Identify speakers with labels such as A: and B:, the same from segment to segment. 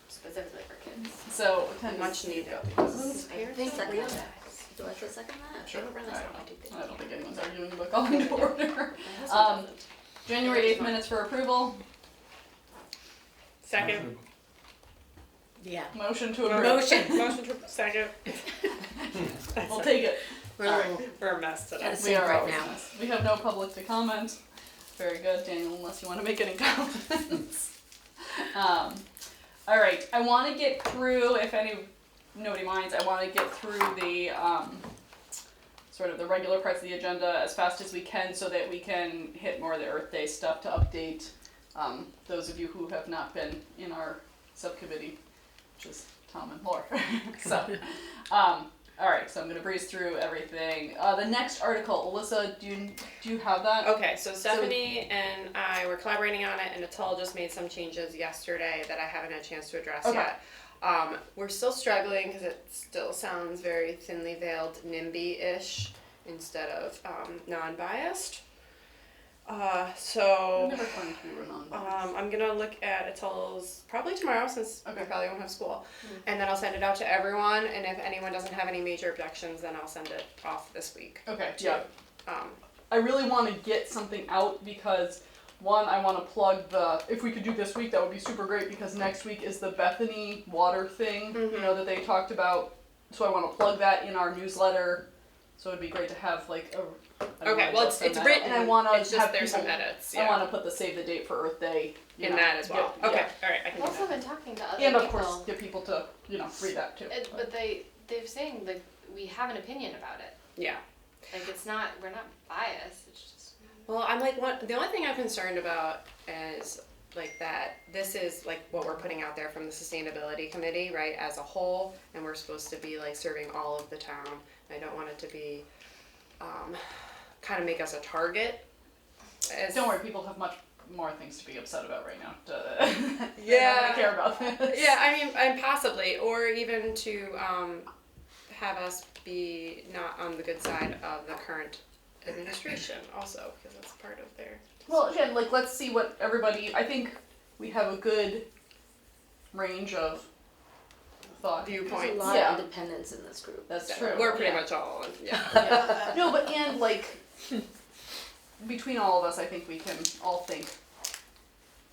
A: Specifically for kids.
B: So attendance
C: Much needed.
D: Do I have to second that?
B: Sure.
D: Really
B: I don't think anyone's arguing about calling to order.
A: My husband doesn't.
B: January 8th minutes for approval.
C: Second.
D: Yeah.
B: Motion to approve.
C: Motion to second.
B: We'll take it.
D: We're a little,
C: We're a mess today.
D: Gotta
B: We
D: save
B: are
D: right
B: always
D: now.
B: nice. We have no public to comment. Very good, Daniel, unless you want to make any comments. All right, I want to get through, if nobody minds, I want to get through the sort of the regular parts of the agenda as fast as we can so that we can hit more of the Earth Day stuff to update those of you who have not been in our subcommittee, which is Tom and Laura. So, all right, so I'm going to breeze through everything. The next article, Alyssa, do you have that?
C: Okay, so Stephanie and I were collaborating on it, and Atal just made some changes yesterday that I haven't had a chance to address
B: Okay.
C: yet. We're still struggling because it still sounds very thinly veiled NIMBY-ish instead of non-biased.
B: I've
C: So
B: never claimed to be non-biased.
C: I'm gonna look at Atal's probably tomorrow since
B: Okay.
C: we probably won't have school, and then I'll send it out to everyone. And if anyone doesn't have any major objections, then I'll send it off this week.
B: Okay,
C: too.
B: yeah. I really want to get something out because, one, I want to plug if we could do this week, that would be super great because next week is the Bethany water thing, you know, that they talked about. So I want to plug that in our newsletter. So it'd be great to have like
C: Okay, well it's written.
B: and I want to
C: It's just
B: have
C: there's
B: people,
C: some edits.
B: I
C: Yeah.
B: want to put the save the date for Earth Day
C: In that as well.
B: get-
C: Okay,
B: yeah.
C: all right, I can
A: I've
C: do
A: also
C: that.
A: been talking to other
B: And of
A: people.
B: course, get people to read that too.
A: But they're saying like we have an opinion about it.
C: Yeah.
A: Like we're not biased. It's just.
C: Well, I'm like the only thing I'm concerned about is like that this is like what we're putting out there from the sustainability committee, right, as a whole, and we're supposed to be like serving all of the town. I don't want it to be kind of make us a target.
B: Don't worry, people have much more things to be upset about right now.
C: Yeah.
B: I care about this.
C: Yeah, I mean, and possibly, or even to have us be not on the good side of the current administration also, because that's part of their.
B: Well, again, like, let's see what everybody, I think we have a good range of thought.
D: There's a
C: Viewpoints.
D: lot
B: Yeah.
D: of independence in this group.
B: That's true.
C: We're pretty
B: yeah.
C: much all, yeah.
B: Yeah. No, but and like, between all of us, I think we can all think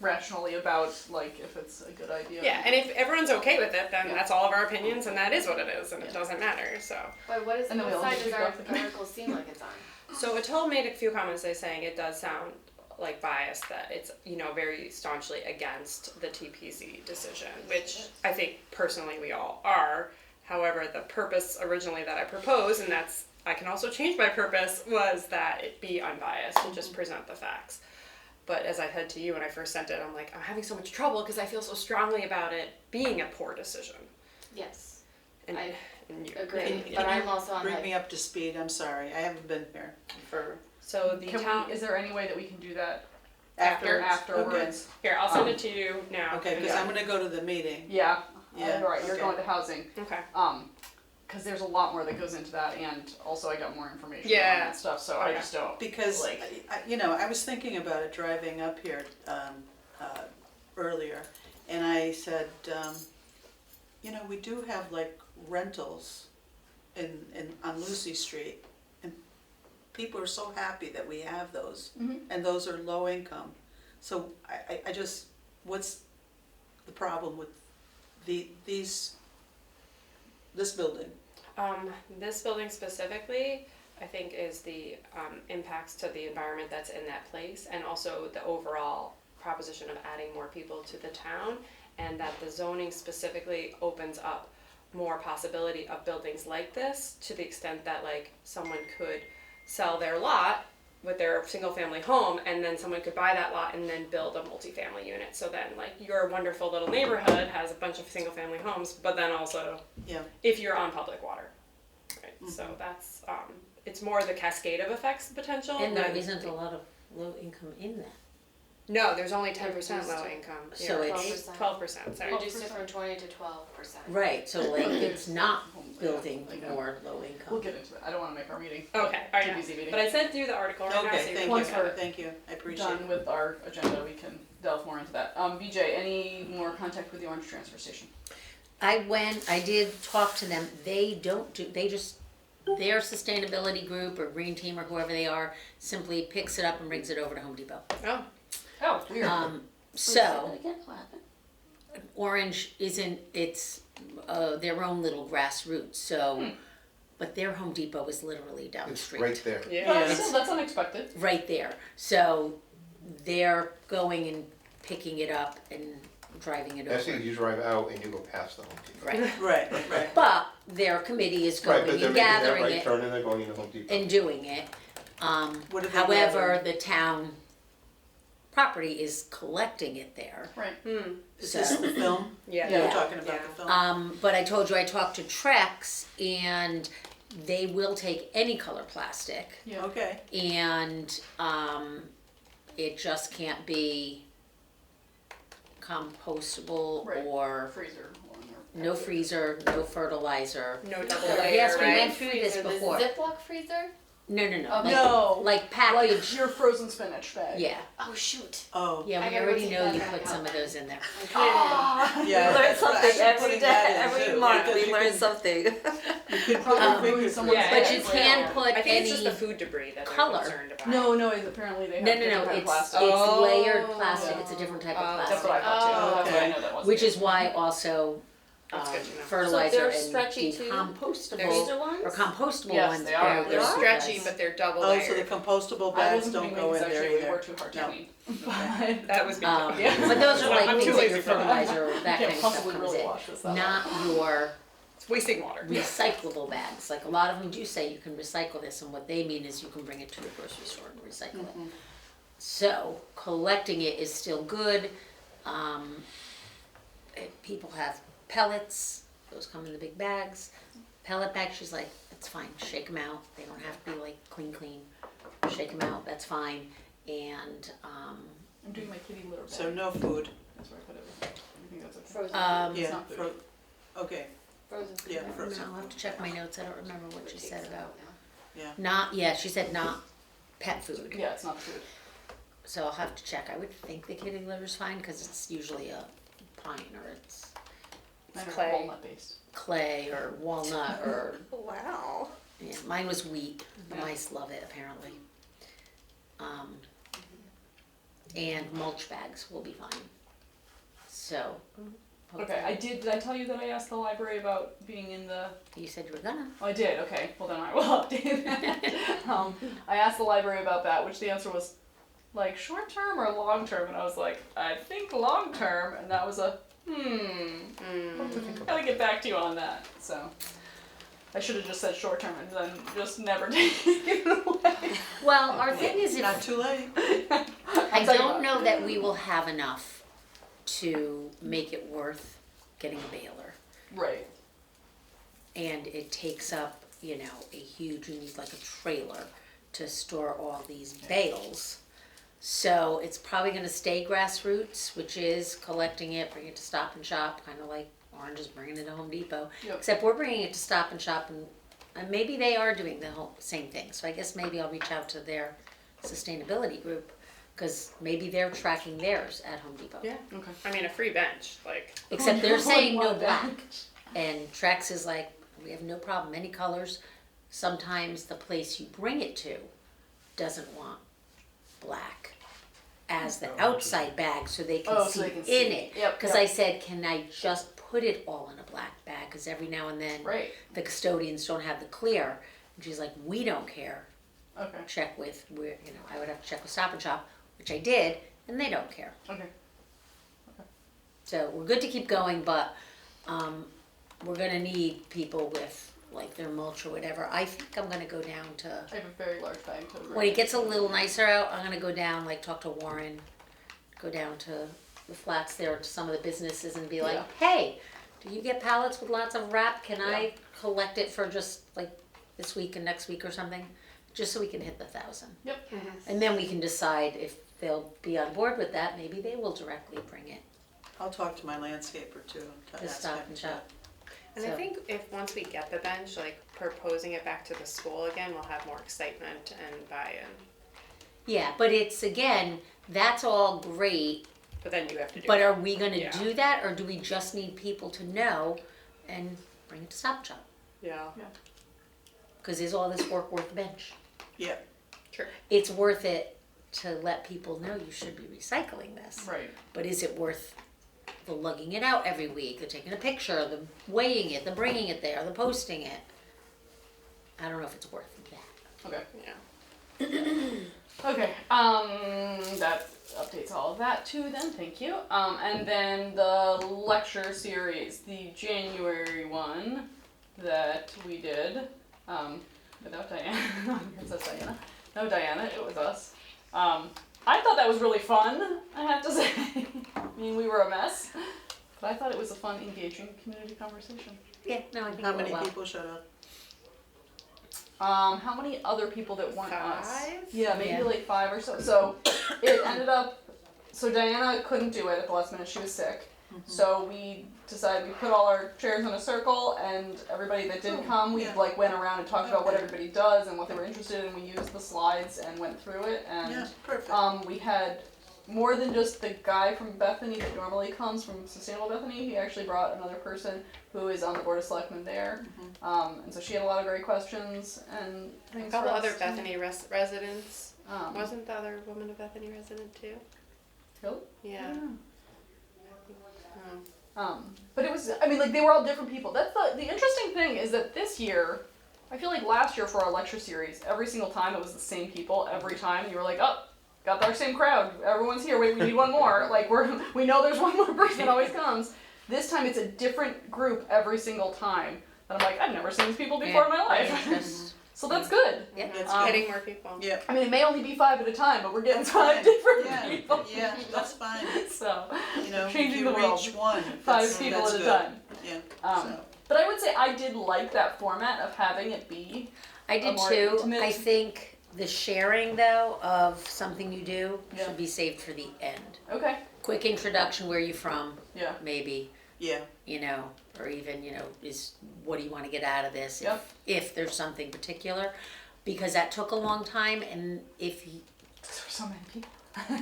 B: rationally about like if it's a good idea.
C: Yeah, and if everyone's okay with it, then
B: Yeah.
C: that's all of our opinions, and that is what it is, and it
B: Yeah.
C: doesn't matter, so.
A: But what
B: And then we all
A: side
B: need to
A: does
B: go
A: our
B: for the-
A: article seem like it's on?
C: So Atal made a few comments there saying it does sound like biased, that it's, very staunchly against the TPZ decision, which I think personally we all are. However, the purpose originally that I proposed, and I can also change my purpose, was that it be unbiased and just present the facts. But as I said to you when I first sent it, I'm like, I'm having so much trouble because I feel so strongly about it being a poor decision.
A: Yes,
C: And,
A: I
C: and you
A: agree.
E: Can
A: But
E: you
A: I'm also on
E: Bring
A: like.
E: me up to speed, I'm sorry, I haven't been here for
C: So the
B: Can
C: town.
B: we, is there any way that we can do that
E: afterwards.
B: afterwards?
C: Here, I'll send it to you now.
E: Okay, because I'm gonna go to the meeting.
B: Yeah.
E: Yeah,
B: All right, you're
E: okay.
B: going to housing.
C: Okay.
B: Because there's a lot more that goes into that, and also I got more information on
C: Yeah.
B: that stuff, so I
C: Okay.
B: just don't.
E: Because,
B: Like-
E: I was thinking about it driving up here earlier, and I said, we do have like rentals on Lucy Street, and people are so happy that we have those,
B: Mhm.
E: and those are low income. So I just, what's the problem with this building?
C: This building specifically, I think, is the impacts to the environment that's in that place, and also the overall proposition of adding more people to the town, and that the zoning specifically opens up more possibility of buildings like this, to the extent that like someone could sell their lot with their single family home, and then someone could buy that lot and then build a multifamily unit. So then like your wonderful little neighborhood has a bunch of single family homes, but then also
E: Yeah.
C: if you're on public water. Right. So that's it's more the cascade of effects potential.
F: And there
C: than-
F: isn't a lot of low income in that.
C: No, there's only 10%
A: Reduced
C: low
A: to-
C: income.
F: So
C: Yeah,
F: it's-
C: 12%, sorry.
A: Reduced it from 20 to 12%.
F: Right, so like it's not
B: Yeah,
F: building
B: like,
F: more low
B: We'll
F: income.
B: get into it. I don't want to make our meeting.
C: Okay, alright.
B: TBZ meeting.
C: But I sent through the article right now, so
E: Okay,
C: you
E: thank
C: can
E: you,
C: look at it.
E: thank you, I appreciate
B: Done
E: it.
B: with our agenda, we can delve more into that. BJ, any more contact with the Orange Transfer Station?
D: I did talk to them. They don't do, their sustainability group or green team or whoever they are simply picks it up and brings it over to Home Depot.
C: Oh,
B: Oh, weird.
D: So,
F: Again, what happened?
D: Orange isn't, it's their own little grassroots, so, but their Home Depot is literally down the
G: It's
D: street.
G: right there.
C: yeah.
B: That's unexpected.
D: Right there. So they're going and picking it up and driving it
G: Actually,
D: over.
G: you drive out and you go past the Home Depot.
D: Right.
E: Right.
D: But their committee is
G: Right,
D: going
G: but they're
D: and
G: making that
D: gathering
G: right
D: it
G: turn and they're going into Home Depot.
D: and doing it.
E: What are they
D: However,
E: gathering?
D: the town property is collecting it there.
B: Right.
E: Is this the film?
C: Yeah.
E: We're
B: Yeah.
E: talking about
C: Yeah.
E: the film?
D: But I told you I talked to Trex and they will take any color plastic.
B: Yeah.
E: Okay,
D: And it just can't be compostable
B: Right.
D: or
B: Freezer one or
D: no freezer, no fertilizer.
C: No double
D: Yes,
C: layer,
D: we
C: right?
D: went through this
A: Freezer,
D: before.
A: The Ziploc freezer?
D: No, no, no.
A: Oh,
D: Like,
B: no.
D: like
B: Like
D: package.
B: your frozen spinach bag.
D: Yeah,
A: Oh, shoot.
E: oh,
D: yeah.
A: I
D: We
A: gotta
D: already
A: take
D: know
A: that
D: you
A: back
D: put
A: out.
D: some of those in there.
A: I
E: yeah.
F: We learn something
E: I'm
F: every
E: putting
F: day,
E: that in
F: every
E: too,
F: month,
E: because
F: we
E: you
F: learn
E: can-
F: something.
E: You could put
B: Probably
E: your fingers
B: someone's
E: in
C: Yeah,
E: it.
D: But you
C: it's
D: can
C: like-
D: put
C: I think
D: any.
C: it's just the food debris that they're
D: color.
C: concerned about.
B: No, apparently they have
D: No,
B: different
D: no, no.
B: kind of
D: It's
B: plastic.
C: Oh.
D: layered plastic. It's a different type of
C: Oh,
B: That's
D: plastic.
B: what I thought too.
A: Oh,
B: That's what I
E: okay.
B: know that was.
D: Which is why also
C: That's good to know.
D: fertilizer
F: they're
D: and
F: stretchy too?
D: compostable
F: Freezer ones?
D: or compostable
B: Yes,
D: ones.
B: they are.
C: They're
F: They are?
C: stretchy, but they're double
E: Oh,
C: layered.
E: so the compostable
B: I
E: bags
B: wasn't
E: don't
B: putting
E: go in
B: things
E: there
B: actually, they
E: either?
B: were too hard to
E: No.
B: clean. But
C: That was me.
B: Yeah.
D: But those are like
C: I'm
D: things
C: too
D: that
C: lazy
D: your
C: for that.
D: fertilizer, that
B: Can't
D: kind of stuff
B: possibly
D: comes
B: really
D: in.
B: wash this that
D: Not your
C: It's wasting water.
D: recyclable bags. Like a lot of them do say you can recycle this, and what they mean is you can bring it to the grocery store and recycle it. So collecting it is still good. People have pellets; those come in the big bags. Pellet bags, she's like, it's fine. Shake them out. They don't have to be like clean. Shake them out. That's fine. And
B: I'm doing my kitty litter bag.
E: So no food,
B: That's where I put everything. I think that's okay.
A: Frozen.
B: It's
E: yeah,
B: not food.
E: okay,
A: Frozen food.
E: yeah,
D: I don't
E: frozen.
D: know, I'll have to check my notes. I don't remember what she said about
E: Yeah,
D: not. Yeah, she said not pet food.
B: Yeah, it's not food.
D: So I'll have to check. I would think the kitty liver's fine because it's usually a pine or it's
B: Mine are
C: clay.
B: walnut based.
D: clay or walnut or
F: Wow.
D: yeah. Mine was wheat. The
B: Yeah.
D: mice love it apparently. And mulch bags will be fine. So.
B: Okay, did I tell you that I asked the library about being in the
D: You said you were gonna.
B: Oh, I did. Okay. Well, then I will update that. I asked the library about that, which the answer was like short term or long term, and I was like, I think long term, and that was a Gotta get back to you on that. So I should have just said short term and then just never taken it away.
D: Well, our thing is
E: not
D: if
E: too late.
D: I
B: I'll tell you
D: don't
B: what.
D: know that we will have enough to make it worth getting a baler.
B: Right.
D: And it takes up, you know, a huge, you need like a trailer to store all these bales. So it's probably gonna stay grassroots, which is collecting it, bringing it to Stop and Shop, kinda like Orange is bringing it to Home Depot.
B: Yep.
D: Except we're bringing it to Stop and Shop and maybe they are doing the whole same thing. So I guess maybe I'll reach out to their sustainability group, cause maybe they're tracking theirs at Home Depot.
C: Yeah.
B: Okay.
C: I mean, a free bench, like.
D: Except they're saying no
B: One
D: black.
B: bag.
D: And Trex is like, we have no problem, any colors. Sometimes the place you bring it to doesn't want black as the outside bag so they can
B: Oh,
D: see
B: so they can
D: in
B: see.
D: it.
B: Yep,
D: Because
B: yep.
D: I said, can I just put it all in a black bag? Because every now and then
B: Right.
D: the custodians don't have the clear. And she's like, we don't care.
B: Okay.
D: Check with, where you know, I would have to check with Stop and Shop, which I did, and they don't care.
B: Okay.
D: So we're good to keep going, but we're gonna need people with like their mulch or whatever. I think I'm gonna go down to,
B: I have a very large bag to
D: when it gets a little nicer out, I'm gonna go down, like talk to Warren, go down to the flats there to some of the businesses and be like,
B: Yeah.
D: hey, do you get pallets with lots of wrap? Can I collect it for just like this week and next week or something? Just so we can hit the 1,000.
B: Yep.
D: And then we can decide if they'll be on board with that. Maybe they will directly bring it
E: I'll talk to my landscaper too.
D: to
E: ask
D: Stop
E: him
D: and
E: to-
D: Shop.
C: And
D: So-
C: I think if once we get the bench, like proposing it back to the school again, we'll have more excitement and buy-in.
D: Yeah, but it's again, that's all great
C: But then you have to do
D: But
C: it.
D: are we gonna
C: Yeah.
D: do that, or do we just need people to know and bring it to Stop Shop?
C: Yeah.
D: Cause is all this work worth the bench?
E: Yeah,
C: True.
D: It's worth it to let people know you should be recycling this.
B: Right.
D: But is it worth the lugging it out every week, the taking a picture, the weighing it, the bringing it there, the posting it? I don't know if it's worth that.
B: Okay.
C: Yeah.
B: Okay. That updates all of that too. Then thank you. And then the lecture series, the January one that we did, without Diana. It says Diana. No, Diana. It was us. I thought that was really fun. I have to say. I mean, we were a mess, but I thought it was a fun, engaging community conversation.
D: Yeah, no, I think
E: how
D: it went
E: many
D: well.
E: people showed up?
B: How many other people that weren't us?
C: 5?
B: Yeah, maybe
D: Yeah.
B: like 5 or so. So it ended up, so Diana couldn't do it at the last minute, she was sick. So we decided we put all our chairs in a circle, and everybody that did come, we
E: yeah.
B: like went around and talked about what
E: Okay.
B: everybody does and what they were interested in. We used the slides and went through it, and
E: Yeah, perfect.
B: we had more than just the guy from Bethany that normally comes from Sustainable Bethany. He actually brought another person who is on the Board of Selectmen there. And so she had a lot of great questions and
C: A
B: things
C: couple
B: for
C: other
B: us.
C: Bethany residents.
B: Um,
C: Wasn't the other woman a Bethany resident too?
B: Really?
C: Yeah.
B: But it was, I mean, like, they were all different people. That's the interesting thing is that this year, I feel like last year for our lecture series, every single time it was the same people. Every time you were like, oh, got our same crowd. Everyone's here. Wait, we need one more. Like, we know there's one more person that always comes. This time it's a different group every single time. And I'm like, I've never seen these people before in my life.
D: Interest.
B: So that's good.
D: Yeah.
E: That's
B: Um,
C: Getting more people.
E: Yeah,
B: I mean, it may only be 5 at a time, but we're getting
E: That's
B: 5
E: fine.
B: different
E: yeah,
B: people.
E: yeah, that's fine.
B: So,
E: You know, if
B: Changing
E: you
B: the world.
E: reach one,
B: 5
E: that's,
B: people
E: that's
B: at a
E: good.
B: time.
E: Yeah,
B: Um, But I would say I did like that format of having it be.
D: I did
B: more
D: too.
B: intimate.
D: I think the sharing though of something you do
B: Yeah.
D: should be saved for the end.
B: Okay.
D: Quick introduction, where you from,
B: Yeah.
D: maybe,
E: yeah,
D: you know, or even, you know, is what do you want to get out of this?
B: Yep.
D: If there's something particular, because that took a long time, and if you,
B: There were so many people.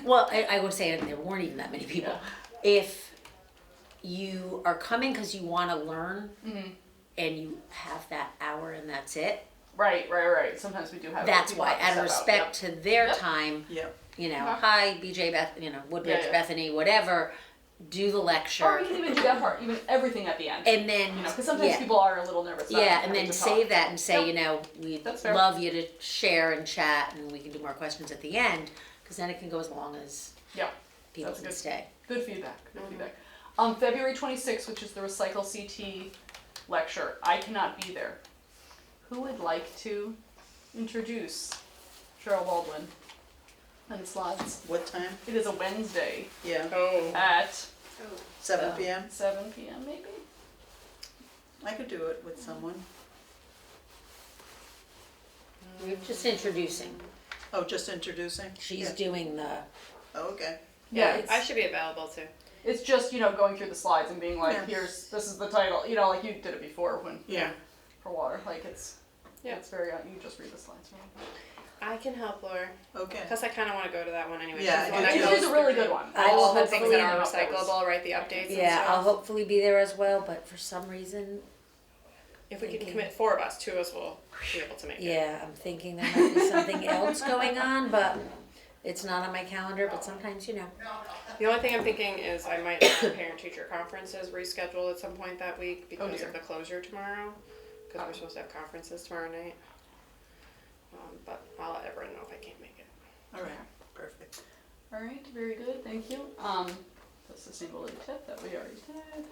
D: well, I would say there weren't even that many people. If you are coming because you want to learn,
B: Mhm.
D: and you have that hour and that's it,
B: Right. Sometimes we do have.
D: that's
B: people
D: why,
B: have to
D: out
B: step
D: of
B: out,
D: respect to their
B: Yep.
D: time,
E: yeah.
D: you know,
B: Okay.
D: hi BJ Beth, you know, Woodbridge,
B: Yeah.
D: Bethany, whatever, do the
B: Or
D: lecture,
B: we can even do that part, even everything at the end.
D: and then
B: You know, because sometimes
D: yeah,
B: people are a little nervous. About
D: yeah, and
B: having
D: then
B: to
D: save
B: talk.
D: that and say,
B: Yep.
D: you know, we'd
B: That's fair.
D: love you to share and chat, and we can do more questions at the end, because then it can go as long as
B: Yeah.
D: people
B: That's
D: can
B: good.
D: stay.
B: Good feedback. Good
C: Mm-hmm.
B: feedback. February 26th, which is the Recycle CT lecture, I cannot be there. Who would like to introduce Cheryl Baldwin and slides?
E: What time?
B: It is a Wednesday
E: Yeah,
C: Oh.
B: at
E: 7 p.m.
B: 7 p.m. maybe.
E: I could do it with someone.
D: We're just introducing.
E: Oh, just introducing?
D: She's
E: Yeah.
D: doing the.
E: Oh, okay.
B: Yeah,
C: Yeah, I should be available too.
B: It's just, you know, going through the slides and being like,
E: Yeah.
B: this is the title, you know, like you did it before when,
E: Yeah.
B: for water, like it's
C: Yeah.
B: very, you just read the slides. Right?
C: I can help Laura,
E: Okay.
C: because I kind of want to go to that one anyway.
E: Yeah,
C: She's the
E: I
C: one
E: do
C: that
E: too.
B: It is
C: goes
B: a really
C: through
B: good one.
D: I
C: all the
D: will
C: things that are
B: hopefully-
C: recyclable, right? The updates and
D: Yeah,
C: stuff.
D: I'll hopefully be there as well, but for some reason,
C: If we can
D: thinking.
C: commit 4 of us, 2 of us will be able to make it.
D: yeah, I'm thinking there might be something else going on, but it's not on my calendar, but sometimes, you know.
C: The only thing I'm thinking is I might have parent-teacher conferences rescheduled at some point that week because
B: dear.
C: of the closure tomorrow. Because we're supposed to have conferences tomorrow night. But I'll let everyone know if I can't make it.
E: All right. Perfect.
B: All right, very good, thank you. The sustainability tip that we already did.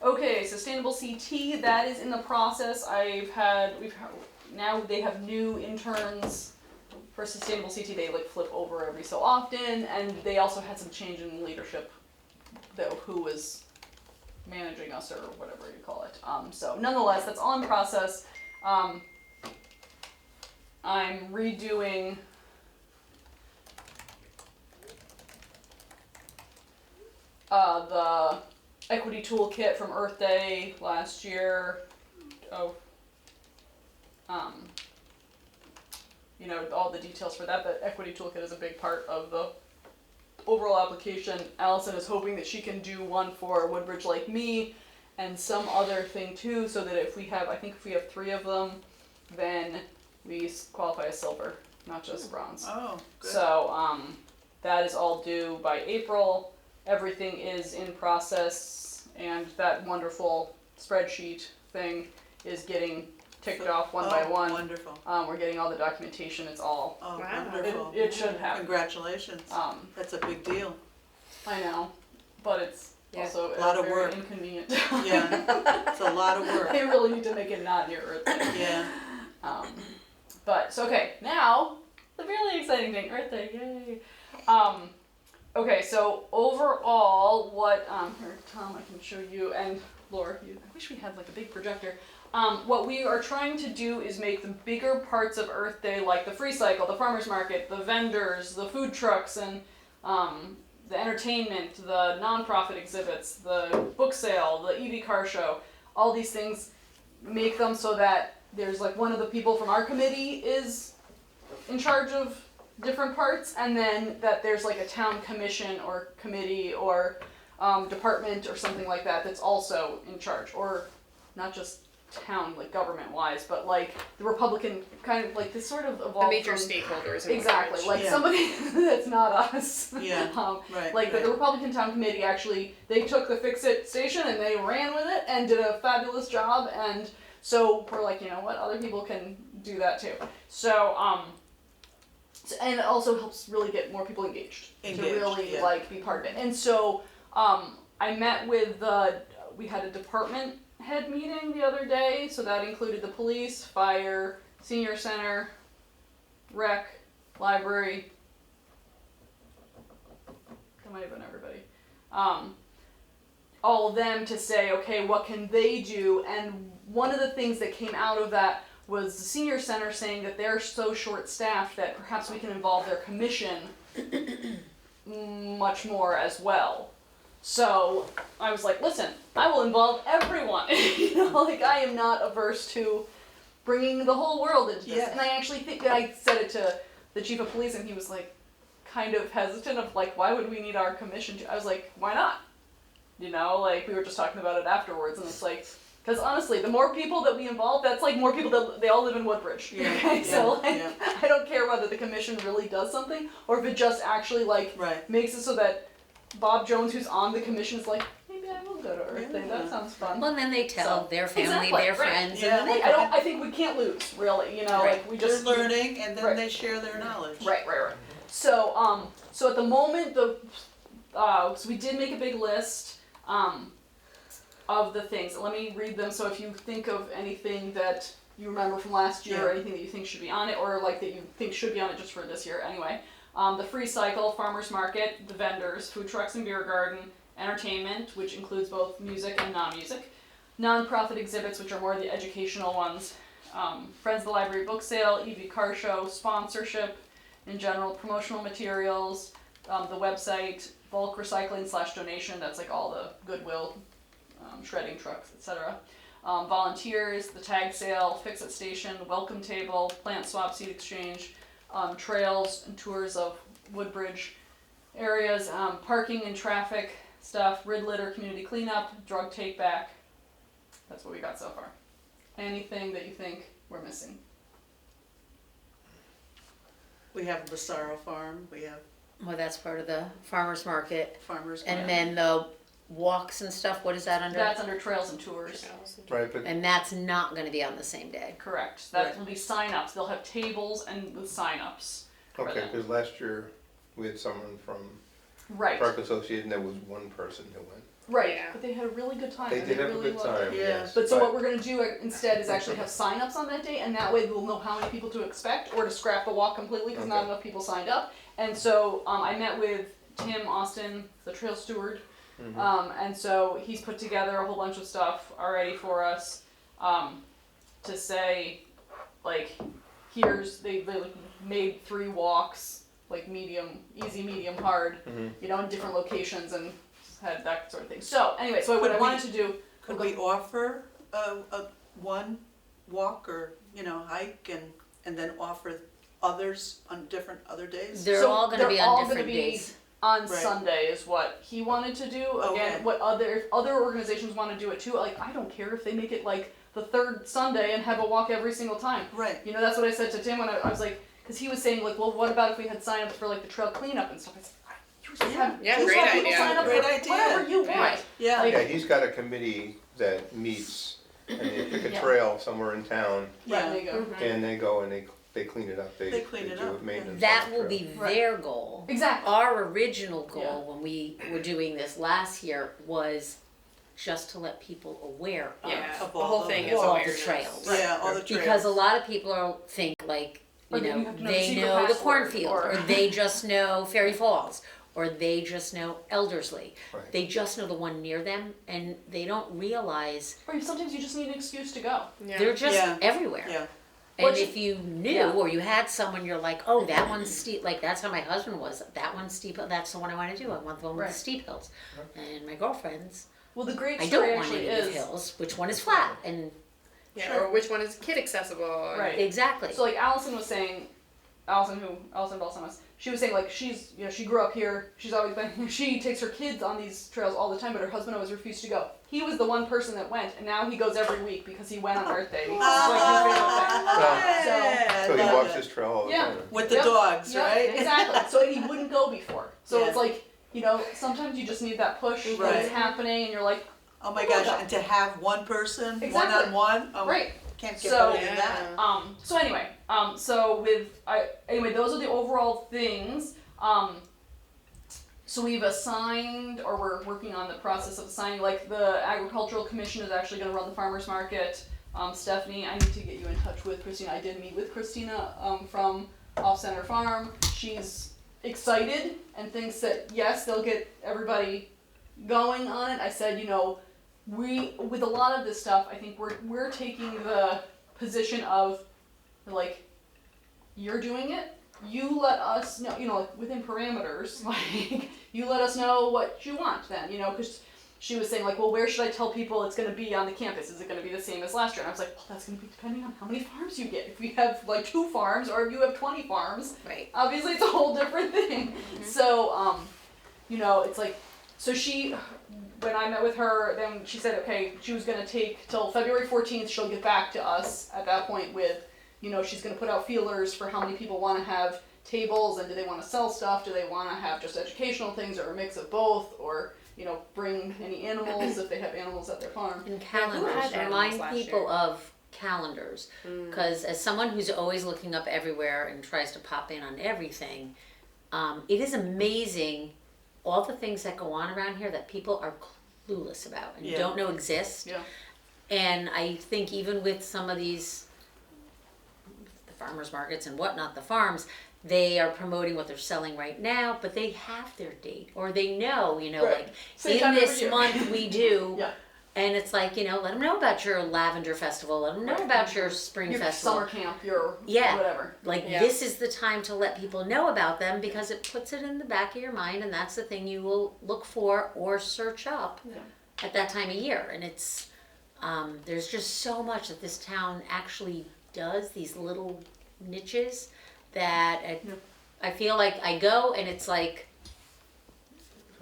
B: Okay, sustainable CT, that is in the process. Now they have new interns for sustainable CT. They like flip over every so often, and they also had some change in leadership, though, who was managing us or whatever you call it. So nonetheless, that's all in process. I'm redoing the equity toolkit from Earth Day last year. You know, all the details for that. The equity toolkit is a big part of the overall application. Allison is hoping that she can do one for Woodbridge Like Me and some other thing too, so that if we have 3 of them, then we qualify as silver, not just bronze.
E: Oh, good.
B: So that is all due by April. Everything is in process, and that wonderful spreadsheet thing is getting ticked off one by one.
E: Wonderful.
B: We're getting all the documentation. It's all.
E: Oh,
C: Wow.
E: wonderful.
B: It should happen.
E: Congratulations. That's a big deal.
B: I know, but it's
C: Yeah.
B: also
E: A lot of
B: very
E: work.
B: inconvenient.
E: Yeah, it's a lot of work.
B: They really need to make it not near Earth Day.
E: Yeah.
B: But so okay, now the really exciting thing, Earth Day, yay! Okay, so overall, what here, Tom, I can show you, and Laura, I wish we had like a big projector. What we are trying to do is make the bigger parts of Earth Day, like the free cycle, the farmers market, the vendors, the food trucks, and the entertainment, the nonprofit exhibits, the book sale, the EV car show, all these things, make them so that there's like one of the people from our committee is in charge of different parts, and then that there's like a town commission or committee or department or something like that that's also in charge, or not just town like government wise, but like the Republican kind of like this sort of evolved
C: The major
B: from,
C: stakeholders. in
B: exactly
C: Woodbridge.
B: like
E: Yeah.
B: somebody that's not us.
E: Yeah. Right.
B: Like
E: right.
B: the Republican Town Committee actually, they took the Fix-It station and they ran with it and did a fabulous job, and so we're like, you know what, other people can do that too. So, and it also helps really get more people engaged to really
E: yeah.
B: like be part of it. And so, I met with we had a department head meeting the other day, so that included the police, fire, senior center, rec, library. That might have been everybody. All of them to say, okay, what can they do? And one of the things that came out of that was the senior center saying that they're so short-staffed that perhaps we can involve their commission much more as well. So I was like, listen, I will involve everyone. You know, like I am not averse to bringing the whole world into this.
E: Yeah.
B: And I actually think that I said it to the chief of police, and he was like, kind of hesitant of like, why would we need our commission to? I was like, why not? You know, like we were just talking about it afterwards, and it's like, because honestly, the more people that we involve, that's like more people that they all live in Woodbridge.
E: Yeah,
B: Okay, so like,
E: yeah.
B: I don't care whether the commission really does something or if it just actually like
E: Right.
B: makes it so that Bob Jones, who's on the commission, is like, maybe I will go to Earth Day.
E: Yeah.
B: That sounds fun.
D: Well, and then they tell
B: So,
D: their family,
B: exactly,
D: their
B: right.
D: friends,
E: Yeah.
D: and then
B: Like,
D: they
B: I think we can't lose, really. You know,
D: Right.
B: like we
E: They're
B: just
E: learning, and then
B: Right.
E: they share their knowledge.
B: Right. So, so at the moment, so we did make a big list, of the things. Let me read them. So if you think of anything that you remember from last year, or
E: Yeah.
B: anything that you think should be on it, or like that you think should be on it just for this year, anyway. The free cycle, farmers market, the vendors, food trucks and beer garden, entertainment, which includes both music and non-music, nonprofit exhibits, which are more the educational ones, Friends of the Library book sale, EV car show, sponsorship, in general, promotional materials, the website, bulk recycling / donation, that's like all the Goodwill, shredding trucks, etc. Volunteers, the tag sale, Fix-It station, welcome table, plant swap, seed exchange, trails and tours of Woodbridge areas, parking and traffic stuff, rid litter, community cleanup, drug take back. That's what we got so far. Anything that you think we're missing?
E: We have the Sorrow Farm. We have
D: well, that's part of the farmers market,
E: farmers.
D: and
E: market.
D: then the walks and stuff. What is that under?
B: That's under trails and tours.
G: Right, but
D: And that's not going to be on the same day.
B: Correct. That
E: Right.
B: will be sign-ups. They'll have tables and with sign-ups. for
G: okay,
B: that.
G: because last year we had someone from
B: Right.
G: Park Association, there was one person who went.
B: Right.
C: Yeah.
B: But they had a really good time.
G: They
B: and
G: did have a
B: really
G: good
B: loved it.
G: time,
E: Yeah.
G: yes.
B: But so what we're gonna do instead is actually have sign-ups on that day, and that way we'll know how many people to expect, or to scrap the walk completely because not
G: Okay.
B: enough people signed up. And so I met with Tim Austin, the trail steward, and so he's put together a whole bunch of stuff already for us to say, like, here's they like, made 3 walks, like medium, easy, medium, hard, you know, in different locations, and had that sort of thing. So anyway, so what
E: Could
B: I
E: we-
B: wanted to do.
E: Could we offer a one walk or hike and then offer others on different other days?
D: They're
B: So
D: all going to
B: they're
D: be
B: all
D: on
B: gonna
D: different
B: be-
D: days.
B: on
E: Right.
B: Sunday is what he wanted to do. Again,
E: Okay.
B: what other organizations want to do it too. Like, I don't care if they make it like the third Sunday and have a walk every single time.
E: Right.
B: You know, that's what I said to Tim when I was like, because he was saying like, well, what about if we had sign-ups for like the trail cleanup and stuff? I said, you just have,
C: Yeah,
B: just
C: great
B: have people
C: idea.
B: sign up
E: Great
B: for
E: idea.
B: whatever you
C: Yeah.
B: want.
E: Yeah.
B: Like-
G: Yeah, he's got a committee that meets and they pick a
B: Yeah.
G: trail somewhere in town
B: Right, there you go.
G: and they go and they clean it up.
E: They clean it
G: do
E: up,
G: maintenance
D: That
G: on the
D: will
G: trail.
D: be
B: Right.
D: their goal.
B: Exactly.
D: Our original goal
B: Yeah.
D: when we were doing this last year was just to let people aware of
C: Yeah,
E: Of
C: the
E: all
C: whole
E: the-
C: thing is
D: all the
C: awareness.
D: trails.
E: Yeah, all the trails.
D: Because a lot of people are think like,
B: Or
D: you
B: that you
D: know,
B: have to know the
D: they
B: secret
D: know the
B: password,
D: cornfield,
B: or-
D: or they just know Fairy Falls, or they just know Eldersley.
G: Right.
D: They just know the one near them, and they don't realize
B: Or sometimes you just need an excuse to go.
C: Yeah.
D: they're just
E: Yeah.
D: everywhere.
E: Yeah.
D: And
B: Which-
D: if you knew,
B: yeah.
D: or you had someone, you're like, oh, that one's steep. Like that's how my husband was. That one's steep. That's the one I want to do. I want the one with
B: Right.
D: the steep hills. And my girlfriend's,
B: Well, the great
D: I
B: story
D: don't want
B: actually
D: any of
B: is
D: the hills. Which one is flat? And
C: Yeah, or which one is kid accessible? and-
B: Right.
D: exactly.
B: So like Allison was saying, Allison Balsamas, she was saying like she's, you know, she grew up here, she's always been, she takes her kids on these trails all the time, but her husband always refused to go. He was the one person that went, and now he goes every week because he went on Earth Day. It's like his favorite thing.
E: Yeah,
G: So
E: I
G: he
E: love
G: walks
E: it.
G: his trail all the
B: Yeah.
G: time.
E: With the
B: Yep.
E: dogs,
B: Yep,
E: right?
B: exactly. So he wouldn't go before. So
E: Yeah.
B: it's like, you know, sometimes you just need that push that
E: Right.
B: it's happening, and you're like,
E: Oh my gosh, and to have one person,
B: Exactly.
E: one-on-one, oh,
B: great.
E: can't get
B: So-
E: better than that.
B: So anyway, anyway, those are the overall things. So we've assigned, or we're working on the process of assigning, like the Agricultural Commission is actually gonna run the farmer's market. Stephanie, I need to get you in touch with Christina. I did meet with Christina, from Off Center Farm. She's excited and thinks that yes, they'll get everybody going on it. I said, you know, with a lot of this stuff, I think we're taking the position of, like, you're doing it, you let us know, you know, like, within parameters, like, you let us know what you want then, you know, because she was saying, like, well, where should I tell people it's going to be on the campus? Is it going to be the same as last year? And I was like, well, that's going to be depending on how many farms you get. If you have, like, 2 farms, or if you have 20 farms,
D: right.
B: obviously it's a whole different thing. So, you know, it's like, so she, when I met with her, then she said, okay, she was gonna take till February 14th, she'll get back to us at that point with, you know, she's gonna put out feelers for how many people wanna have tables, and do they wanna sell stuff, do they wanna have just educational things, or a mix of both, or, you know, bring any animals if they have animals at their farm.
D: And
C: who had
D: calendars.
C: animals
D: Remind
C: last
D: people
C: year?
D: of calendars. Because as someone who's always looking up everywhere and tries to pop in on everything, it is amazing all the things that go on around here that people are clueless about and
E: Yeah.
D: don't know exist.
B: Yeah.
D: And I think even with some of these, the farmers markets and whatnot, the farms, they are promoting what they're selling right now, but they have their date, or they know, you know,
B: Right.
D: like
B: Same time
D: in
B: every
D: this
B: year.
D: month we do.
B: Yeah.
D: And it's like, you know, let them know about your lavender festival, let them know
B: Right.
D: about your spring
B: Your
D: festival.
B: summer camp, your
D: Yeah.
B: whatever.
D: Like,
C: Yeah.
D: this is the time to let people know about them because it puts it in the back of your mind, and that's the thing you will look for or search up at that time of year. And it's, there's just so much that this town actually does, these little niches that I feel like I go and it's like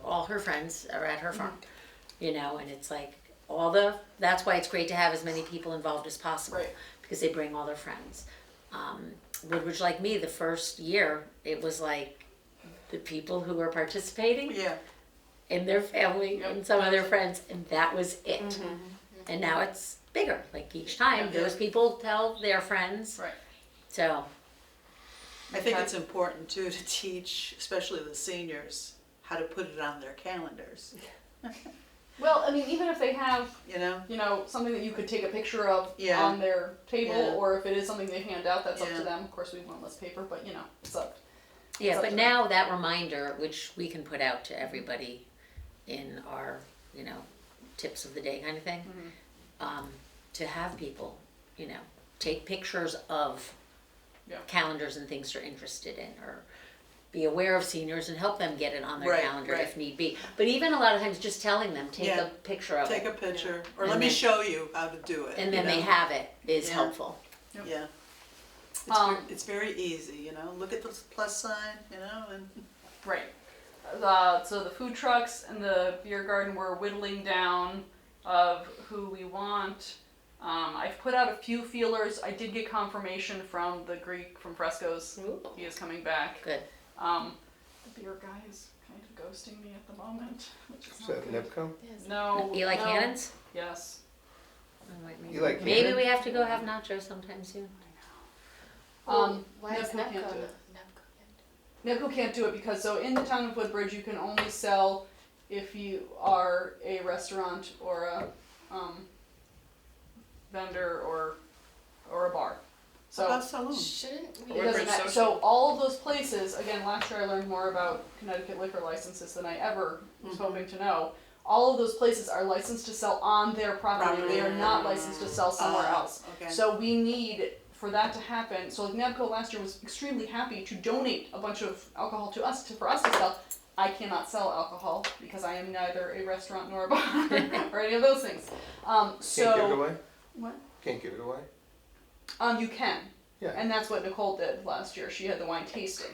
D: all her friends are at her farm, you know, and it's like that's why it's great to have as many people involved as possible,
B: Right.
D: because they bring all their friends. Woodbridge, like me, the first year, it was like the people who were participating
E: Yeah,
D: and their family
B: Yep.
D: and some of their friends, and that was it. And now it's bigger. Like each time,
E: Yeah.
D: those people tell their friends.
B: Right.
D: So,
E: I think it's important too to teach, especially the seniors, how to put it on their calendars,
B: Well, I mean, even if they have,
E: you know?
B: you know, something that you could take a picture of
E: Yeah.
B: on their table,
E: Yeah.
B: or if it is something they hand out, that's up
E: Yeah.
B: to them. Of course, we want less paper, but you know, it's up.
D: yeah,
B: up
D: but
B: to
D: now that reminder, which we can put out to everybody in our, you know, tips of the day kind of thing, to have people, you know, take pictures of
B: Yeah.
D: calendars and things they're interested in, or be aware of seniors and help them get it on their
E: Right,
D: calendar
E: right.
D: if need be. But even a lot of times just telling them, take
E: Yeah.
D: a picture of
E: Take
D: it,
E: a picture, or
D: And
E: let me
D: then-
E: show you how to do it.
D: and then
E: you
D: they
E: know?
D: have it is
E: Yeah.
D: helpful.
E: Yeah.
B: Um,
E: It's very easy, you know, look at the plus sign, you know, and
B: Right. so the food trucks and the beer garden, we're whittling down of who we want. I've put out a few feelers. I did get confirmation from the Greek from Frescoes.
C: Ooh.
B: He is coming back.
D: Good.
B: The beer guy is kind of ghosting me at the moment, which is
G: Is
B: not
G: that
B: good.
G: NEPCO?
B: No.
D: You like
B: no.
D: cannons?
B: Yes.
D: Oh, wait, maybe.
G: You like
D: Maybe
G: cannon?
D: we have to go have nachos sometime soon.
A: Why is
B: Nepco
A: Nepco
B: can't
A: not?
B: do it.
A: Nepco
B: Nepco can't do it because so in the town of Woodbridge you can only sell if you are a restaurant or a vendor or a bar. So
E: About saloon.
A: Shouldn't we?
B: it
C: Woodbridge
B: doesn't matter.
C: Social.
B: So all of those places, again, last year I learned more about Connecticut liquor licenses than I ever was hoping to know. All of those places are licensed to sell on their property. They are not licensed to sell somewhere else.
E: Okay.
B: So we need for that to happen. So like NABCO last year was extremely happy to donate a bunch of alcohol to us for us to sell. I cannot sell alcohol because I am neither a restaurant nor a bar or any of those things. So
G: Can't give it away?
B: what?
G: Can't give it away?
B: You can.
G: Yeah.
B: And that's what Nicole did last year. She had the wine tasting.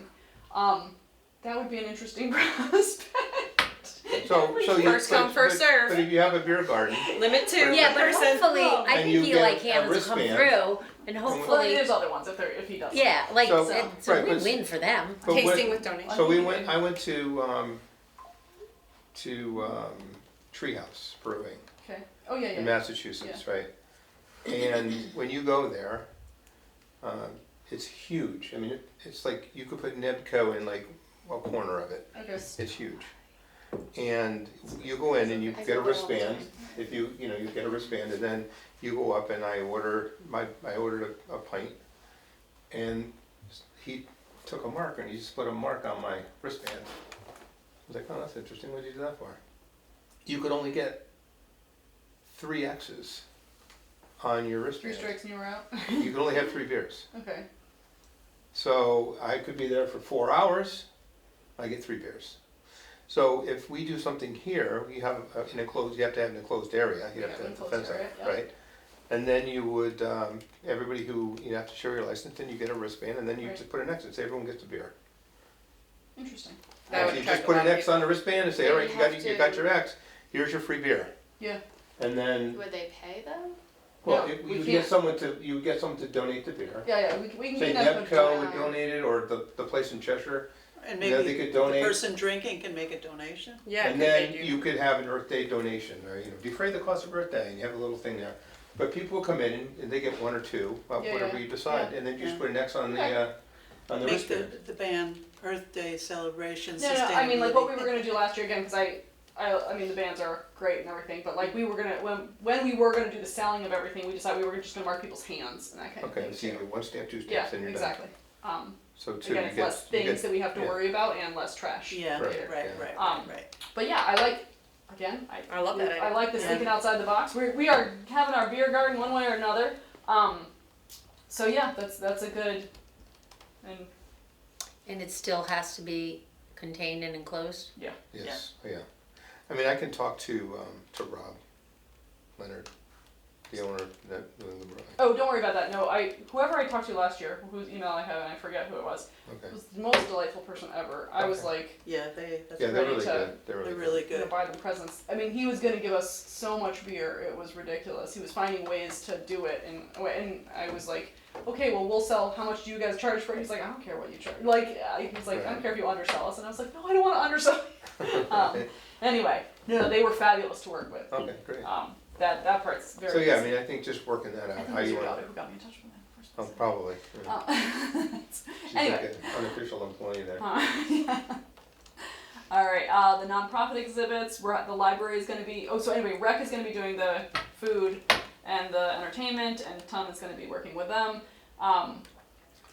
B: That would be an interesting prospect.
G: So you.
C: First come, first serve.
G: But if you have a beer garden,
C: Limit two
D: Yeah,
C: per
D: but
C: person.
D: hopefully, I
G: And
D: think
G: you
D: Eli
G: get a
D: Cannons will come
G: wristband.
D: through, and
B: Well,
D: hopefully,
B: there's other ones if he does.
D: yeah, like
G: So-
D: it's a
G: right, but-
D: win-win for them.
G: but
C: Tasting
G: when-
C: with donation.
G: so I went to Treehouse Brewing
B: Okay. Oh yeah, yeah.
G: in Massachusetts, right? And when you go there, it's huge. I mean, it's like you could put Nebco in like a corner of it.
B: Okay.
G: It's huge. And you go in and you
A: I
G: get a
A: go there all the
G: wristband.
A: time.
G: If you get a wristband, and then you go up and I ordered a pint, and he took a marker and he just put a mark on my wristband. I was like, oh, that's interesting. What did you do that for? You could only get 3 X's on your
B: 3
G: wristband.
B: strikes and you were out.
G: You could only have 3 beers.
B: Okay.
G: So I could be there for 4 hours. I get 3 beers. So if we do something here, we have an enclosed. You have to have an enclosed area. You have
B: Yeah,
G: to have a
B: enclosed
G: fence
B: area,
G: area,
B: yeah.
G: right? And then you would everybody who you have to show your license, then you get a wristband, and then you
B: Right.
G: just put an X and say everyone gets a beer.
B: Interesting.
C: That
G: If
C: would
G: you
C: attract
G: just
C: a
G: put
C: lot
G: an
C: of
G: X
C: people.
G: on the wristband and say,
A: But
G: all right,
A: you
G: you got
A: have
G: you got
A: to-
G: your X. Here's your free beer.
B: Yeah.
G: And then
A: Would they pay them?
G: well,
B: No,
G: if
B: we
G: you
B: can't.
G: get someone to donate the beer.
B: Yeah, we can
G: Say
B: get that.
G: Nebco would
A: donate.
G: donate it, or the place in Cheshire.
E: And
G: Yeah,
E: maybe
G: they could
E: the
G: donate.
E: person drinking can make a donation.
C: Yeah,
G: And
C: could
G: then
C: they do?
G: you could have an Earth Day donation, or defray the cost of Earth Day, and you have a little thing there. But people will come in and they get 1 or 2,
B: Yeah,
G: whatever
B: yeah.
G: you decide,
B: Yeah.
G: and then you just
E: Yeah.
G: put an X on
B: Okay.
G: the
E: Make
G: wristband.
E: the band Earth Day celebration
B: No, I mean, like what we were
E: sustainability.
B: gonna do last year again, because I mean, the bands are great and everything, but like we were gonna when we were gonna do the selling of everything, we decided we were just gonna mark people's hands and that kind of
G: Okay,
B: thing
G: so you
B: too.
G: get 1 stamp, 2
B: Yeah,
G: stamps, and you're
B: exactly.
G: done. So 2,
B: Again,
G: you
B: it's
G: get,
B: less
G: you
B: things
G: get,
B: that we have to
G: yeah.
B: worry about and less trash.
E: Yeah,
G: Right,
E: right,
G: yeah.
E: right,
B: Um,
E: right.
B: But yeah, I like. Again,
C: I love that
B: I
C: idea.
B: like this
E: Yeah.
B: thinking outside the box. We are having our beer garden one way or another. So yeah, that's a good. And
D: And it still has to be contained and enclosed?
G: Yes, yeah. I mean, I can talk to Rob Leonard, the owner of New England Brewing.
B: oh, don't worry about that. No, whoever I talked to last year, whose email I have, and I forget who it was
G: Okay.
B: the most delightful person ever. I was
G: Okay.
B: like,
E: Yeah, that's
G: Yeah, they're
B: ready
G: really
B: to-
G: good. They're
E: they're
G: really
E: really
G: good.
B: you know,
E: good.
B: buy them presents. I mean, he was gonna give us so much beer. It was ridiculous. He was finding ways to do it, and I was like, okay, well, we'll sell. How much do you guys charge for it? He's like, I don't care what you charge. Like, he's like, I don't
G: Right.
B: care if you undersell us. And I was like, no, I don't want to undersell. you. Anyway, no, they were fabulous to work with.
G: Okay, great.
B: That part's very.
G: So yeah, I
B: easy.
G: mean, I think just working that
B: I
G: out,
B: think
G: how
B: it was
G: you
B: your
G: want.
B: daughter who got me in touch with him first.
G: Oh, probably. Yeah. She's
B: Anyway.
G: like an unofficial employee there.
B: Yeah. All right. The nonprofit exhibits. We're at the library is going to be. Oh, so anyway, Rec is going to be doing the food and the entertainment, and Tom is going to be working with them.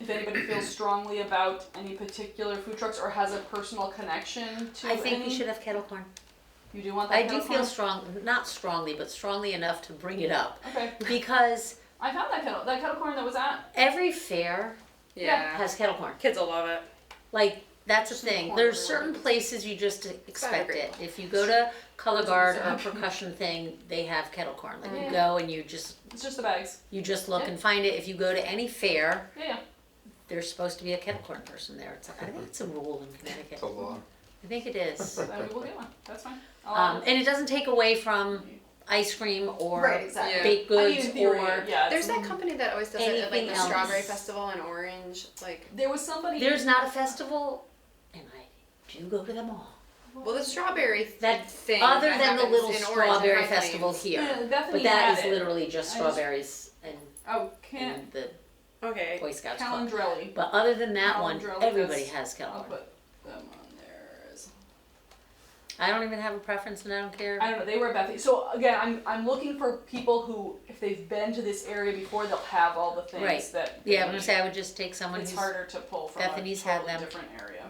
B: If anybody feels strongly about any particular food trucks or has a personal connection to
D: I think
B: any,
D: we should have kettle corn.
B: You do want that?
D: I do
B: kettle
D: feel
B: corn?
D: strong, not strongly, but strongly enough to bring it up.
B: Okay.
D: Because
B: I found that kettle corn that was at.
D: every fair
C: Yeah.
D: has kettle corn.
C: Kids will love it.
D: Like, that's a
B: Just in the
D: thing.
B: corner
D: There's
B: or
D: certain
B: whatever.
D: places you just expect
C: agree.
D: it. If you go to Color Guard or a
B: Exactly.
D: percussion thing, they have kettle corn. Like
B: Yeah.
D: you go and you just
B: the bags.
D: look
B: Yeah.
D: and find it. If you go to any fair,
B: Yeah.
D: there's supposed to be a kettle corn person there. It's like, I think it's a rule in Connecticut.
G: It's a law.
D: I think it is.
B: then we will get one, that's fine. I'll add it.
D: And it doesn't take away from ice cream or
A: Right, exactly.
D: baked
B: I mean,
D: goods
B: in theory,
D: or,
B: yeah,
A: There's
B: it's-
A: that company that always does it at like
D: anything
A: the
D: else.
A: Strawberry Festival in Orange, like,
B: there was somebody.
D: there's not a festival, and I do go to them all.
A: well, the strawberry
D: That,
A: thing.
D: other
A: that
D: than the
A: happens
D: little
A: in Orange and
D: strawberry
A: High
D: festival
A: Plains.
D: here.
B: Bethany
D: But that
B: had
D: is
B: it.
D: literally just
B: I just-
D: strawberries
B: Oh, can't,
D: and the
C: Okay.
D: Boy Scouts Club.
B: Calendrelli.
D: But other than that one,
B: Calendrelli,
D: everybody
B: that's-
D: has
B: I'll
D: Calendar.
B: put them on theirs.
D: I don't even have a preference and I don't care.
B: I don't know, they were at Bethany. So again, I'm looking for people who, if they've been to this area before, they'll have all the things
D: Right.
B: that.
D: Yeah,
B: they
D: I'm gonna
B: need.
D: say I would just take someone
B: It's
D: who's,
B: harder to pull from
D: Bethany's
B: a
D: had
B: totally
D: them.
B: different area.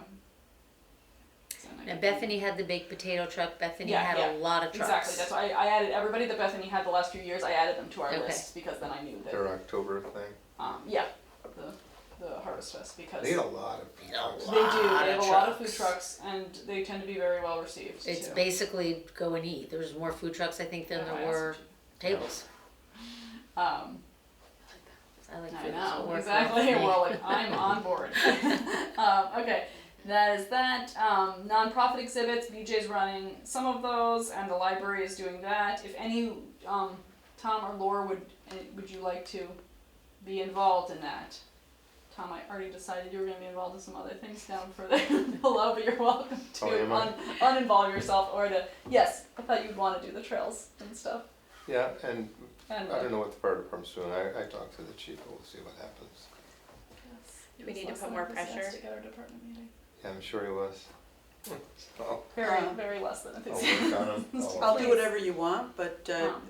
B: So then I
D: now
B: can-
D: Bethany had the baked potato truck, Bethany
B: Yeah,
D: had
B: yeah,
D: a lot of trucks.
B: Exactly, that's why I added everybody that Bethany had the last few years, I added them to our
D: Okay.
B: list, because then I knew that,
G: Their October thing.
B: yeah, the Harvest Fest, because
G: They
B: they
G: had a lot of.
D: They had a
B: do,
D: lot
B: they have
D: of
B: a lot of food
D: trucks.
B: trucks, and they tend to be very well received,
D: It's
B: too.
D: basically go and eat. There was more food trucks I think than
B: Yeah, I
D: there
B: asked
D: were tables.
B: Um,
D: I like
B: I
D: food, so it
B: know,
D: worked well
B: exactly,
D: for me.
B: well, like, I'm on board. Okay, that is that, nonprofit exhibits, BJ's running some of those, and the library is doing that. If any, Tom or Laura, would you like to be involved in that? Tom, I already decided you were gonna be involved in some other things down further below, but you're welcome to
G: Oh, am I?
B: uninvolve yourself, or to, yes, I thought you'd wanna do the trails and stuff,
G: Yeah, and
B: and.
G: I don't know what the fire department's doing. I talked to the chief, we'll see what happens.
C: Do we need to put more pressure?
B: At our department meeting.
G: Yeah, I'm sure he was. So,
B: Very,
E: Um,
B: very less than
G: I'll
B: enthusiastic.
G: work on him.
E: I'll do
B: Please.
E: whatever you want, but
B: Um.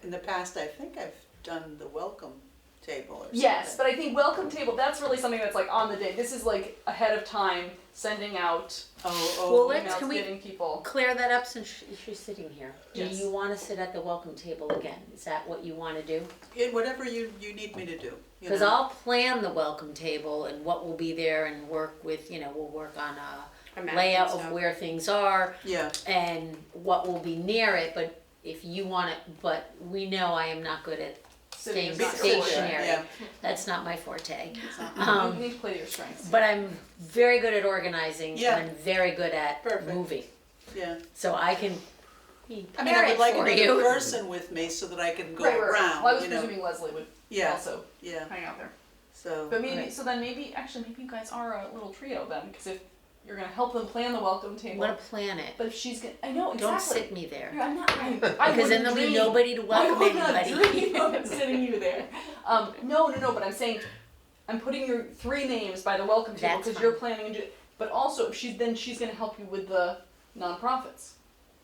E: in the past, I think I've done the welcome table or something.
B: Yes, but I think welcome table, that's really something that's like on the day. This is like ahead of time, sending out
E: Oh,
D: Well,
B: emails,
D: can we-
B: getting people.
D: Clear that up since she's sitting here. Do
B: Yes.
D: you wanna sit at the welcome table again? Is that what you wanna do?
E: whatever you need me to do, you
D: Cause
E: know.
D: I'll plan the welcome table and what will be there and work with, we'll work on
C: A
D: a
C: map
D: layout
C: and
D: of
C: stuff.
D: where things are
E: Yeah,
D: and what will be near it, but if you want it, but we know I am not good at
B: Sitting
D: staying
B: is not your forte.
D: stationary.
E: yeah.
D: That's not my forte.
B: It's not-
D: Um,
B: you need to play to your strengths.
D: But I'm very good at organizing
E: Yeah.
D: and I'm very good at
E: Perfect.
D: moving.
E: Yeah.
D: So I can
E: I mean, I
D: prepare
E: would
D: it
E: like
D: for
E: another
D: you.
E: person with me so that I can go
B: Right.
E: around,
B: Well, I was
E: you know.
B: presuming Leslie would
E: Yeah,
B: also
E: yeah,
B: hang out there.
E: so.
B: But maybe,
D: Okay.
B: so then maybe you guys are a little trio then, because if you're gonna help them plan the welcome
D: I'm
B: table.
D: gonna plan it.
B: But if she's gonna, I know,
D: Don't
B: exactly.
D: sit me there.
B: I'm not, I
D: Because then
B: wouldn't
D: there'll be
B: dream.
D: nobody to welcome
B: I would not
D: anybody.
B: dream of sitting you there. No, but I'm saying, I'm putting your 3 names by the welcome table
D: That's
B: because you're
D: fine.
B: planning to do. But also, she's gonna help you with the nonprofits,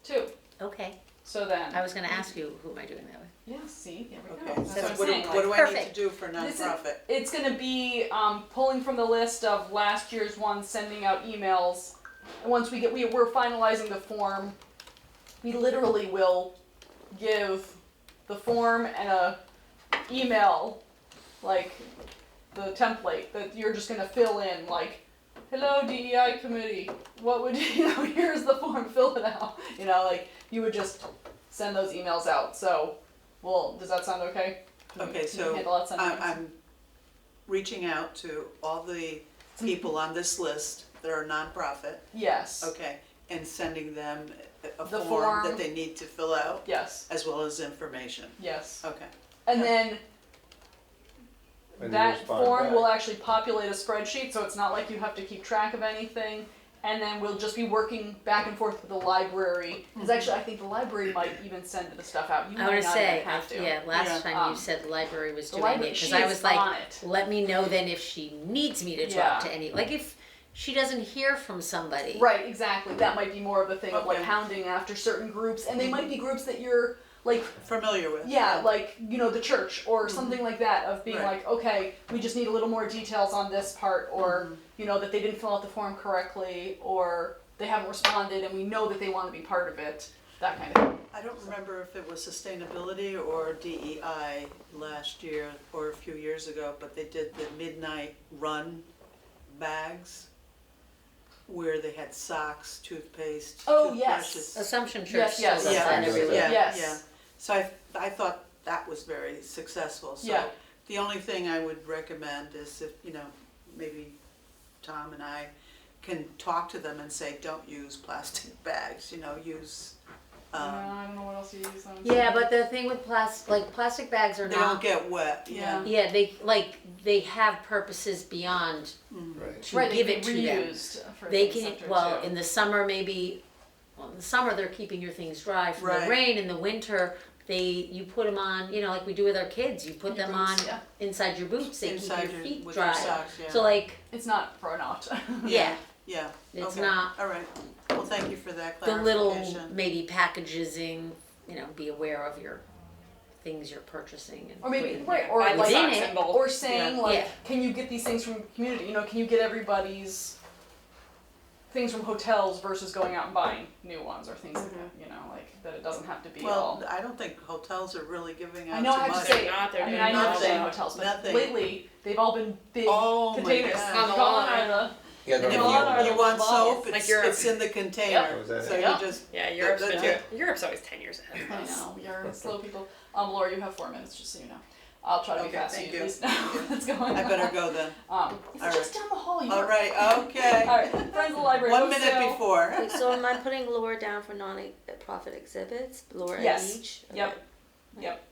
B: too.
D: Okay,
B: So then,
D: I was gonna ask you, who am I doing that with?
B: yeah. See, there we
E: Okay,
B: go. That's
E: so
B: what I'm
E: what do,
B: saying.
E: what
B: like,
E: do I need to
D: Perfect.
E: do for
B: This is-
E: nonprofit?
B: It's gonna be pulling from the list of last year's ones, sending out emails. And once we're finalizing the form, we literally will give the form and a email, like the template that you're just gonna fill in, like, hello DEI committee, what would here's the form, fill it out. Like you would just send those emails out. So, well, does that sound okay? Can
E: Okay,
B: you
E: so
B: handle that sending?
E: I'm reaching out to all the people on this list that are nonprofit,
B: Yes.
E: okay, and sending them a
B: The
E: form
B: form.
E: that they need to fill out,
B: Yes.
E: as well as information,
B: Yes.
E: okay.
B: And then
G: And you
B: that
G: respond
B: form
G: back.
B: will actually populate a spreadsheet, so it's not like you have to keep track of anything. And then we'll just be working back and forth with the library. Because actually, I think the library might even send the stuff out. You
D: I
B: might
D: wanna
B: not
D: say,
B: even have to.
D: yeah, last
E: Yeah.
D: time
B: Um,
D: you said the library was
B: The
D: doing
B: library,
D: it,
B: she
D: cause I
B: is
D: was like,
B: on it.
D: let me know then if she needs me to
B: Yeah.
D: talk to any, like if she doesn't hear from somebody.
B: Right, exactly. That might be more of a thing of like
E: Okay.
B: hounding after certain groups, and they might be groups that you're like,
E: Familiar with?
B: yeah, like the church or something like that. Of being
E: Right.
B: like, okay, we just need a little more details on this part, or that they didn't fill out the form correctly, or they haven't responded, and we know that they want to be part of it. That kind of thing.
E: I don't remember if it was sustainability or DEI last year or a few years ago, but they did the midnight run bags where they had socks, toothpaste,
B: Oh, yes.
E: toothbrushes.
D: Assumption Church
B: Yes,
D: still
B: yes.
D: does
E: Yeah,
D: that every week.
E: yeah,
B: Yes.
E: yeah. So I thought that was very successful, so
B: Yeah.
E: the only thing I would recommend is if, maybe Tom and I can talk to them and say, don't use plastic bags, you know, use,
B: I don't know what else you use on.
D: Yeah, but the thing with plastic bags are
E: they don't
D: not,
E: get wet, yeah.
D: yeah, they have purposes beyond
G: Right.
D: to
B: Right,
D: give
B: they
D: it
B: can
D: to
B: be
D: them.
B: reused for
D: They
B: things
D: can,
B: after
D: well,
B: too.
D: in the summer maybe, in the summer they're keeping your things dry from the
E: Right.
D: rain. In the winter, you put them on, you know, like we do with our kids, you put
B: Your
D: them
B: boots,
D: on
B: yeah.
D: inside your boots, they keep
E: Inside
D: your feet
E: with
D: dry.
E: your socks, yeah.
D: So like,
B: It's not for naught.
D: yeah,
E: Yeah,
D: it's
E: okay.
D: not
E: All right, well, thank you for that
D: the little
E: clarification.
D: maybe packaging, you know, be aware of your things you're purchasing and
B: Or maybe,
D: putting
B: right,
D: there.
B: or
C: Buy the
B: like,
D: Within
C: sock
D: it,
C: symbol.
B: or saying like,
D: Yeah.
B: can you get these things from the community? You know, can you get everybody's things from hotels versus going out and buying new ones or things like that? You know, like that it doesn't have to be all.
E: Well, I don't think hotels are really giving out
B: I
E: too
B: know
E: much.
B: I have to
C: They're
B: say,
C: not, they're
B: I mean,
C: doing
B: I know
C: nothing.
B: staying in hotels, but
E: Nothing.
B: lately they've all been big
E: Oh my
B: containers.
E: gosh.
C: On the
B: Gone
C: line.
B: are the
G: Yeah,
E: And
G: the
E: if
B: Gone are
E: you
B: the
E: want
B: bottles.
E: soap,
C: Like
E: it's,
C: Europe.
E: it's in the container,
G: Yep. Was that
E: so
G: it?
B: Yep.
E: you just,
C: Yeah, Europe's
E: that's
C: been,
E: it.
C: Europe's always 10 years ahead of
B: I
C: us.
B: know, you're slow people. Laura, you have 4 minutes, just so you know. I'll try to be
E: Okay,
B: fast, so
E: thank
B: you at
E: you.
B: least know what's going on.
E: I better go then.
B: It's
E: All
B: just down the hall, you
E: All
B: know.
E: right, okay.
B: Alright, Friends of the Library.
E: 1
B: book
E: minute
B: sale.
E: before.
F: Okay, so am I putting Laura down for non-profit exhibits? Laura
B: Yes.
F: at each?
B: Yep. Yep.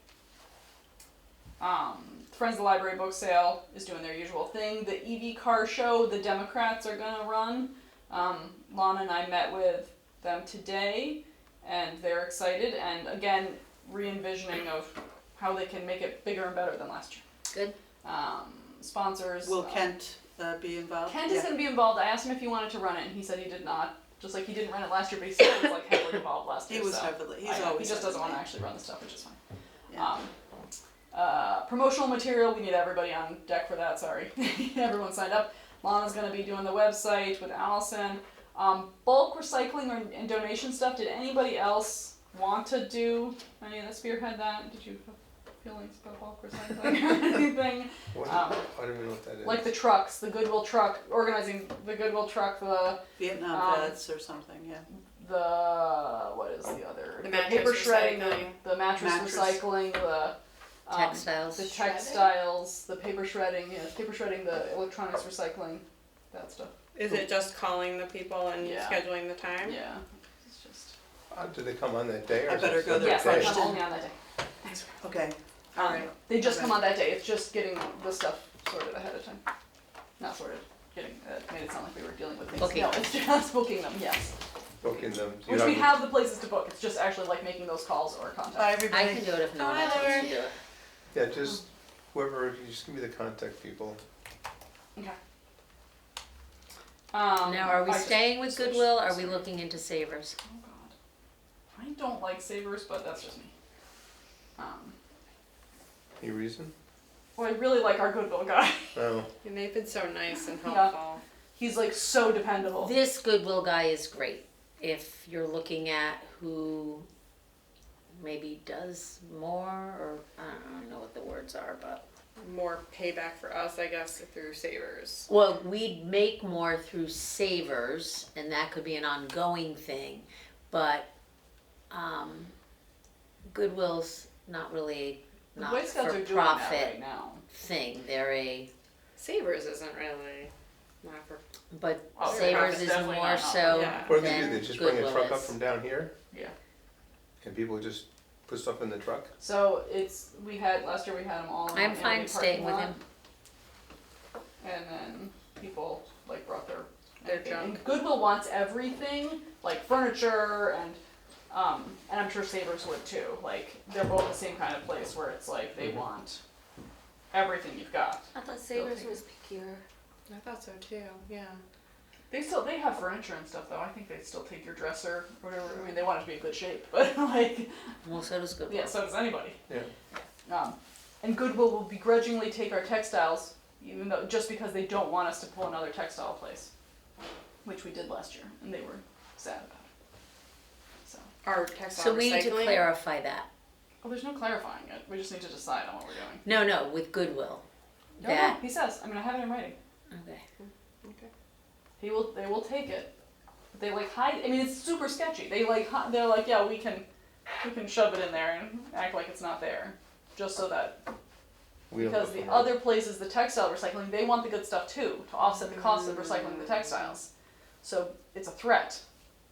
B: Friends of the Library book sale is doing their usual thing. The EV car show the Democrats are gonna run. Lana and I met with them today, and they're excited. And again, re-envisioning of how they can make it bigger and better than last year.
D: Good.
B: Sponsors.
E: Will Kent be involved?
B: Kent is
E: Yeah.
B: going to be involved. I asked him if he wanted to run it, and he said he did not. Just like he didn't run it last year, but he still was like heavily involved last year.
E: He was
B: so
E: heavily, he's
B: I know,
E: always
B: he just doesn't want to
E: heavily.
B: actually run the stuff, which is fine.
E: Yeah.
B: Promotional material, we need everybody on deck for that, sorry. Everyone signed up. Lana's gonna be doing the website with Allison. Bulk recycling and donation stuff, did anybody else want to do any of the spearhead that? Did you have feelings about bulk recycling or anything?
G: What,
B: Um,
G: I don't even know what that is.
B: Like the trucks, the Goodwill truck, organizing the Goodwill truck,
E: Vietnam vets or something, yeah.
B: what is the other?
C: The
B: paper
C: mattress
B: shredding,
C: recycling.
B: the mattress
E: Mattress.
B: recycling, the
D: Textiles.
B: the textiles, the paper shredding, paper shredding, the electronics recycling, that stuff.
C: Is it just calling the people and
B: Yeah.
C: scheduling the time?
B: Yeah, it's just.
G: Do they come on that day or
E: I
G: is it
E: better go
G: separate
E: there
B: Yes, they
G: day?
B: come
E: first.
B: only on that day.
E: Okay, all right.
B: They just
E: Okay.
B: come on that day. It's just getting the stuff sorted ahead of time. Not sorted. Getting made it sound like we were dealing with things.
D: Booking.
B: No, it's just booking them. Yes.
G: Booking them. So you
B: Which we
G: don't-
B: have the places to book. It's just actually like making those calls or contact.
E: Bye,
D: I
E: everybody.
D: can do it if no one
C: Hi,
D: else wants
C: Laura.
D: to do it.
G: Yeah, just whoever, you just give me the contact people.
B: Okay.
D: Now, are we
B: I just
D: staying with
B: switched-
D: Goodwill, or are we looking into Savers?
B: Oh God. I don't like Savers, but that's just me.
G: Any reason?
B: Well, I really like our Goodwill guy.
G: Oh,
C: And they've been so nice and
B: Yeah.
C: helpful.
B: He's like so dependable.
D: This Goodwill guy is great. If you're looking at who maybe does more, or I don't know what the words are, but.
C: More payback for us, I guess, through Savers.
D: Well, we'd make more through Savers, and that could be an ongoing thing, but Goodwill's not really
B: The
D: not
B: Boy Scouts
D: for
B: are doing that
D: profit
B: right now.
D: thing. They're a
C: Savers isn't really not for.
D: but
B: Oh,
D: Savers
B: profit's
D: is
B: definitely
D: more
B: not
D: so
C: Yeah.
G: what do they do?
D: than
G: They just bring a
D: Goodwill
G: truck up
D: is.
G: from down here
B: Yeah.
G: and people just put stuff in the truck?
B: So last year we had them all in
D: I'm
B: the
D: fine
B: parking
D: staying with
B: lot.
D: him.
B: And then people like brought their
C: Their
B: anything.
C: junk.
B: And Goodwill wants everything, like furniture and I'm sure Savers would too. Like they're both the same kind of place where it's like they want everything you've got.
F: I thought Savers was pickier.
C: I thought so too, yeah.
B: They have furniture and stuff though. I think they still take your dresser or whatever. I mean they want it to be in good shape, but like
D: Well, so does Goodwill.
B: yeah, so does anybody.
G: Yeah.
B: And Goodwill will begrudgingly take our textiles, even though just because they don't want us to pull another textile place, which we did last year, and they were sad about it. So,
C: Our textile
D: So we need to
C: recycling.
D: clarify that.
B: well, there's no clarifying it. We just need to decide on what we're doing.
D: No, with Goodwill.
B: No,
D: That
B: he says. I mean, I have it in writing.
D: okay.
B: They will take it. But they like hide. I mean, it's super sketchy. They're like, yeah, we can shove it in there and act like it's not there, just so that.
G: We don't
B: Because
G: go
B: the
G: from
B: other places, the textile recycling, they want the good stuff too, to offset the cost of recycling the textiles. So it's a threat.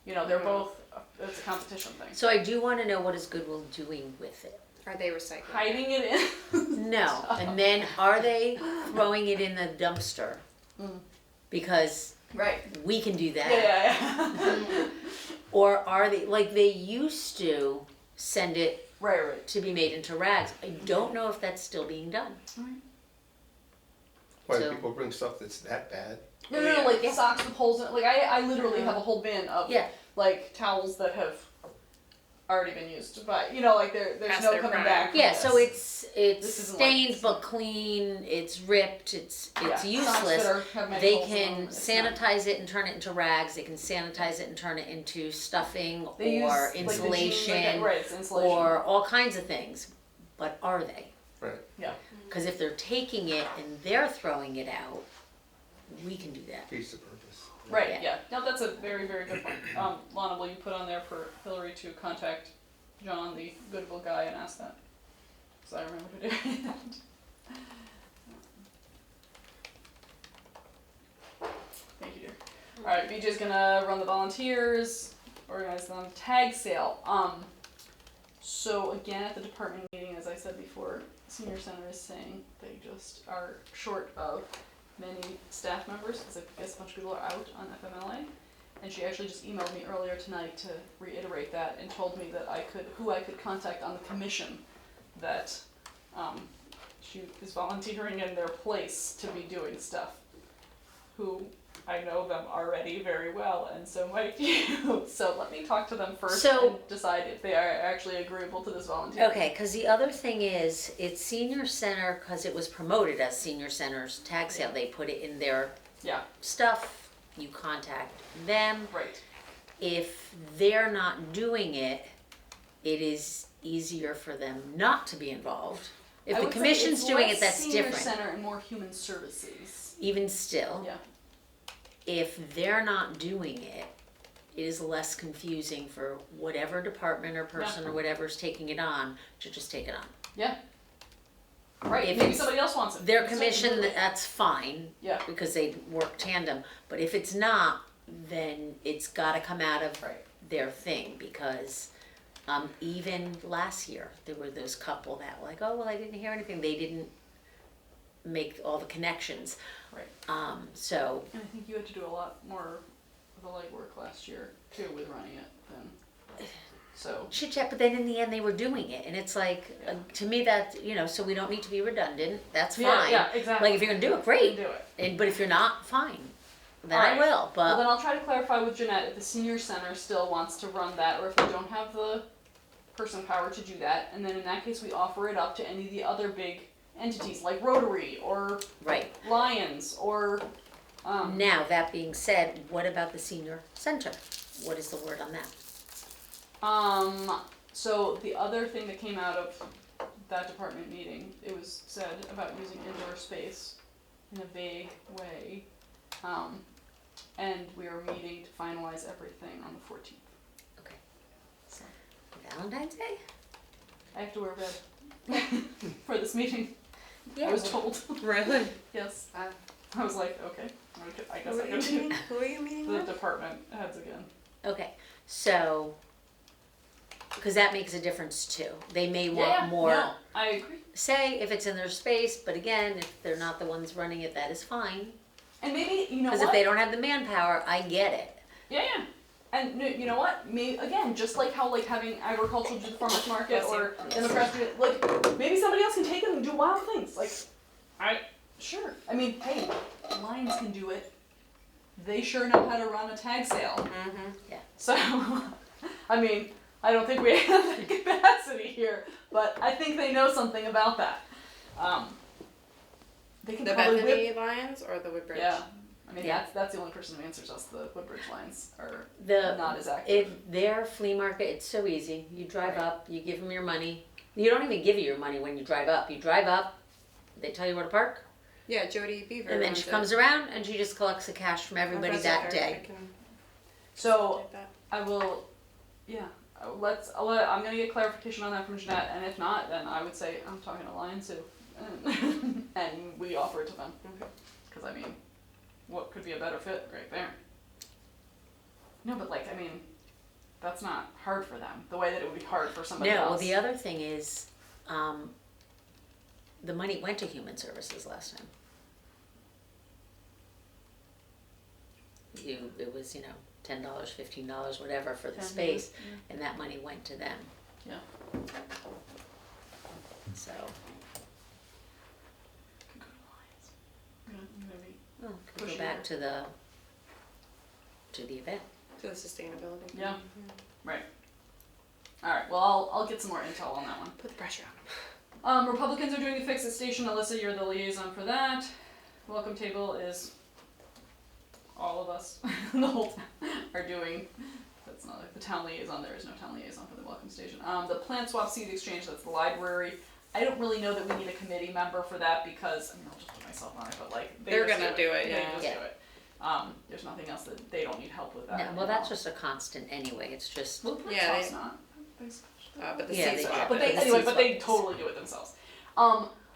B: You know, they're both, it's a competition thing.
D: So I do wanna know what is Goodwill doing with it?
C: Are they recycling?
B: Hiding it in.
D: No, and then are they throwing it in the dumpster? Because
B: Right.
D: we can do that.
B: Yeah.
D: Or are they, like they used to send it
B: Right.
D: to be made into rags. I don't know if that's still being done.
G: Why do
D: So-
G: people bring stuff that's that bad?
B: No, like socks with holes in it. Like I literally have a whole bin of
D: Yeah.
B: like towels that have already been used, but you know, like there's
C: Past
B: no
C: their
B: coming
C: prime.
B: back. from
D: Yeah,
B: this.
D: so it's
B: This isn't like-
D: stained but clean, it's ripped, it's
B: Yeah, socks that
D: useless.
B: have many
D: They
B: holes in them,
D: can
B: it's not-
D: sanitize it and turn it into rags, they can sanitize it and turn it into stuffing
B: They use,
D: or
B: like, the jeans,
D: insulation
B: right, it's insulation.
D: or all kinds of things. But are they?
G: Right.
B: Yeah.
D: Because if they're taking it and they're throwing it out, we can do that.
G: Defeats the purpose.
B: Right,
D: Yeah.
B: yeah. No, that's a very, very good point. Lana, will you put on there for Hillary to contact John, the Goodwill guy, and ask that? Because I remember doing that. Thank you, dear. Alright, BJ's gonna run the volunteers, organize them, tag sale. So again, at the department meeting, as I said before, senior center is saying they just are short of many staff members, because I guess a bunch of people are out on FMLA. And she actually just emailed me earlier tonight to reiterate that and told me that who I could contact on the commission that she is volunteering in their place to be doing stuff. Who I know them already very well, and so might you. So let me talk to them first
D: So-
B: and decide if they are actually agreeable to this volunteer.
D: Okay, because the other thing is, it's senior center, because it was promoted as senior center's tag sale, they put it in their
B: Yeah,
D: stuff, you contact them.
B: right.
D: If they're not doing it, it is easier for them not to be involved. If
B: I
D: the
B: would say
D: commission's
B: it's
D: doing
B: less
D: it, that's
B: senior
D: different.
B: center and more human services.
D: Even still,
B: Yeah.
D: if they're not doing it, it is less confusing for whatever department or person or whatever's taking it on to just take it on.
B: Yeah. Right.
D: If
B: Maybe
D: it's
B: somebody else wants it.
D: Their
B: It's
D: commission,
B: absolutely-
D: that's fine,
B: Yeah.
D: because they work tandem, but if it's not, then it's gotta come out of
B: Right.
D: their thing, because even last year, there were those couple that were like, oh, well, I didn't hear anything, they didn't make all the connections.
B: Right.
D: So,
B: And I think you had to do a lot more of the legwork last year too with running it than. So.
D: chit chat, but then in the end, they were doing it, and it's like, to me, that, so we don't need to be redundant, that's fine.
B: Yeah, exactly.
D: Like, if you're gonna do it, great,
B: Do it.
D: but if you're not, fine, then I
B: Alright.
D: will,
B: Well,
D: but,
B: then I'll try to clarify with Jeanette if the senior center still wants to run that, or if they don't have the person power to do that. And then in that case, we offer it up to any of the other big entities like Rotary or
D: right.
B: Lions or.
D: Now, that being said, what about the senior center? What is the word on that?
B: So the other thing that came out of that department meeting, it was said about using indoor space in a vague way. And we are meeting to finalize everything on the 14th.
D: Okay.
B: So
D: Valentine's Day?
B: I have to wear red for this meeting. I
D: Yeah.
B: was told.
F: Really?
B: Yes. I was like, okay, I guess
F: Who
B: I
F: are
B: go
F: you
B: to
F: meeting? Who are you meeting
B: the
F: with?
B: department heads again.
D: Okay, so, because that makes a difference too. They may want
B: Yeah,
D: more
B: no, I agree.
D: say if it's in their space, but again, if they're not the ones running it, that is fine.
B: And maybe, you know
D: Because
B: what?
D: if they don't have the manpower, I get it.
B: Yeah, yeah. And you know what? Maybe again, just like how like having agricultural do the farmers market or Democrats do it, like maybe somebody else can take it and do wild things. Like, sure. I mean, hey, Lions can do it. They sure know how to run a tag sale.
F: Mm-hmm.
B: So, I mean, I don't think we have the capacity here, but I think they know something about that. They can
C: The
B: probably
C: Bethany
B: whip.
C: Lions or the Woodbridge?
B: Yeah. I mean,
D: Yeah.
B: that's the only person who answers us. The Woodbridge Lions are
D: The
B: not as active.
D: their flea market, it's so easy. You drive
B: Right.
D: up, you give them your money. You don't even give you your money when you drive up. You drive up, they tell you where to park,
C: Yeah, Jody Beaver.
D: and then
C: runs
D: she
C: it.
D: comes around and she just collects the cash from
C: My
D: everybody
C: friends
D: that
C: are-
D: day.
C: I can
B: So
C: take that.
B: I will, yeah. I'm gonna get clarification on that from Jeanette, and if not, then I would say I'm talking to Lion Sue, and we offer it to them.
C: Okay.
B: Because I mean, what could be a better fit right there? No, but like, I mean, that's not hard for them, the way that it would be hard for somebody
D: No,
B: else.
D: well, the other thing is, the money went to Human Services last time. It was, $10, $15, whatever for the
B: 10
D: space,
B: yeah.
D: and that money went to them.
B: Yeah.
D: So,
B: Could go to Lions. Yeah, maybe.
D: well, could
B: Push
D: go
B: it
D: back
B: over.
D: to the event.
C: To the sustainability.
B: Yeah. Right. Alright, well, I'll get some more intel on that one.
C: Put the pressure on them.
B: Republicans are doing the Fix It Station. Alyssa, you're the liaison for that. Welcome table is all of us, the whole town, are doing. That's not like the town liaison. There is no town liaison for the Welcome Station. The plant swap seed exchange. That's the library. I don't really know that we need a committee member for that because I'll just put myself on it. But like
C: They're
B: just
C: gonna do it,
B: They
C: yeah.
B: just
D: Yeah.
B: do it. There's nothing else that they don't need help with that.
D: No, well, that's just a constant anyway, it's just,
B: Well, the plant
C: Yeah,
B: swap's
C: they-
B: not.
C: But the
D: Yeah,
C: seed
D: they
C: swap
D: do.
B: But they
C: is.
B: anyway, but they totally do it themselves.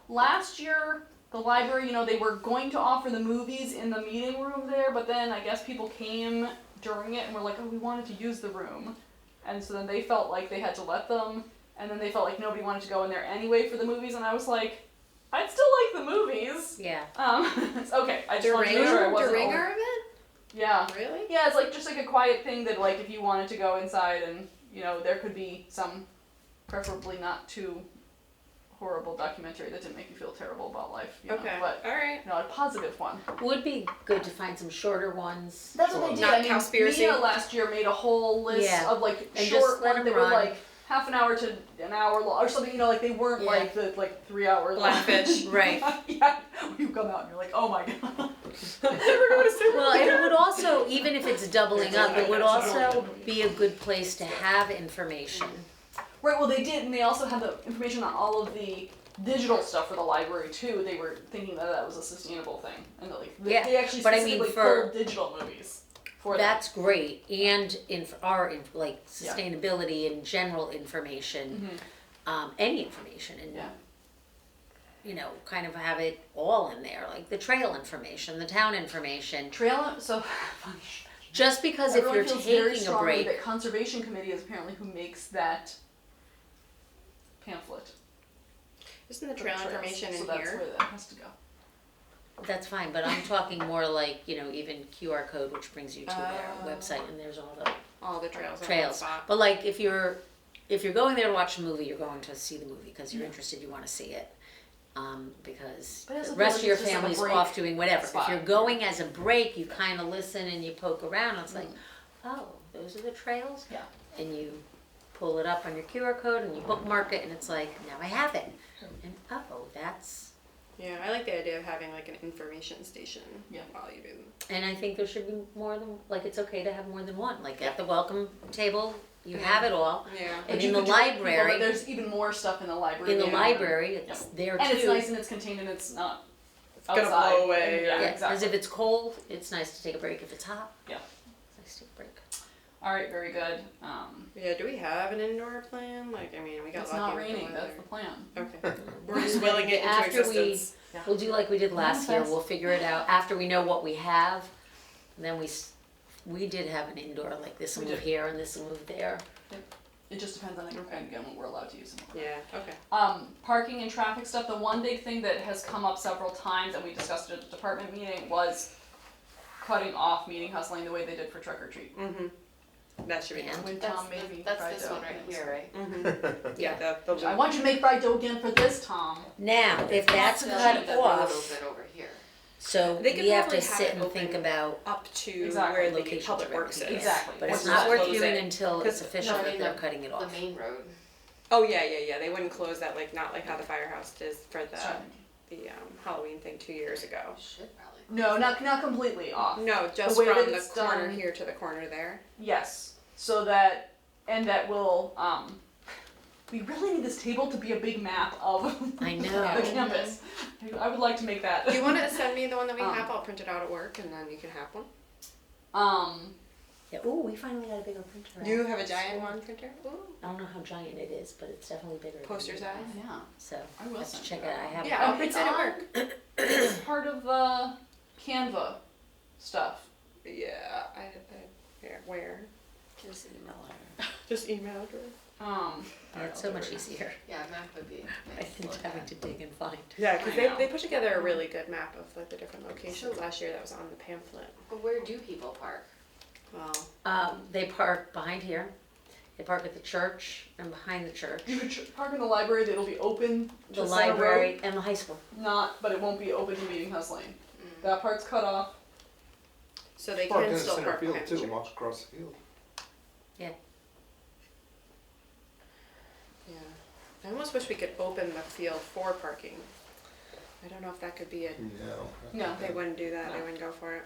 B: Last year the library, they were going to offer the movies in the meeting room there, but then I guess people came during it and were like, oh, we wanted to use the room, and so then they felt like they had to let them, and then they felt like nobody wanted to go in there anyway for the movies, and I was like, I'd still like the movies.
D: yeah.
B: It's okay. I just wanted to make sure I wasn't.
C: During
B: over-
C: our event?
B: Yeah.
C: Really?
B: Yeah, it's like just like a quiet thing that like if you wanted to go inside and there could be some preferably not too horrible documentary that didn't make you feel terrible about life,
C: Okay.
B: but
C: Alright.
B: a positive one.
D: Would be good to find some shorter ones.
B: That's what they did.
C: Not
B: I mean,
C: Cowspiracy?
B: Mia last year made a whole list
D: Yeah.
B: of like
D: And
B: short
D: just let
B: ones
D: 'em
B: that were
D: run.
B: like half an hour to an hour long or something, like they weren't
D: Yeah.
B: like the 3 hours
C: Blackfish.
D: Right.
B: Yeah. You come out and you're like, oh my god.
D: Well, it would also, even if it's doubling up, it would also
B: Yeah.
D: be a good place to have information.
B: Right, well they did, and they also had the information on all of the digital stuff for the library too. They were thinking that that was a sustainable thing, and that, like
D: Yeah,
B: they actually
D: but I mean,
B: specifically
D: for-
B: pulled digital movies for
D: That's great, and our
B: Yeah.
D: sustainability and general information,
B: Mhm.
D: any information, and
B: Yeah.
D: kind of have it all in there, like the trail information, the town information.
B: Trail. So funny.
D: Just because if
B: Everyone
D: you're
B: feels very
D: taking a
B: strongly
D: break,
B: that conservation committee is apparently who makes that pamphlet.
C: Isn't the
B: for
C: trail
B: the trails,
C: information
B: so
C: in
B: that's
C: here?
B: where that has to go.
D: that's fine, but I'm talking more like, even QR code, which brings you to their website, and there's all the
C: All the trails in one
D: trails.
C: spot.
D: But like, if you're going there to watch a movie, you're going to see the movie because you're interested, you want to see it. Because
B: But I also
D: the
B: feel
D: rest
B: like
D: of your
B: it's just like a
D: family's
B: break
D: off doing whatever.
B: spot.
D: If you're going as a break, you kind of listen and you poke around. It's like,
B: Mm.
D: oh, those are the trails?
B: Yeah.
D: And you pull it up on your QR code and you bookmark it, and it's like, now I have it. And oh, that's...
C: Yeah, I like the idea of having like an information station
B: Yeah.
C: while you do.
D: And I think there should be more than, like, it's okay to have more than one. Like, at the welcome table, you
C: Yeah.
D: have it all.
C: Yeah.
D: And
B: you
D: in the
B: could direct people,
D: library,
B: but there's even more stuff in the library.
D: in the
B: than-
D: library, it's there too.
B: And it's nice and it's contained and it's not
C: gonna
B: outside.
C: blow away,
B: And-
C: yeah.
D: Yeah, because
B: exactly.
D: if it's cold, it's nice to take a break. If it's hot,
B: Yeah.
D: it's nice to take a break.
B: All right, very good.
C: Yeah, do we have an indoor plan? Like, I mean, we got
B: It's
C: lucky
B: not
C: with the
B: raining. That's
C: weather.
B: the plan.
C: Okay. We're just willing it into
D: After we-
C: existence.
D: We'll do like we did last year.
B: Manifest.
D: We'll figure it out after we know what we have. And then we did have an indoor, like this will
B: We
D: move
B: did.
D: here and this will move there.
B: It just depends on again what we're allowed to use. And what we're not.
C: Yeah, okay.
B: Parking and traffic stuff. The one big thing that has come up several times, and we discussed it at the department meeting, was cutting off meeting house lane the way they did for trick or treat.
C: Mm-hmm. That should be
D: Yeah.
C: done.
B: When
A: That's,
B: Tom made me
A: that's
B: fried
A: this
B: dough.
A: one right here, right?
C: Mm-hmm.
D: Yeah.
C: The
B: I want you to make fried dough again for this, Tom.
D: Now, if that's
A: They'll
D: cut
A: need that
D: off,
A: little bit over here.
D: so
C: They could
D: we have
C: probably
D: to
C: have
D: sit
C: it
D: and think
C: open
D: about
C: up to
B: Exactly.
C: where the
D: locations
C: public
D: where
C: works is.
D: people-
B: Exactly.
D: But it's
B: Once
D: not
B: you
D: worth
C: close
D: doing
C: it.
D: until it's
C: 'Cause-
D: official
A: No, I
D: that
A: mean
D: they're
A: the-
D: cutting it off.
A: The main road.
C: Oh yeah. They wouldn't close that not like how the firehouse did for the
B: Sorry.
C: Halloween thing 2 years ago.
A: Should probably.
B: No, not completely off.
C: No, just
B: way that
C: from the
B: it's
C: corner
B: done-
C: here to the corner there.
B: Yes, so that will we really need this table to be a big map of
D: I know.
B: the campus. I would like to make that.
C: Do you want to send me the one that we have? I'll print it out at work and then you can have one.
D: Yeah. Ooh, we finally got a bigger printer.
C: Do you have a giant one printer? Ooh.
D: I don't know how giant it is, but it's definitely bigger. than
C: Poster
D: we
C: size?
D: have.
B: Yeah,
D: So
B: I will
D: have to
B: send
D: check
B: you
D: it out. I
B: that.
D: have.
C: Yeah, I'll print
B: It's
C: it at
B: on-
C: work.
B: it's part of the Canva stuff.
C: Yeah, yeah, where?
F: Just email her.
C: Just email her.
D: It's so much easier
A: Yeah, map would be
D: I
A: nice to
D: think
A: look
D: having
A: at.
D: to dig and find.
C: Yeah, because
B: I
C: they,
B: know.
C: they put together a really good map of like the different locations
A: So-
C: last year that was on the pamphlet.
A: But where do people park?
C: Well,
D: They park behind here. They park at the church and behind the church.
B: You could park in the library. That'll be open.
D: The
B: to Center
D: library and the high school.
B: Road, not, but it won't be open to Meeting House Lane.
A: Mm.
B: That part's cut off.
C: so they
G: Park in
C: can
G: the
C: still
G: center
C: park
G: field
C: behind
G: too,
C: the
G: and
C: church.
G: walk across the field.
C: Yeah. I almost wish we could open the field for parking. I don't know if that could be it.
G: No.
B: No.
C: They wouldn't do that. They
B: No.
C: wouldn't go for it.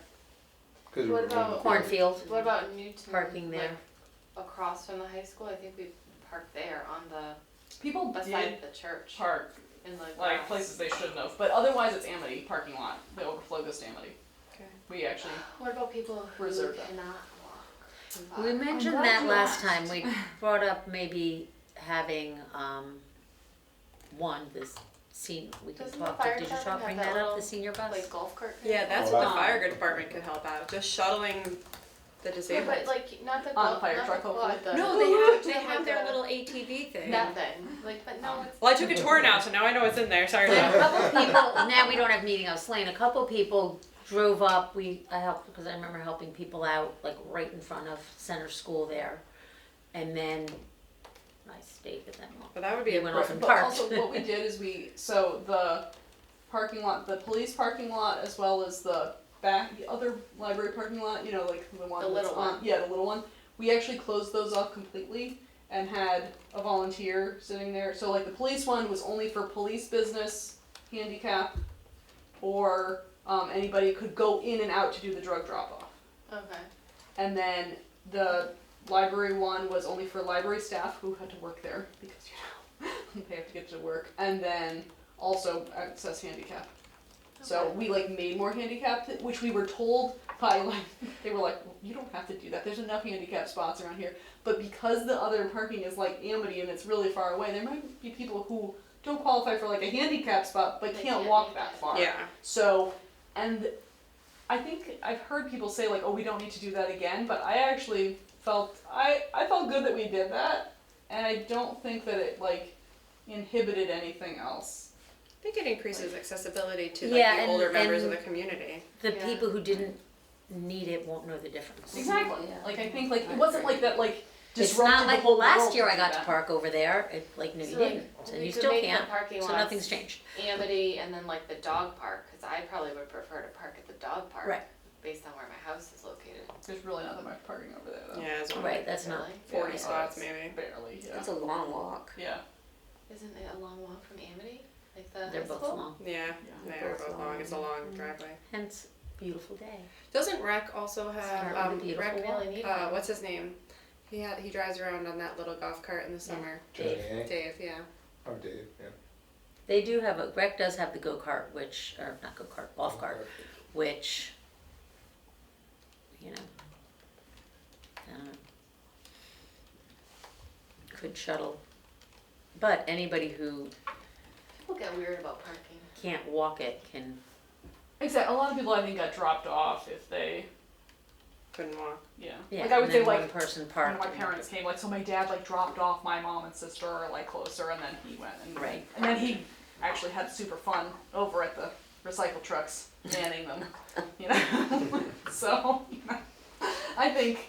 G: Cause
A: What
G: we're
A: about-
D: Cornfield.
A: What about Newton?
D: Parking there.
A: Like, across from the high school, I think we parked there on the,
B: People
A: beside
B: did
A: the church.
B: park
A: In the
B: like
A: grass.
B: places they shouldn't have, but otherwise it's Amity parking lot. The overflow goes to Amity.
C: Okay.
B: We actually
A: What about people who
B: Reserve that.
A: cannot walk?
D: We mentioned
B: glad
D: that
B: you
D: last
B: asked.
D: time. We brought up maybe having one this scene. We could
A: Doesn't the
D: talk to.
A: fire
D: Did you
A: department
D: talk
A: have
D: bring
A: that
D: that up?
A: little,
D: The senior bus.
A: Like golf cart?
C: Yeah, that's
G: Oh,
C: what the
B: wow.
C: fire department could help out. Just shuttling the
A: Yeah,
C: disabled.
A: but like not the
B: On
A: golf,
B: the fire
A: not
B: truck,
A: the
B: hopefully.
A: quad, the
C: No, they have their
A: the-
C: little ATV thing.
A: that thing. Like, but no, it's
C: Well, I took a tour now, so now I know what's in there. Sorry.
D: Then a
C: Bob.
D: couple people. Now we don't have Meeting House Lane. A couple people drove up. I helped because I remember helping people out like right in front of Center School there, and then I stayed with them.
C: But that would be
D: They
C: a
D: went
C: perfect.
D: off and
B: But
D: parked.
B: also what we did is so the parking lot, the police parking lot, as well as the other library parking lot, you know, like the one
A: The
B: that's
A: little
B: on,
A: one.
B: yeah, the little one. We actually closed those off completely and had a volunteer sitting there. So like the police one was only for police business, handicap, or anybody could go in and out to do the drug drop off.
A: okay.
B: And then the library one was only for library staff who had to work there because they have to get to work. And then also access handicap. So
A: Okay.
B: we like made more handicap, which we were told by like they were like, well, you don't have to do that. There's enough handicap spots around here. But because the other parking is like Amity and it's really far away, there might be people who don't qualify for like a handicap spot but
A: They
B: can't
A: can't
B: walk
A: make
B: that
A: it.
B: far.
C: Yeah.
B: So, and I think I've heard people say like, oh, we don't need to do that again, but I actually felt, I felt good that we did that, and I don't think that it like inhibited anything else.
C: I think it increases accessibility to like
D: Yeah,
C: the
D: and-
C: older members of
D: and-
C: the community.
D: The
A: Yeah.
D: people who didn't need it won't know the difference.
B: Exactly.
F: Yeah.
B: Like I think like it wasn't like that like
D: It's
B: disrupted
D: not
B: the
D: like
B: whole
D: last
B: world
D: year I
B: do
D: got to
B: that.
D: park over there. It like no, you
A: So, like,
D: didn't, and
A: we
D: you
A: could
D: still
A: make the
D: can't.
A: parking
D: So
A: lots
D: nothing's changed.
A: Amity and then like the dog park, because I probably would prefer to park at the dog park.
D: Right.
A: Based on where my house is located.
B: There's really not that much parking over there though.
C: Yeah, it's only
D: Right, that's not.
A: Really?
C: 40
B: Yeah,
C: spots
B: it's
C: maybe.
B: Barely. Yeah.
F: It's a long walk.
B: Yeah.
A: Isn't it a long walk from Amity? Like the
D: They're
A: high
D: both
A: school?
D: long.
C: Yeah,
B: Yeah.
C: they are
D: Both
C: both long. It's a
D: long.
C: long driveway.
D: Hence, beautiful day.
C: Doesn't Rec also have
D: Start with a beautiful
C: Rec?
A: Really need one.
C: What's his name? He drives around on that little golf cart in the summer.
D: Dave.
G: Johnny A?
C: Dave, yeah.
G: Oh, Dave, yeah.
D: They do have Rec does have the go kart, which or not go kart, golf cart, which you know, I don't know, could shuttle, but anybody who
A: People get weird about parking.
D: can't walk it can.
B: Exactly. A lot of people I think got dropped off if they
C: Couldn't walk.
B: yeah.
D: Yeah,
B: Like I would
D: and
B: say
D: then
B: like
D: one person
B: when
D: parked.
B: my parents came, like so my dad like dropped off my mom and sister like closer, and then he went and
D: Right.
B: and then he actually had super fun over at the recycle trucks manning them, you know. So I think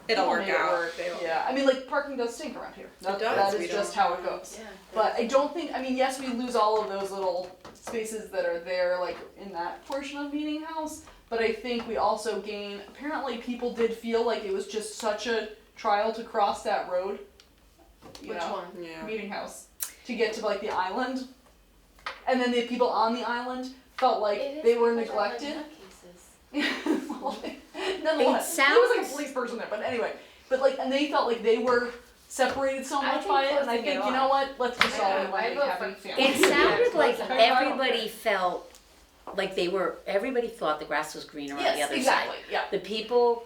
C: It'll
B: people
C: work
B: make it
C: out.
B: work. Yeah, I mean like parking does stink around here.
C: It does.
B: That
C: We
B: is just
C: don't-
B: how it goes.
A: Yeah.
B: But I don't think, I mean, yes, we lose all of those little spaces that are there, like in that portion of Meeting House, but I think we also gain, apparently people did feel like it was just such a trial to cross that road. You
A: Which
B: know,
A: one?
C: Yeah.
B: Meeting House, to get to like the island. And then the people on the island felt like
A: It is
B: they were
A: because they're, like,
B: neglected.
A: nutcases.
B: Well, nonetheless,
D: It
B: he was like a
D: sounds-
B: police person there, but anyway, but like, and they felt like they were separated so
A: I
B: much
A: think
B: by it, and I
A: closing
B: think,
A: it
B: you know
A: off.
B: what, let's just all
A: Yeah,
B: be one
A: I
B: big
A: vote
B: happy
A: for-
B: family.
D: It sounded like
A: Yeah.
D: everybody felt like everybody thought the grass was greener on the
B: Yes,
D: other
B: exactly,
D: side.
B: yeah.
D: The people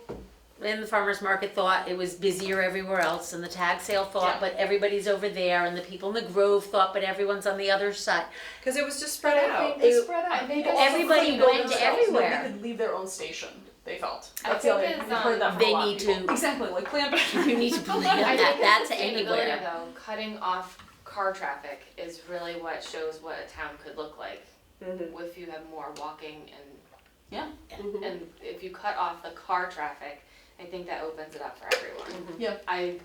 D: in the farmer's market thought it was busier everywhere else, and the tag sale thought,
A: Yeah.
D: but everybody's over there, and the people in the Grove thought, but everyone's on the other side.
C: Cause it was just spread out.
B: They
D: It-
B: spread out. They
D: Everybody
B: couldn't go
D: went
B: themselves.
D: everywhere.
B: Nobody could leave their own station. They felt.
A: I
B: That's the
A: think
B: other.
A: it's,
B: We've heard that from a
D: They
B: lot of
D: need
B: people.
D: to-
B: Exactly, like plan.
D: You need to believe
A: I
D: that,
A: think
D: that's
A: the sustainability
D: anywhere.
A: though, cutting off car traffic is really what shows what a town could look like. If you have more walking and if you cut off the car traffic, I think that opens it up for everyone.
B: Yeah.
A: I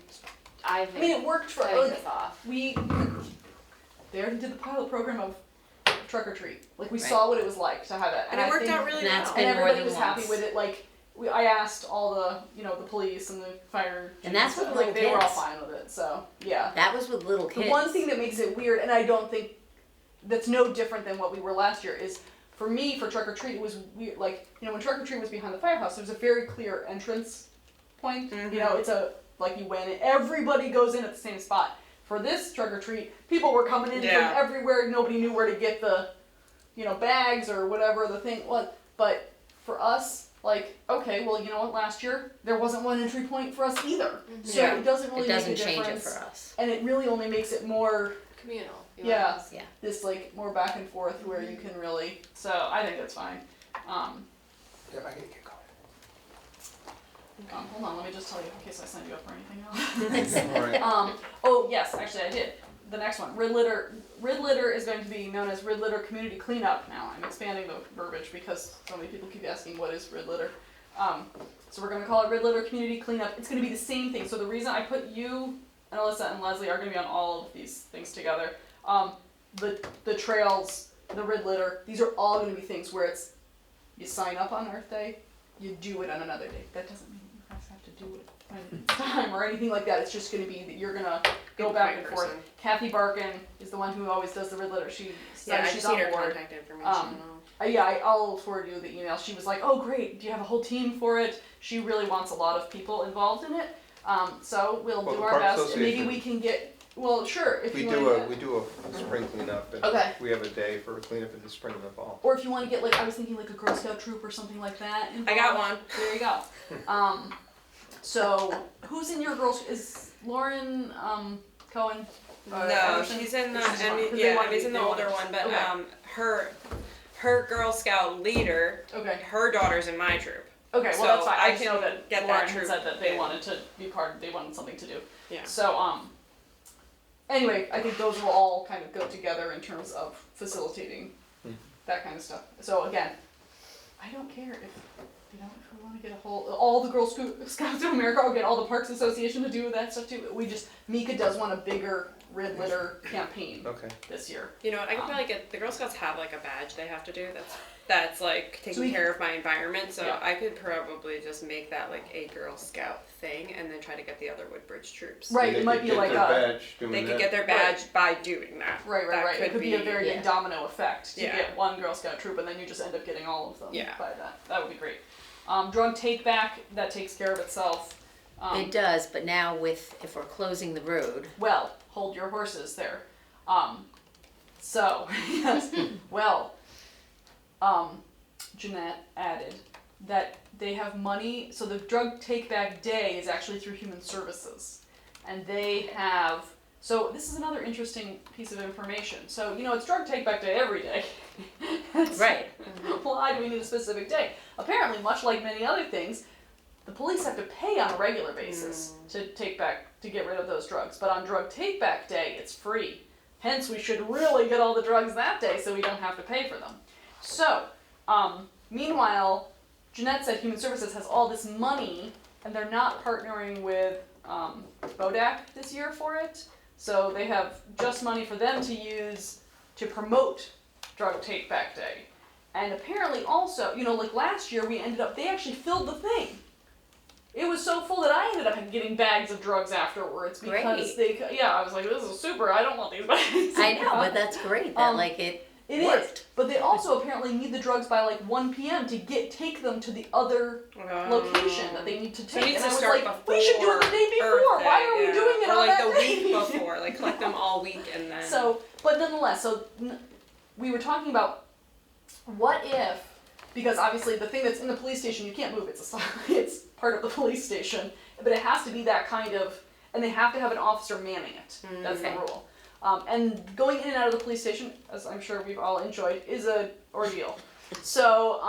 B: I
A: think
B: mean, it worked for
A: cutting
B: like
A: this off.
B: we. They already did the pilot program of Truck or Treat. Like we
D: Right.
B: saw what it was like to have it,
C: And it
B: I
C: worked
B: think-
C: out really
D: And that's
C: well.
D: been
B: and
D: more
B: everybody
D: than
B: was happy
D: once.
B: with it. Like I asked all the the police and the fire,
D: And that's
B: chiefs,
D: with
B: like
D: little
B: they were all
D: kids.
B: fine with it. So yeah.
D: That was with little kids.
B: The one thing that makes it weird, and I don't think that's no different than what we were last year, is for me, for Truck or Treat, it was weird. Like, when Truck or Treat was behind the firehouse, there was a very clear entrance point. It's like you went in, everybody goes in at the same spot. For this Truck or Treat, people were coming in
C: Yeah.
B: from everywhere, nobody knew where to get the, bags or whatever the thing was. But for us, like, okay, well, you know what, last year, there wasn't one entry point for us either. So
C: Yeah.
B: it doesn't really
D: It doesn't
B: make a
D: change it
B: difference.
D: for us.
B: And it really only makes it more,
A: Communal.
B: yeah,
D: Yeah.
B: this like more back and forth where you can really, so I think that's fine.
G: Yeah, I can get going.
B: Hold on, let me just tell you in case I signed you up for anything else.
G: All right.
B: Oh yes, actually I did. The next one, Rid Litter. Rid Litter is going to be known as Rid Litter Community Cleanup now. I'm expanding the verbiage because so many people keep asking what is Rid Litter. So we're going to call it Rid Litter Community Cleanup. It's going to be the same thing. So the reason I put you and Alyssa and Leslie are going to be on all of these things together. The trails, the Rid Litter, these are all going to be things where it's you sign up on Earth Day, you do it on another day. That doesn't mean you guys have to do it when it's time or anything like that. It's just going to be that you're going to go
C: Good
B: back
C: point,
B: and forth.
C: person.
B: Kathy Barkin is the one who always does the Rid Litter. She said
C: Yeah, I
B: she's
C: just
B: on
C: need her
B: board.
C: contact information.
B: I'll forward you the email. She was like, "Oh, great! Do you have a whole team for it?" She really wants a lot of people involved in it. So we'll
G: Well,
B: do
G: the
B: our
G: Park
B: best. And maybe
G: Association-
B: we can get. Well, sure. If
G: We
B: you
G: do
B: want
G: a, we do a spring cleanup, and
B: Okay.
G: we have a day for cleanup in the spring and the fall.
B: or if you want to get like I was thinking like a Girl Scout troop or something like that.
C: I got
B: involved.
C: one.
B: There you go. So who's in your girls? Is Lauren Cohen?
C: No,
B: Anderson?
C: she's in the
B: She's fine, 'cause they
C: yeah,
B: want
C: Emmy's
B: you-
C: in the
B: they want
C: older
B: you.
C: one, but
B: Okay.
C: her Girl Scout leader,
B: Okay.
C: her daughter's in my troop.
B: Okay, well
C: So
B: that's fine.
C: I
B: I just know
C: can
B: that
C: get that
B: Lauren had
C: troop
B: said that they
C: in.
B: wanted to be part. They wanted something to do.
C: Yeah.
B: So anyway, I think those will all kind of go together in terms of facilitating that kind of stuff. So again, I don't care if if we want to get all the Girl Scouts of America or get all the Parks Association to do that stuff too. Mika does want a bigger Rid Litter campaign
G: Okay.
B: this year.
C: You know what? I could probably get the Girl Scouts have like a badge they have to do. That's like taking
B: we-
C: care of my environment. So
B: Yeah.
C: I could probably just make that like a Girl Scout thing, and then try to get the other Woodbridge troops.
B: Right,
G: And
B: it
G: they
B: might
G: could
B: be
G: get
B: like
G: their
B: a
G: badge doing
C: They could
G: that.
C: get their badge by doing that.
B: right.
C: That
B: It could be a very
D: yeah.
B: big domino effect to
C: Yeah.
B: get one Girl Scout troop, and then you just end up getting all of them.
C: Yeah.
B: By that, that would be great. Drug take back, that takes care of itself.
D: It does, but now if we're closing the road,
B: Well, hold your horses there. So, yes, well, Jeanette added that they have money, so the drug take back day is actually through Human Services. And they have, so this is another interesting piece of information. So, it's drug take back day every day.
D: right?
B: Why do we need a specific day? Apparently, much like many other things, the police have to pay on a regular basis to get rid of those drugs. But on drug take back day, it's free. Hence, we should really get all the drugs that day so we don't have to pay for them. So, meanwhile, Jeanette said Human Services has all this money and they're not partnering with Bodak this year for it. So they have just money for them to use to promote Drug Take Back Day. And apparently also, like last year they actually filled the thing. It was so full that I ended up getting bags of drugs afterwards because I was like, this is super, I don't want these bags.
D: I know, but that's great. That
B: It
D: worked.
B: is, but they also apparently need the drugs by like 1 p.m. to take them to the other location that they need to
C: So it
B: take.
C: needs
B: And
C: to
B: I was
C: start
B: like,
C: before
B: we should do it the day before.
C: Earth Day,
B: Why are we doing it
C: or
B: on
C: like
B: that
C: the
B: day?
C: week before? Like collect them all week and then.
B: So, but nonetheless, we were talking about what if because obviously the thing that's in the police station, you can't move, it's part of the police station, but it has to be that kind of, and they have to have an officer manning it, that's the
D: Okay.
B: rule. And going in and out of the police station, as I'm sure we've all enjoyed, is a ordeal. So,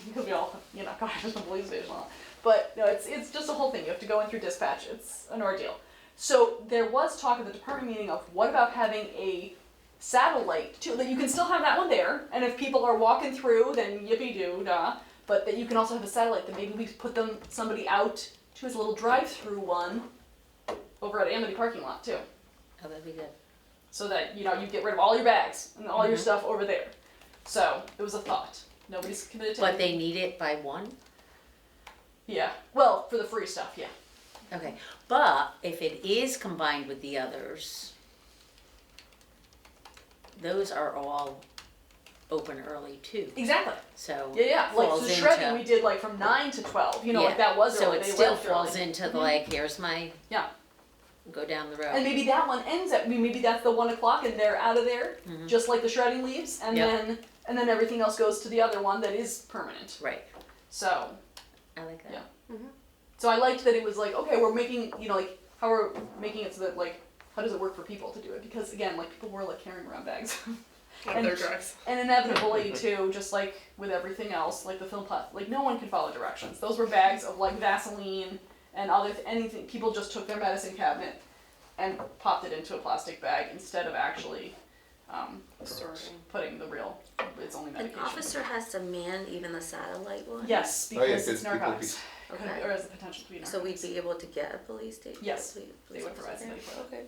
B: because we all, got to the police station a lot. But no, it's just a whole thing. You have to go in through dispatch. It's an ordeal. So there was talk at the department meeting of what about having a satellite too, that you can still have that one there, and if people are walking through, then yippee-doo-dah, but that you can also have a satellite that maybe we put somebody out to his little drive-through one over at Amity parking lot too.
D: Oh, that'd be good.
B: So that, you get rid of all your bags and all your stuff over there. So, it was a thought. Nobody's committed to
D: But
B: it.
D: they need it by 1?
B: Yeah. Well, for the free stuff, yeah.
D: Okay, but if it is combined with the others, those are all open early too.
B: Exactly.
D: So
B: Yeah. Like
D: falls
B: the shredding
D: into-
B: we did like from 9 to 12.
D: yeah.
B: Like that was
D: so
B: early.
D: it
B: They
D: still
B: left
D: falls
B: early.
D: into the like here's my
B: Yeah.
D: go down the road.
B: And maybe that one ends at maybe that's the 1 o'clock and they're out of there, just like the shredding leaves, and
D: Yep.
B: then everything else goes to the other one that is permanent.
D: Right.
B: So
D: I like that.
B: Yeah. So I liked that it was like, okay, we're making, like, how we're making it so that, like, how does it work for people to do it? Because, again, like, people were, like, carrying around bags.
C: Of their drugs.
B: And inevitably, too, just like with everything else, like the film like, no one can follow directions. Those were bags of, like, Vaseline and anything. People just took their medicine cabinet and popped it into a plastic bag instead of actually putting its only
F: An
B: medication.
F: officer has to man even the satellite one?
B: Yes,
G: Oh, yeah,
B: because
G: 'cause
B: it's
G: people
B: narcotics.
F: Okay.
B: Or has the potential to be narcotics.
F: So we'd be able to get a police station?
B: Yes,
F: police
B: they would provide
F: officer?
B: somebody for that.
F: Okay.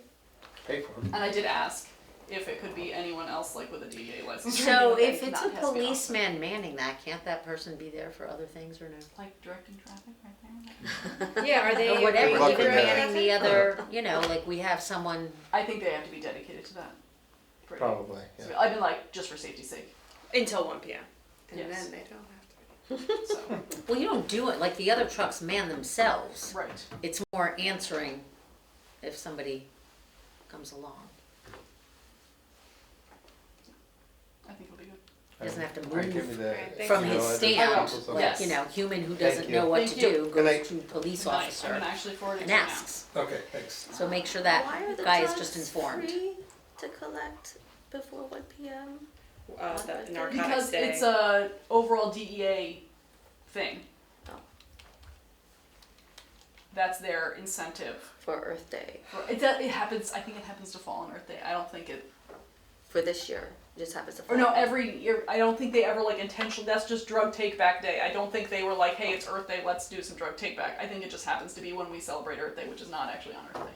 G: Pay for them.
B: And I did ask if it could be anyone else, like with a DEA license. or
D: So
B: anything,
D: if
B: like,
D: it's
B: not
D: a
B: has to be an officer.
D: policeman manning that, can't that person be there for other things or no?
B: Like directing traffic right there.
C: Yeah, are they?
D: Or whatever,
G: Luck
D: even
G: with that.
D: manning the other, like we have someone,
B: I think they have to be dedicated to that. Pretty.
G: Probably, yeah.
B: So I've been like, just for safety's sake.
C: Until 1 p.m. And
B: Yes.
C: then they don't have to.
B: So,
D: well, you don't do it, like the other trucks man themselves.
B: right.
D: It's more answering if somebody comes along.
B: I think it'll be good.
D: Doesn't have to
G: Alright, give me
D: move
G: the
C: Alright, thank
D: from
C: you.
D: his
G: email address.
D: stand,
G: People's
B: Yes.
D: like, human who
G: Thank
D: doesn't
G: you.
D: know what
B: Thank
D: to
B: you.
D: do
G: Good night.
D: goes to police
B: I'm
D: officer
B: gonna actually forward it
D: and
B: to you now.
D: asks.
G: Okay, thanks.
D: So make sure
F: Why are
D: that
F: the
D: guy is
F: drugs
D: just informed.
F: free to collect before 1 p.m.?
C: The narcotics
B: Because
C: day.
B: it's a overall DEA thing.
F: Oh.
B: That's their incentive.
F: For Earth Day.
B: It happens. I think it happens to fall on Earth Day. I don't think it.
F: For this year. It just happens to
B: Or no,
F: fall.
B: every year. I don't think they ever like intentionally. That's just drug take back day. I don't think they were like, hey, it's Earth Day. Let's do some drug take back. I think it just happens to be when we celebrate Earth Day, which is not actually on Earth Day.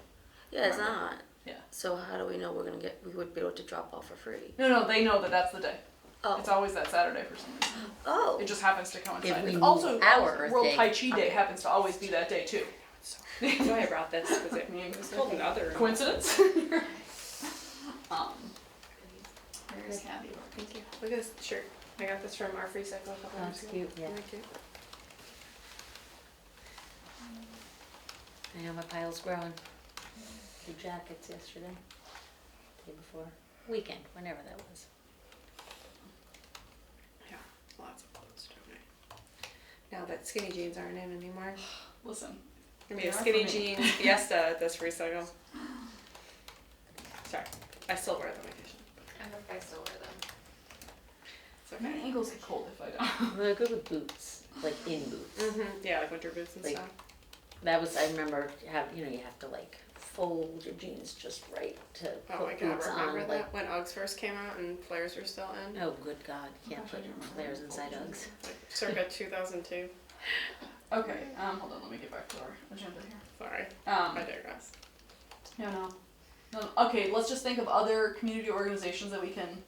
F: Yeah, it's not.
B: Yeah.
F: So how do we know we would be able to drop off for free?
B: No, they know that that's the day.
F: Oh.
B: It's always that Saturday for some reason.
F: Oh.
B: It just happens to coincide.
D: If we
B: It's
D: move
B: also
D: our Earth
B: World
D: Day-
B: Tai Chi Day happens to always be that day too.
C: That's why I brought this, because it was told in other.
B: Coincidence? Where's Kathy?
C: Thank you. Look at this shirt. I got this from our free cycle a couple
D: Oh,
C: years
D: it's
C: ago.
D: cute, yeah.
C: Isn't that cute?
D: I know my pile's growing. The jackets yesterday, day before, weekend, whenever that was.
C: Yeah, lots of clothes, don't I? Now that skinny jeans aren't in anymore.
B: Listen,
C: Gonna be
B: They
C: a
B: are
C: skinny
B: for me.
C: jean fiesta at this free cycle. Sorry, I still wear them occasionally.
A: I hope I still wear them.
C: It's
B: my
C: okay.
B: ankles get cold if I don't.
D: They're good with boots, like in boots.
C: Yeah, like winter boots and
D: Like-
C: stuff.
D: That was, I remember, you have to like fold your jeans just right to
C: Oh my
D: put
C: god,
D: boots
C: remember
D: on,
C: that
D: like,
C: when Uggs first came out and flares were still in?
D: oh good God, can't
B: Gosh, I
D: put
B: do remember
D: flares
B: that.
D: inside Uggs.
C: Like circa 2002.
B: Okay, hold on, let me get back to our agenda here.
C: Sorry, I
B: Um,
C: digress.
B: no, okay, let's just think of other community organizations that we can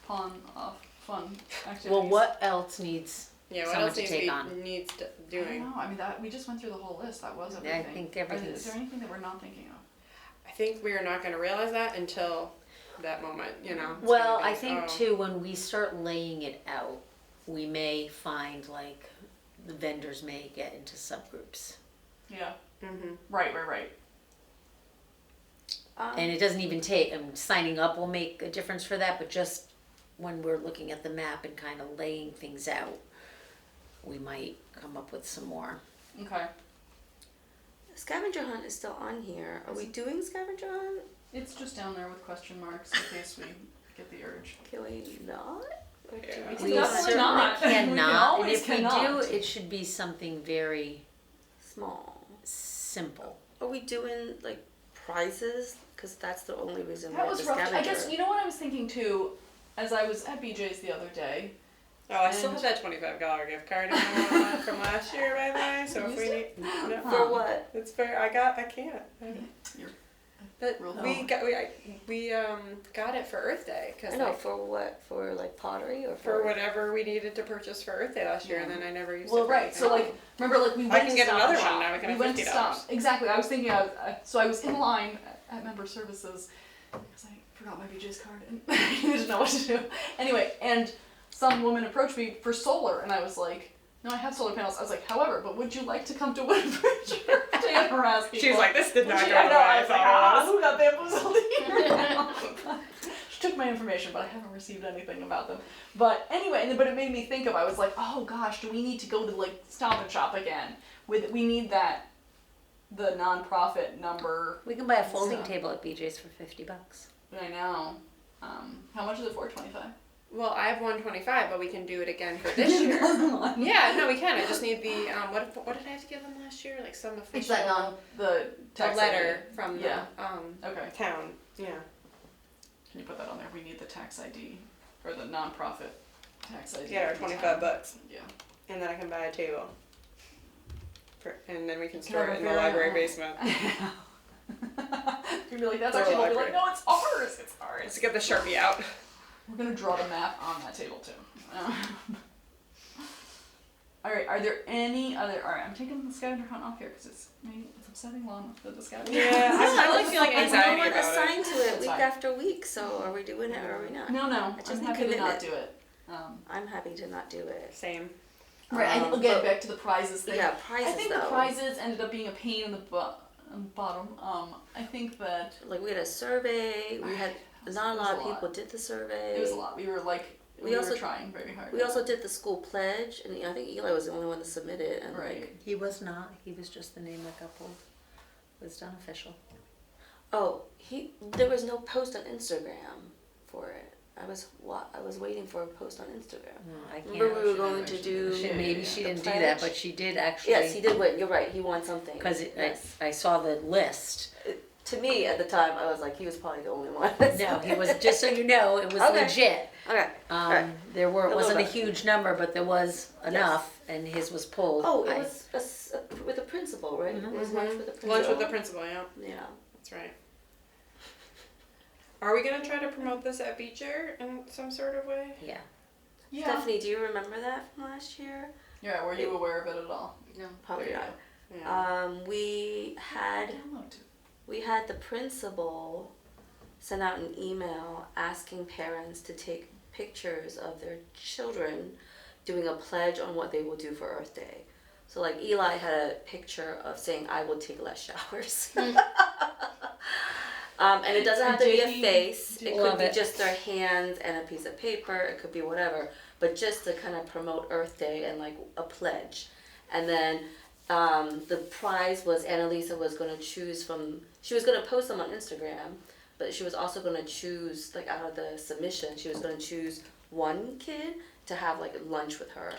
B: pawn off fun activities.
D: Well, what else needs,
C: Yeah, what
D: someone
C: else
D: to
C: needs
D: take
C: to be
D: on.
C: needs to,
B: I don't
C: doing?
B: know, I mean, we just went through the whole list, that was
D: Yeah, I
B: everything.
D: think everything's-
B: Is there anything that we're not thinking of?
C: I think we are not going to realize that until that moment, you know. It's
D: well,
C: gonna be,
D: I think
C: oh.
D: too, when we start laying it out, we may find like, the vendors may get into subgroups.
B: Yeah,
C: Mhm.
B: right.
D: And it doesn't even take, signing up will make a difference for that, but just when we're looking at the map and kind of laying things out, we might come up with some more.
B: Okay.
F: Scavenger hunt is still on here. Are we doing scavenger hunt?
B: It's just down there with question marks in case we get the urge.
F: Can we not? Or do
C: Yeah.
F: we
B: We
F: still
B: definitely
F: have
B: not. We can
D: Cannot, and
B: always
D: if we
B: cannot.
D: do, it should be something very
F: small?
D: simple.
F: Are we doing like prizes? Because that's the only reason
B: That
F: why
B: was
F: the
B: rough. I
F: scavenger.
B: guess you know what I was thinking too, as I was at BJ's the other day.
C: Oh, I still
B: And-
C: have that $25 gift card in my wallet from last year, by the way. So if we need, no,
F: For what?
C: it's for I can't.
B: You're
C: But
B: real
C: we got it for Earth Day
F: I
C: because
F: know, for what? For like pottery or
C: for whatever we needed to purchase for Earth Day last year, and
B: Yeah.
C: then I never used
B: Well,
C: it. for
B: right.
C: anything.
B: So like, remember, like we went
C: I can
B: to
C: get
B: Stop
C: another
B: and
C: one
B: Shop.
C: now, we can have
B: We went to Stop.
C: $50.
B: Exactly. I was thinking. So I was in line at Member Services because I forgot my BJ's card and I didn't know what to do. Anyway, and some woman approached me for solar, and I was like, "No, I have solar panels." I was like, "However, but would you like to come to Woodbridge to harass people?"
C: She was like, "This did not go the
B: I
C: way
B: know. I
C: I
B: was like,
C: thought it was."
B: who got bamboozled here? She took my information, but I haven't received anything about them. But anyway, but it made me think of. I was like, oh gosh, do we need to go to like Stop and Shop again? We need that, the nonprofit number.
D: We can buy a folding
B: So-
D: table at BJ's for $50.
B: I know. How much is it for? 25.
C: Well, I have 125, but we can do it again for this year. Yeah, no, we can. I just need the what did I have to give them last year? Like some official
B: It's that the
C: a
B: tax
C: letter
B: ID.
C: from
B: Yeah.
C: the
B: Okay.
C: town. Yeah.
B: Can you put that on there? We need the tax ID or the nonprofit tax ID.
C: Yeah, or
B: of the town.
C: $25,
B: Yeah.
C: and then I can buy a table. And then we can
B: Can
C: store
B: I
C: it in the
B: repair it?
C: library basement.
B: You'd be like, that's
C: Or
B: our table. I'd be
C: library.
B: like, no, it's ours. It's ours.
C: Let's get the Sharpie out.
B: We're gonna draw the map on that table too. All right. Are there any other? All right. I'm taking the scavenger hunt off here because it's upsetting long that the scavenger.
C: Yeah, I'm like feeling
F: And
C: anxiety
F: no one
C: about it.
F: assigned to it
B: That's
F: week
B: fine.
F: after week, so are we doing it or are we not?
B: No,
F: I just
B: I'm
F: need
B: happy to not
F: commitment.
B: do it.
F: I'm happy to not do it.
C: Same.
B: Right.
F: Um,
B: Again,
F: but-
B: back to the prizes thing.
F: Yeah, prizes
B: I think
F: though.
B: the prizes ended up being a pain in the bottom. I think that
F: Like we had a survey, we had, not a lot of people did the survey.
B: it was a lot. We were like,
F: We
B: we
F: also-
B: were trying very hard.
F: We also did the school pledge, and I think Eli was the only one that submitted. And
B: Right.
F: like,
D: He was not. He was just the name that got pulled. It was done official.
F: oh, there was no post on Instagram for it. I was waiting for a post on Instagram.
D: I can't.
F: Remember we were
B: she
F: going
B: didn't
F: to
B: actually
F: do.
B: do
D: Maybe she
F: the
D: didn't do that,
F: pledge?
D: but she did actually.
F: Yes, he did win. You're right. He won something.
D: Because
F: Yes.
D: I saw the list.
F: To me, at the time, I was like, he was probably the only one.
D: No, he was, just so you know, it was
F: Okay.
D: legit.
F: Okay. Alright.
D: There
F: A little
D: wasn't a
F: bit.
D: huge number, but there was enough, and his was pulled.
F: Oh, it
D: I-
F: was with the principal, right? It was lunch with the principal.
C: Lunch with the principal, yeah.
F: Yeah.
C: That's right. Are we gonna try to promote this at Beecher in some sort of way?
D: Yeah.
B: Yeah.
F: Stephanie, do you remember that from last year?
B: Yeah. Were you aware of it at all?
A: No.
F: Probably
B: There you
F: not.
C: Yeah.
F: We had
B: Download it.
F: the principal send out an email asking parents to take pictures of their children doing a pledge on what they will do for Earth Day. So like Eli had a picture of saying, "I will take less showers." And it doesn't have to be a
B: JD
F: face. It could
D: love
F: be
D: it.
F: just their hands and a piece of paper. It could be whatever. But just to kind of promote Earth Day and like a pledge. And then the prize was Annalisa was going to choose from, she was going to post them on Instagram, but she was also going to choose, like out of the submission, she was going to choose one kid to have like lunch with her.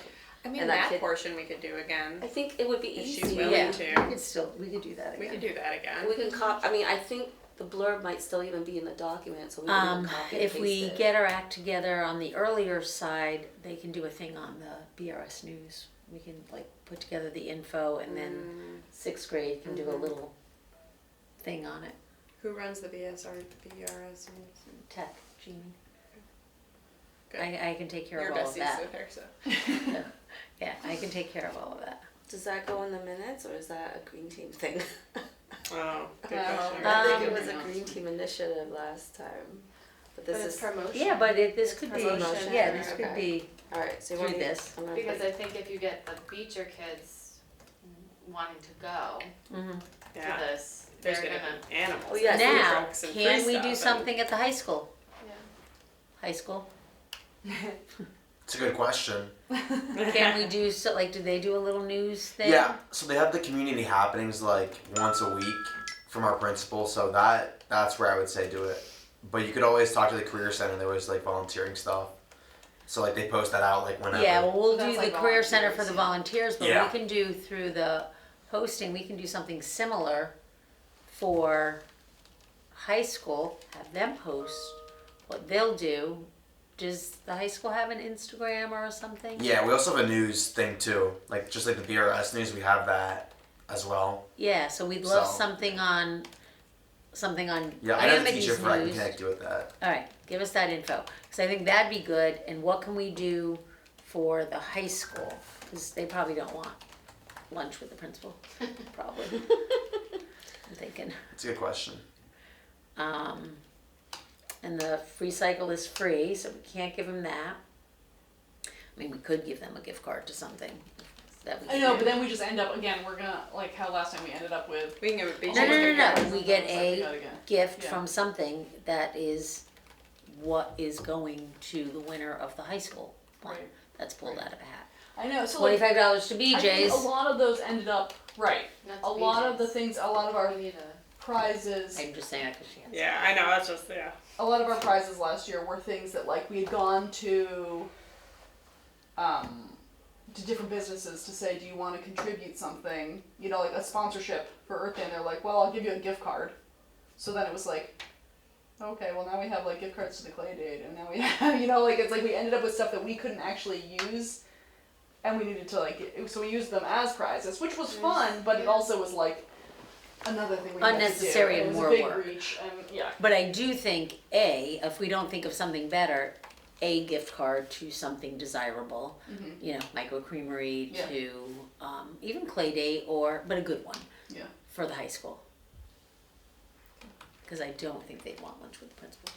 C: I mean,
F: And that
C: that
F: kid-
C: portion we could do again.
F: I think it would be
C: If
F: easy.
C: she's willing
D: Yeah.
C: to.
D: We could do that
C: We
D: again.
C: could do that again.
F: We can I mean, I think the blurb might still even be in the document, so we can even copy and
D: If we
F: paste it.
D: get our act together on the earlier side, they can do a thing on the BRS News. We can like put together the info, and then 6th grade can do a little thing on it.
C: Who runs the BRS?
D: Tech, Jeannie.
C: Good.
D: I can take care
C: Your
D: of all of
C: besties
D: that.
C: with her, so.
D: Yeah, I can take care of all of that.
F: Does that go in the minutes, or is that a green team thing?
C: Oh, good
B: No.
C: question.
F: I think it
D: Um,
F: was a green team initiative last time, but this is
A: promotion.
D: Yeah, but this could be.
F: promotion.
D: Yeah, this
F: Okay.
D: could be.
F: all right. So you
D: through
F: want me-
D: this.
F: I'm gonna
A: Because
F: put-
A: I think if you get the Beecher kids wanting to go
D: Mm-hmm.
C: Yeah.
A: to this,
C: There's
A: they're
C: gonna
A: gonna.
C: be animals.
F: Oh, yes.
C: and food
D: Now,
C: trucks and
D: can
C: free
D: we
C: stuff
D: do
C: and-
D: something at the high school?
A: Yeah.
D: High school?
H: It's a good question.
D: Can we do, so like, do they do a little news thing?
H: Yeah, so they have the community happenings like once a week from our principal, so that's where I would say do it. But you could always talk to the career center. There was like volunteering stuff, so like they post that out like whenever.
D: Yeah, well, we'll
A: That's
D: do
A: like
D: the career center for
A: volunteers,
D: the
A: yeah.
D: volunteers, but
H: Yeah.
D: we can do through the hosting, we can do something similar for high school, have them post what they'll do. Does the high school have an Instagram or something?
H: Yeah, we also have a news thing too, like just like the BRS news. We have that as well.
D: Yeah, so we'd love
H: So-
D: something on
H: Yeah, I know the
D: Amity's
H: teacher for I can
D: news.
H: connect you with that.
D: All right, give us that info, because I think that'd be good. And what can we do for the high school? Because they probably don't want lunch with the principal, probably. I'm thinking.
H: It's a good question.
D: And the free cycle is free, so we can't give them that. I mean, we could give them a gift card to something. That we
B: I know, but then we just end up again. We're gonna like how last time we ended up with.
C: We can give it beach.
D: No, no, no, no.
B: Almost
D: We get
B: like we
D: a
B: got again.
D: gift
B: Yeah.
D: from something that is what is going to the winner of the high school one.
B: Right.
D: That's pulled out of a hat.
B: I know. So like,
D: $25 to
B: I think a
D: BJ's.
B: lot of those ended up right.
A: That's
B: A lot of the
A: BJ's.
B: things, a lot of our
A: We need a-
B: prizes.
D: I'm just saying that because she has.
C: Yeah, I know. That's just
B: A lot of our prizes last year were things that like we had gone to different businesses to say, do you want to contribute something? You know, like a sponsorship for Earth Day, and they're like, well, I'll give you a gift card. So then it was like, okay, well now we have like gift cards to the Clay Date, and now we have, you know, like it's like we ended up with stuff that we couldn't actually use, and we needed to like, so we used them as prizes, which was fun, but it also was like another thing we had to do.
D: Unnecessary and
B: It was
D: more
B: a big
D: work.
B: reach, and yeah.
D: But I do think, if we don't think of something better, a gift card to something desirable, you know, Micro Creamery
B: Yeah.
D: to even Clay Date, but a good one
B: Yeah.
D: for the high school. Because I don't think they'd want lunch with the principal.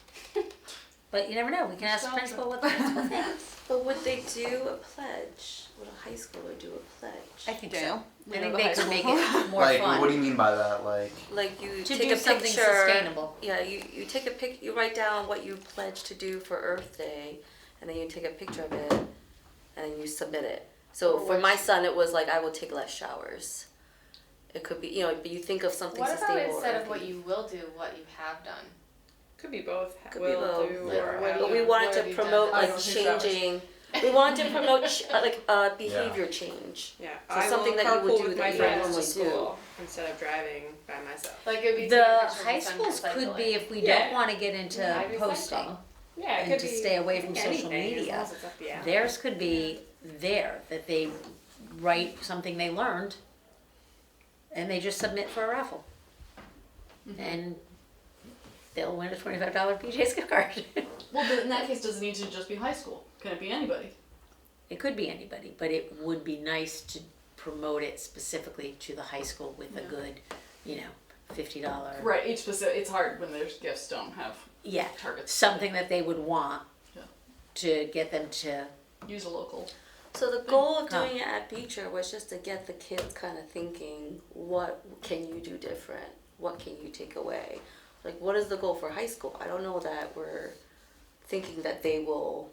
D: But you never know. We can ask the
B: Nostalgia.
D: principal what the principal thinks.
F: But would they do a pledge? Would a high schooler do a pledge?
D: I think
B: Dale,
D: so.
B: you
D: I
B: know,
D: think
B: the
D: they
B: high
D: could
B: school.
D: make it more
H: Like,
D: fun.
H: what do you mean by that?
F: Like you
D: To
F: take
D: do
F: a
D: something
F: picture.
D: sustainable.
F: Yeah, you take a pic. You write down what you pledge to do for Earth Day, and then you take a picture of it, and then you submit it. So for my son, it was like I will take less showers. It could be, but you think of something
A: What about
F: sustainable.
A: instead
F: or
A: of what
F: earthy.
A: you will do, what you have done?
C: could be both.
F: Could be
C: will
F: both.
C: do.
A: Like,
C: Or
A: what do
F: But
A: you-
F: we wanted
A: what
F: to
A: have you done?
F: promote
B: I
F: like
B: don't take showers.
F: changing. We wanted to promote behavior change.
C: Yeah,
F: So
C: I
F: something
C: will
F: that you would
C: carpool
F: do
C: with
F: that
C: my
F: you
C: friends
F: normally
C: to school instead of driving by myself.
A: Like it'd be
D: The
A: taking pictures
D: high
A: and sending
D: schools could
A: cycling.
D: be, if we
C: Yeah.
D: don't want to get into
A: Yeah, I recycle.
D: posting,
C: Yeah, it
D: and
C: could
D: to
C: be
D: stay away from social
C: anything, as
D: media,
C: long as it's up the alley.
D: theirs could be there, that they write something they learned and they just submit for a raffle. And they'll win a $25 BJ's gift card.
B: Well, but in that case, does it need to just be high school? Can it be anybody?
D: It could be anybody, but it would be nice to promote it specifically to the high school with a good, $50.
B: Right. Each specific. It's hard when there's gifts don't have
D: Yeah,
B: targets.
D: something that they would want
B: Yeah.
D: to get them to.
B: Use a local.
F: So the goal of
D: Come.
F: doing it at Beecher was just to get the kids kind of thinking, what can you do different? What can you take away? Like, what is the goal for high school? I don't know that we're thinking that they will.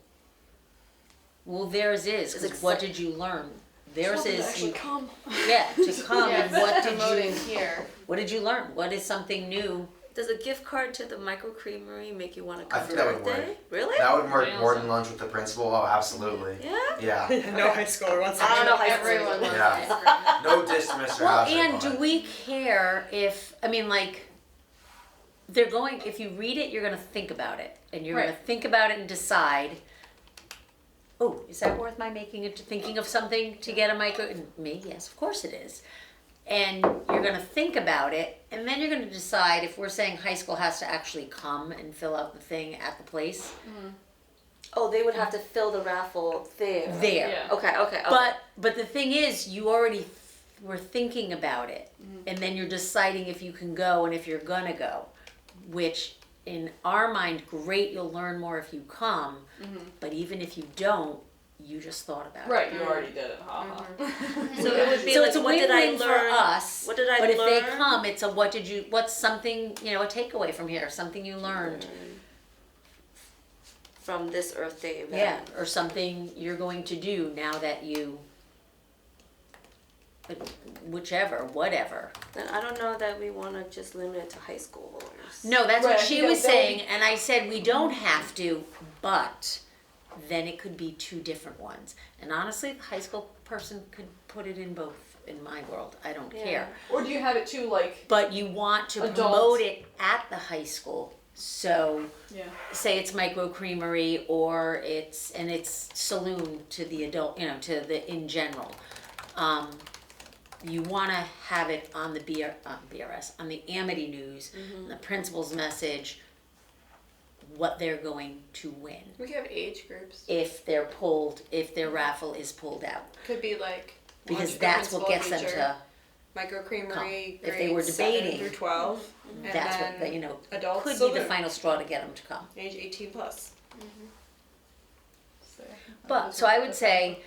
D: Well, theirs is,
F: It's
D: because what did you learn? Theirs is,
B: actually come.
D: to come,
A: Yeah,
D: and what did
A: promoting
D: you,
A: here.
D: what did you learn? What is something new?
F: Does a gift card to the Micro Creamery make you want to
H: I
F: come
H: think
F: to
H: that
F: Earth
H: would
F: Day?
H: work.
F: Really?
H: That would work
B: Yeah,
H: more
B: also.
H: than lunch with the principal. Oh, absolutely.
F: Yeah.
H: Yeah.
C: No high schooler wants to.
F: I don't know high
A: Everyone
F: school.
A: loves
H: Yeah.
A: ice cream.
H: No diss to Mr.
D: Well,
H: Hauser,
D: and
H: but-
D: do we care if, if you read it, you're gonna think about it, and you're gonna
B: Right.
D: think about it and decide, oh, is that worth my thinking of something to get a micro, and me, yes, of course it is. And you're gonna think about it, and then you're gonna decide if we're saying high school has to actually come and fill out the thing at the place,
F: Oh, they would have to fill the raffle there.
D: there.
B: Yeah.
F: Okay.
D: But the thing is, you already were thinking about it, and then you're deciding if you can go and if you're gonna go, which in our mind, great, you'll learn more if you come, but even if you don't, you just thought about
B: Right.
D: it.
B: You already did it. Haha.
F: So it would be
D: So
F: like,
D: it's a
F: what did I
D: win-win for
F: learn?
D: us,
F: What did I
D: but if they
F: learn?
D: come, it's a what's something, a takeaway from here, something you learned
F: from this Earth Day
D: Yeah,
F: event.
D: or something you're going to do now that you, whichever, whatever.
F: Then I don't know that we want to just limit it to high schoolers.
D: No, that's
B: Right,
D: what
B: I
D: she
B: think
D: was
B: that would
D: saying,
B: be-
D: and I said we don't have to, but then it could be two different ones. And honestly, the high school person could put it in both in my world. I don't
F: Yeah.
D: care.
B: Or do you have it too, like,
D: But you want to
B: Adults.
D: promote it at the high school. So
B: yeah,
D: say it's micro creamery or it's saloon to the adult, to the in general. You want to have it on the BRS, on the Amity News, the principal's message, what they're going to win
C: We could have age groups.
D: if their raffle is pulled out,
C: Could be like.
D: because
C: launch the
D: that's what
C: principal
D: gets them
C: teacher,
D: to.
C: Micro creamery.
D: If they were
C: grades 7
D: debating,
C: through 12. And
D: That's
C: then
D: what
C: adults
D: could be
C: saloon.
D: the final straw to get them to come.
C: Age 18 plus.
B: so,
D: But, so I would say,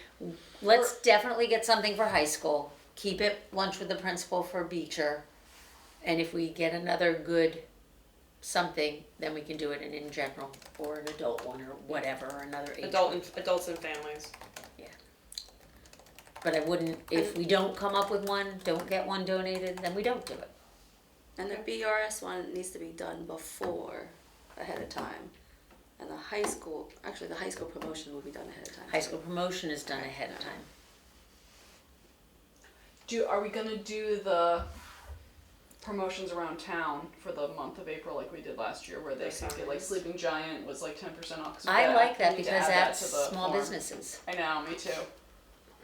D: let's definitely get something for high school. Keep it lunch with the principal for Beecher. And if we get another good something, then we can do it in general, or an adult one, or whatever, or another age.
C: Adults and families.
D: But I wouldn't, if we don't come up with one, don't get one donated, then we don't do it.
F: And the BRS one needs to be done before, ahead of time. And the high school promotion will be done ahead of time.
D: High school promotion is done ahead of time.
B: are we gonna do the promotions around town for the month of April like we did last year, where they think like Sleeping Giant was like 10% off? 'cause
D: I like that
B: we need to
D: because
B: add that
D: that's
B: to the
D: small
B: form.
D: businesses.
B: I know, me too.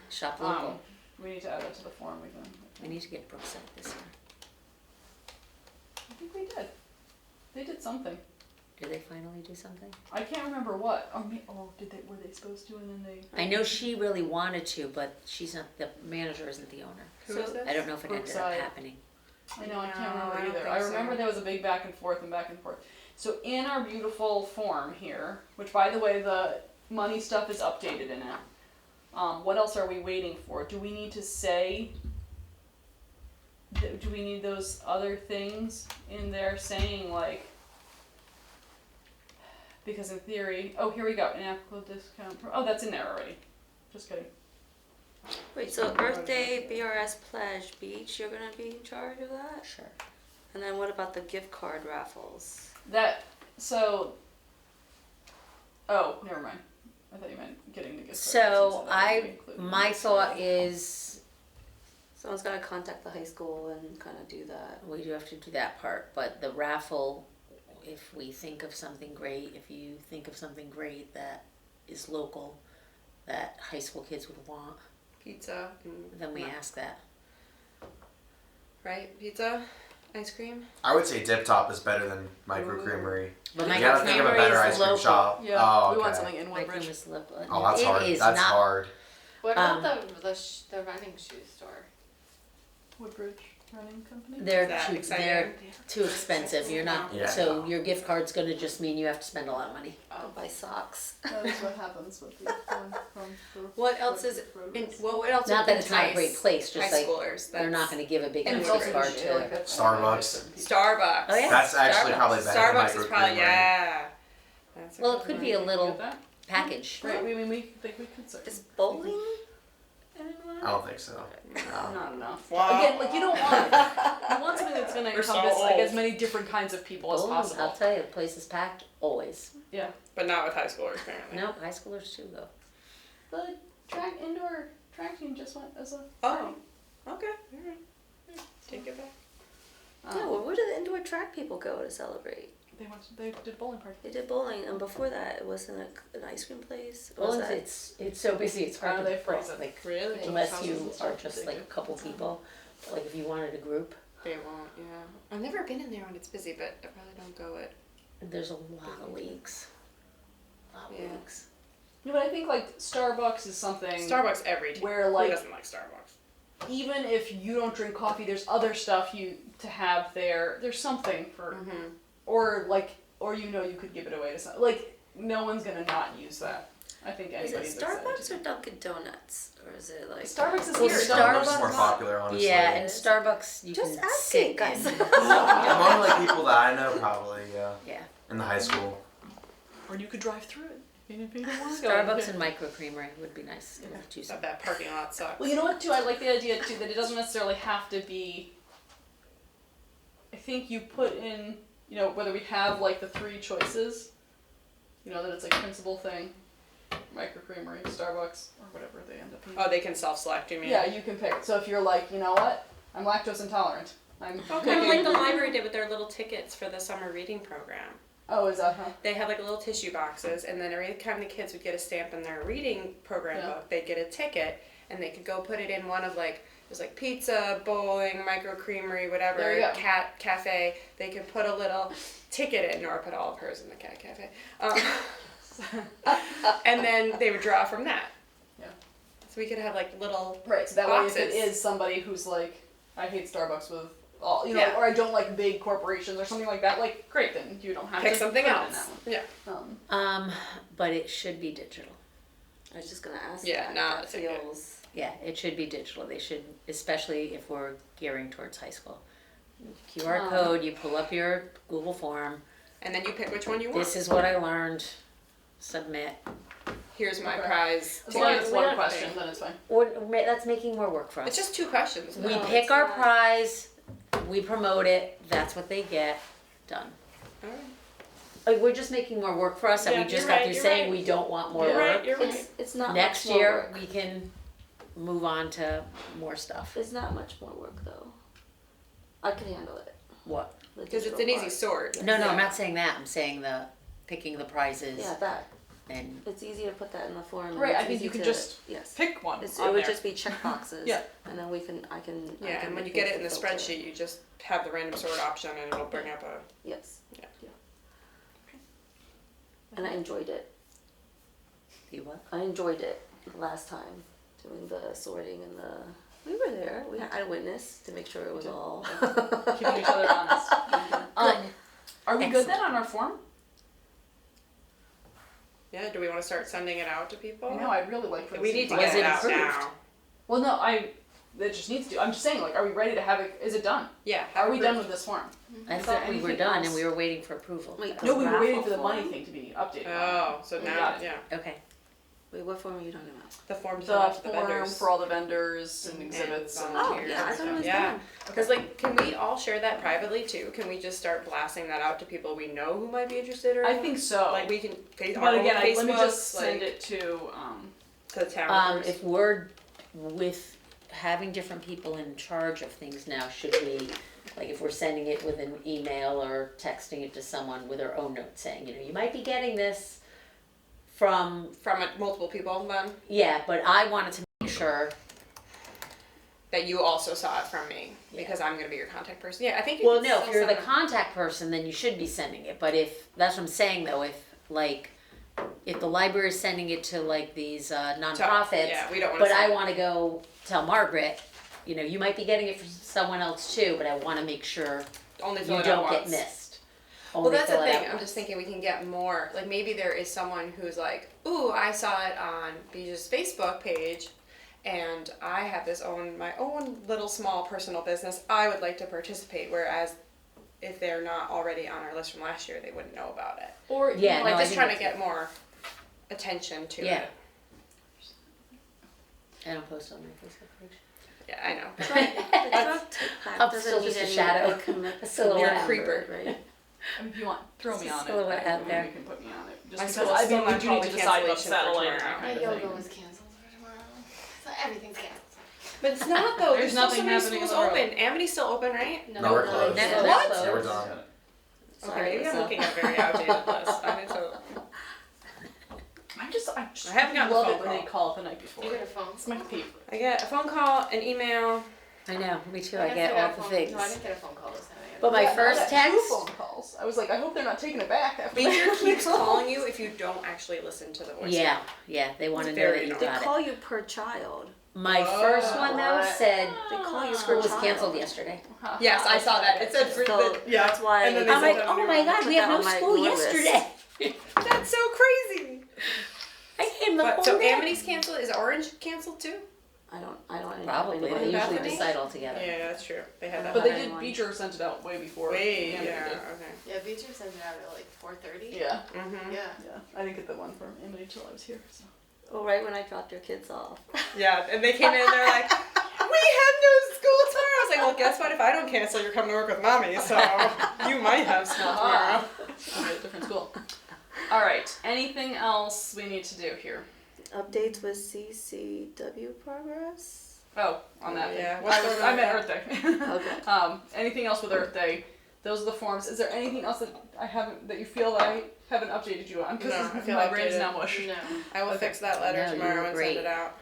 D: Shop local.
B: We need to add that to the form again.
D: We need to get Brookside this year.
B: I think we did. They did something.
D: Did they finally do something?
B: I can't remember what. Were they supposed to, and then they?
D: I know she really wanted to, but she's not, the manager isn't the owner.
C: Who is this?
D: I don't know if it ended up
B: Brookside.
D: happening.
B: I know, I can't
C: No,
B: remember
C: I don't
B: either.
C: think
B: I remember
C: so.
B: there was a big back and forth. So in our beautiful form here, which by the way, the money stuff is updated in it. What else are we waiting for? Do we need to say, do we need those other things in there saying like, because in theory, oh, here we go, an applicable discount, that's in there already. Just kidding.
F: Wait, so Earth Day, BRS Pledge, Beach, you're gonna be in charge of that?
D: Sure.
F: And then what about the gift card raffles?
B: Oh, never mind. I thought you meant getting the gift card.
D: So my thought is,
F: Someone's gotta contact the high school and kinda do that.
D: we do have to do that part, but the raffle, if we think of something great, if you think of something great that is local, that high school kids would want,
C: Pizza.
D: then we ask that.
C: Right? Pizza? Ice cream?
H: I would say Dip Top is better than Micro Creamery.
D: But
H: You
D: my
H: gotta think of a better ice cream shop.
B: Yeah,
H: Oh,
B: we want
H: okay.
B: something in
D: My
B: Woodbridge.
D: cream is local.
H: Oh, that's
D: It
H: hard.
D: is
H: That's
D: not-
H: hard.
A: What about the running shoe store?
B: Woodbridge Running Company.
D: They're
C: Is that
D: too,
C: exciting?
D: they're too expensive. You're not,
H: Yeah.
D: so your gift card's gonna just mean you have to spend a lot of money.
F: I'll buy socks.
B: That is what happens with the from
C: What else is what else
D: Not
C: would
D: that it's not a great
C: entice
D: place, just
C: high
D: like,
C: schoolers?
D: they're not gonna give a big
B: And
D: gift
B: it's also
D: card
B: usually
D: to.
B: like a-
H: Starbucks.
C: Starbucks.
D: Oh, yeah.
H: That's actually
D: Starbucks.
H: probably better than
C: Starbucks
H: Micro
C: is probably
H: Creamery.
C: yeah. That's a
D: Well,
C: good
D: it could
C: one.
D: be a
B: Get
D: little
B: that?
D: package.
B: Right, we think we could serve.
F: Is bowling anyone?
H: I don't think so. No.
B: Not enough.
C: Wow.
B: Again, like you don't want you want something that's gonna
C: We're so
B: encompass like
C: old.
B: as many different kinds of people as
D: Oh,
B: possible.
D: I'll tell you, the place is packed, always.
B: Yeah.
C: But not with high schoolers apparently.
D: Nope, high schoolers too though.
B: The indoor track team just went as a
C: Oh. Okay. Alright. Take it back.
F: No, well, where did the indoor track people go to celebrate?
B: they did a bowling party.
F: They did bowling, and before that, it wasn't an ice cream place. Or was
D: Well,
F: that?
D: it's so busy, it's hard to
B: they phrase it.
D: like,
C: Really?
D: unless you are just like a couple people, like if you wanted a group,
C: They won't, yeah. I've never been in there when it's busy, but I probably don't go it.
D: there's a lot of leagues.
C: Yeah.
D: Leagues.
B: Yeah, but I think like Starbucks is something
C: Starbucks every time.
B: where
C: Who
B: like
C: doesn't like Starbucks?
B: even if you don't drink coffee, there's other stuff you to have there. There's something for
C: Mm-hmm.
B: or you could give it away to some like no one's gonna not use that. I think
F: Is
B: anybody's
F: it
B: excited
F: Starbucks
B: to.
F: or Dunkin' Donuts, or is it like?
B: Starbucks is
D: Well,
B: here.
H: Starbucks is
D: Starbucks-
H: more popular, honestly.
D: Yeah, and Starbucks you
F: Just
D: can
F: asking,
D: sit
F: guys.
D: in.
H: Among like people that I know, probably, yeah.
D: Yeah.
H: In the high school.
B: Or you could drive through it. Peanut butter one?
D: Starbucks and Micro Creamery would be nice. To do
C: But that parking lot sucks.
B: Well, you know what, too? I like the idea, too, that it doesn't necessarily have to be. I think you put in, you know, whether we have like the 3 choices, you know, that it's like principal thing, Micro Creamery, Starbucks, or whatever they end up being.
C: Oh, they can self-select, you mean?
B: Yeah, you can pick. So if you're like, you know what, I'm lactose intolerant. I'm
C: Kind of
B: picking-
C: like the library did with their little tickets for the summer reading program.
B: Oh, is that how?
C: They had like little tissue boxes, and then every time the kids would get a stamp in their reading program
B: Yeah.
C: book, they'd get a ticket, and they could go put it in one of like, it was like pizza, bowling, Micro Creamery, whatever,
B: There you go.
C: cat cafe. They could put a little ticket in. Nora put all of hers in the cat cafe. And then they would draw from that.
B: Yeah.
C: So we could have like little
B: Right, so that way if it
C: boxes.
B: is somebody who's like, I hate Starbucks with all, you know,
C: Yeah.
B: or I don't like big corporations or something like that, like, great, then you don't have
C: pick
B: to
C: something
B: put it in
C: else.
B: that
C: Yeah.
B: one.
D: but it should be digital.
F: I was just gonna ask.
C: Yeah,
F: that.
C: no,
F: That
C: it's a good-
F: feels.
D: Yeah, it should be digital. They should, especially if we're gearing towards high school. QR code, you pull up your Google form.
C: And then you pick which one you want.
D: This is what I learned. Submit.
C: Here's my
B: Okay.
C: prize.
B: As long as it's
F: we
B: one
F: don't
B: question,
C: think-
B: then it's fine.
D: Or that's making more work for us.
C: It's just 2 questions.
D: We
F: No,
D: pick
F: it's
D: our
F: not.
D: prize, we promote it, that's what they get, done.
C: Alright.
D: Like, we're just making more work for us, and
C: Yeah,
D: we just
C: you're
D: got
C: right,
D: through
C: you're
D: saying
C: right.
D: we don't want more
C: You're
D: work.
C: right, you're right.
F: It's not
D: Next
F: much more
D: year,
F: work.
D: we can move on to more stuff.
F: It's not much more work though. I can handle it.
D: What?
F: the
C: Because it's
F: digital
C: an easy
F: part.
C: sort.
D: No, no, I'm
C: Yeah.
D: not saying that, I'm saying picking the prizes
F: Yeah, that.
D: and,
F: It's easy to put that in the form. and
B: Right,
F: it's
B: I think
F: easy
B: you can
F: to-
B: just
F: yes.
B: Pick one
F: It
B: on
F: would
B: there.
F: just be check boxes.
B: Yeah.
F: And then I can.
C: Yeah, and when you
F: make
C: get
F: things
C: it in the
F: to filter.
C: spreadsheet, you just have the random sort option and it'll bring up a.
F: Yes.
C: Yeah.
F: And I enjoyed it.
D: you what?
F: I enjoyed it the last time doing the sorting and the. We were there. We had a witness to make sure it was all.
B: Keeping each other honest. Are we good
D: Excellent.
B: then on our form?
C: Yeah, do we want to start sending it out to people?
B: I know, I'd really like for this
C: We need to
B: be
C: get
D: Was
C: it
D: it
C: out
D: approved?
C: now.
B: Well, no, it just needs to. I'm just saying, like, are we ready to have it? Is it done?
C: Yeah.
B: Are we done with this form?
D: I
B: Is
D: thought
B: there
D: we were
B: anything
D: done
B: else?
D: and we were waiting for approval.
F: Wait,
B: No, we were waiting
F: raffle
B: for the money
F: form?
B: thing to be updated.
C: Oh, so
B: We
C: now,
B: got it.
C: yeah.
D: Okay.
F: Wait, what form are you talking about?
C: The form to
B: The
C: send out to the
B: form
C: vendors.
B: for all the vendors and
C: And
B: exhibits and.
F: Oh,
C: volunteers
F: yeah, I
C: and
F: thought it
C: stuff.
F: was
C: Yeah.
F: done.
C: Because, like, can we all share that privately too? Can we just start blasting that out to people we know who might be interested or
B: I think so.
C: like we can face our
B: but
C: own
B: again, let me
C: Facebooks,
B: just send
C: like,
B: it to.
C: to the town. members.
D: If we're with having different people in charge of things now, should we, like if we're sending it with an email or texting it to someone with our own note saying, you know, you might be getting this from,
C: multiple people then
D: yeah, but I wanted to make sure,
C: that you also saw it from me
D: Yeah.
C: because I'm gonna be your contact person. Yeah, I think you
D: well,
C: can
D: no,
C: still
D: if you're the
C: send them.
D: contact person, then you should be sending it, but if, that's what I'm saying though, if the library is sending it to like these nonprofits,
C: Yeah, we don't want
D: but
C: to
D: I wanna go tell Margaret, you know, you might be getting it from someone else too, but I wanna make sure
C: only fill
D: you
C: it out
D: don't get
C: once.
D: missed.
C: Well,
D: Only
C: that's the
D: fill it
C: thing.
D: out
C: I'm
D: once.
C: just thinking we can get more. Like maybe there is someone who's like, "Ooh, I saw it on Bijou's Facebook page, and I have my own little small personal business. I would like to participate." Whereas, if they're not already on our list from last year, they wouldn't know about it.
B: Or
D: Yeah,
C: Like
D: no, I
C: just
D: think
C: trying to
D: that's
C: get more attention to
D: Yeah.
C: it.
D: I don't post on my Facebook page.
C: Yeah, I know.
F: The drop TikTok
D: I'm
F: doesn't
D: still
F: need
D: just a
F: any
D: shadow.
F: commit-
D: A silhouette.
C: You're a
F: commitment,
C: creeper.
F: right?
B: I mean, if you want, throw me
D: Just
B: on it.
D: silhouette out
B: Maybe
D: there.
B: you can put me on it. Just
C: I
B: because
C: still
B: I
C: have
B: mean, we do need
C: probably
B: to decide about
C: cancellation for
B: satellite and
C: tomorrow.
B: that
A: My
B: kind of
A: yoga
B: thing.
A: was canceled for tomorrow. So everything's canceled.
C: But it's not though.
B: There's
C: There's still so
B: nothing
C: many
B: happening in
C: schools
B: the world.
C: open. Amity's still open, right?
H: No, we're closed.
D: Next-
C: What?
D: next
H: Yeah, we're
D: close.
H: done.
C: Okay,
F: Sorry,
C: maybe I'm
F: Lisa.
C: looking at a very outdated list. I mean, so
B: I just
C: I haven't gotten a
B: love
C: phone
B: it when
C: call.
B: they call it the night before.
A: You get a phone.
B: It's my peeve.
C: I get a phone call, an email.
D: I know, me too,
A: I
D: I
A: guess
D: get
A: got
D: all
A: a
D: the
A: phone-
D: things.
A: No, I didn't get a phone call this time.
D: But my
B: Yeah, I
D: first
B: got
D: text,
B: two phone calls. I was like, I hope they're not taking it back after.
C: Major keeps calling you if you don't actually listen to the voicemail.
D: yeah, they wanna know
C: Very
D: that you
C: annoying.
F: They
D: got it.
F: call you per child.
D: My
C: Oh,
D: first one though
B: what?
D: said,
F: They call you
D: school
F: per
D: was
F: child.
D: canceled yesterday.
C: Yes, I saw that. It said for
F: So
C: the.
F: that's why
C: And then they
D: I'm
C: sent
D: like,
C: out a
D: oh
C: new
D: my
C: one.
D: god,
F: Put
D: we have
F: that
D: no
F: on my
D: school
F: ignore list.
D: yesterday.
C: That's so crazy.
D: I came the
C: But
D: whole
C: so
D: day.
C: Amity's canceled. Is Orange canceled too?
F: I don't have
D: Probably,
F: anyone.
D: they usually
C: Bethany?
D: decide all together.
C: Yeah, that's true. They had that.
B: But they
F: Behind
B: did,
F: one.
B: Beecher sent it out way before.
C: Way,
B: Amity
C: yeah,
B: did.
C: okay.
A: Yeah, Beecher sends it out at like 4:30.
B: Yeah,
C: Mm-hmm.
A: Yeah.
B: yeah. I didn't get the one from Amity till I was here, so.
F: Well, right when I dropped your kids off.
C: Yeah, and they came in and they're like, we have no school tomorrow. I was like, well, guess what? If I don't cancel, you're coming to work with mommy, so you might have school tomorrow.
B: I'm at a different school. All right. Anything else we need to do here?
F: Updates with CCW progress.
B: Oh, on that.
C: Yeah,
B: thing.
C: what's
B: I
C: going on
B: meant
C: with
B: Earth Day.
F: Okay.
B: Anything else with Earth Day? Those are the forms. Is there anything else that I haven't that you feel that I haven't updated you on? Because
C: No, I feel
B: my brain is
C: updated.
B: now mush.
A: No.
C: I will
B: Okay.
C: fix that letter
D: No, you
C: tomorrow
D: were
C: and
D: great.
C: send it out.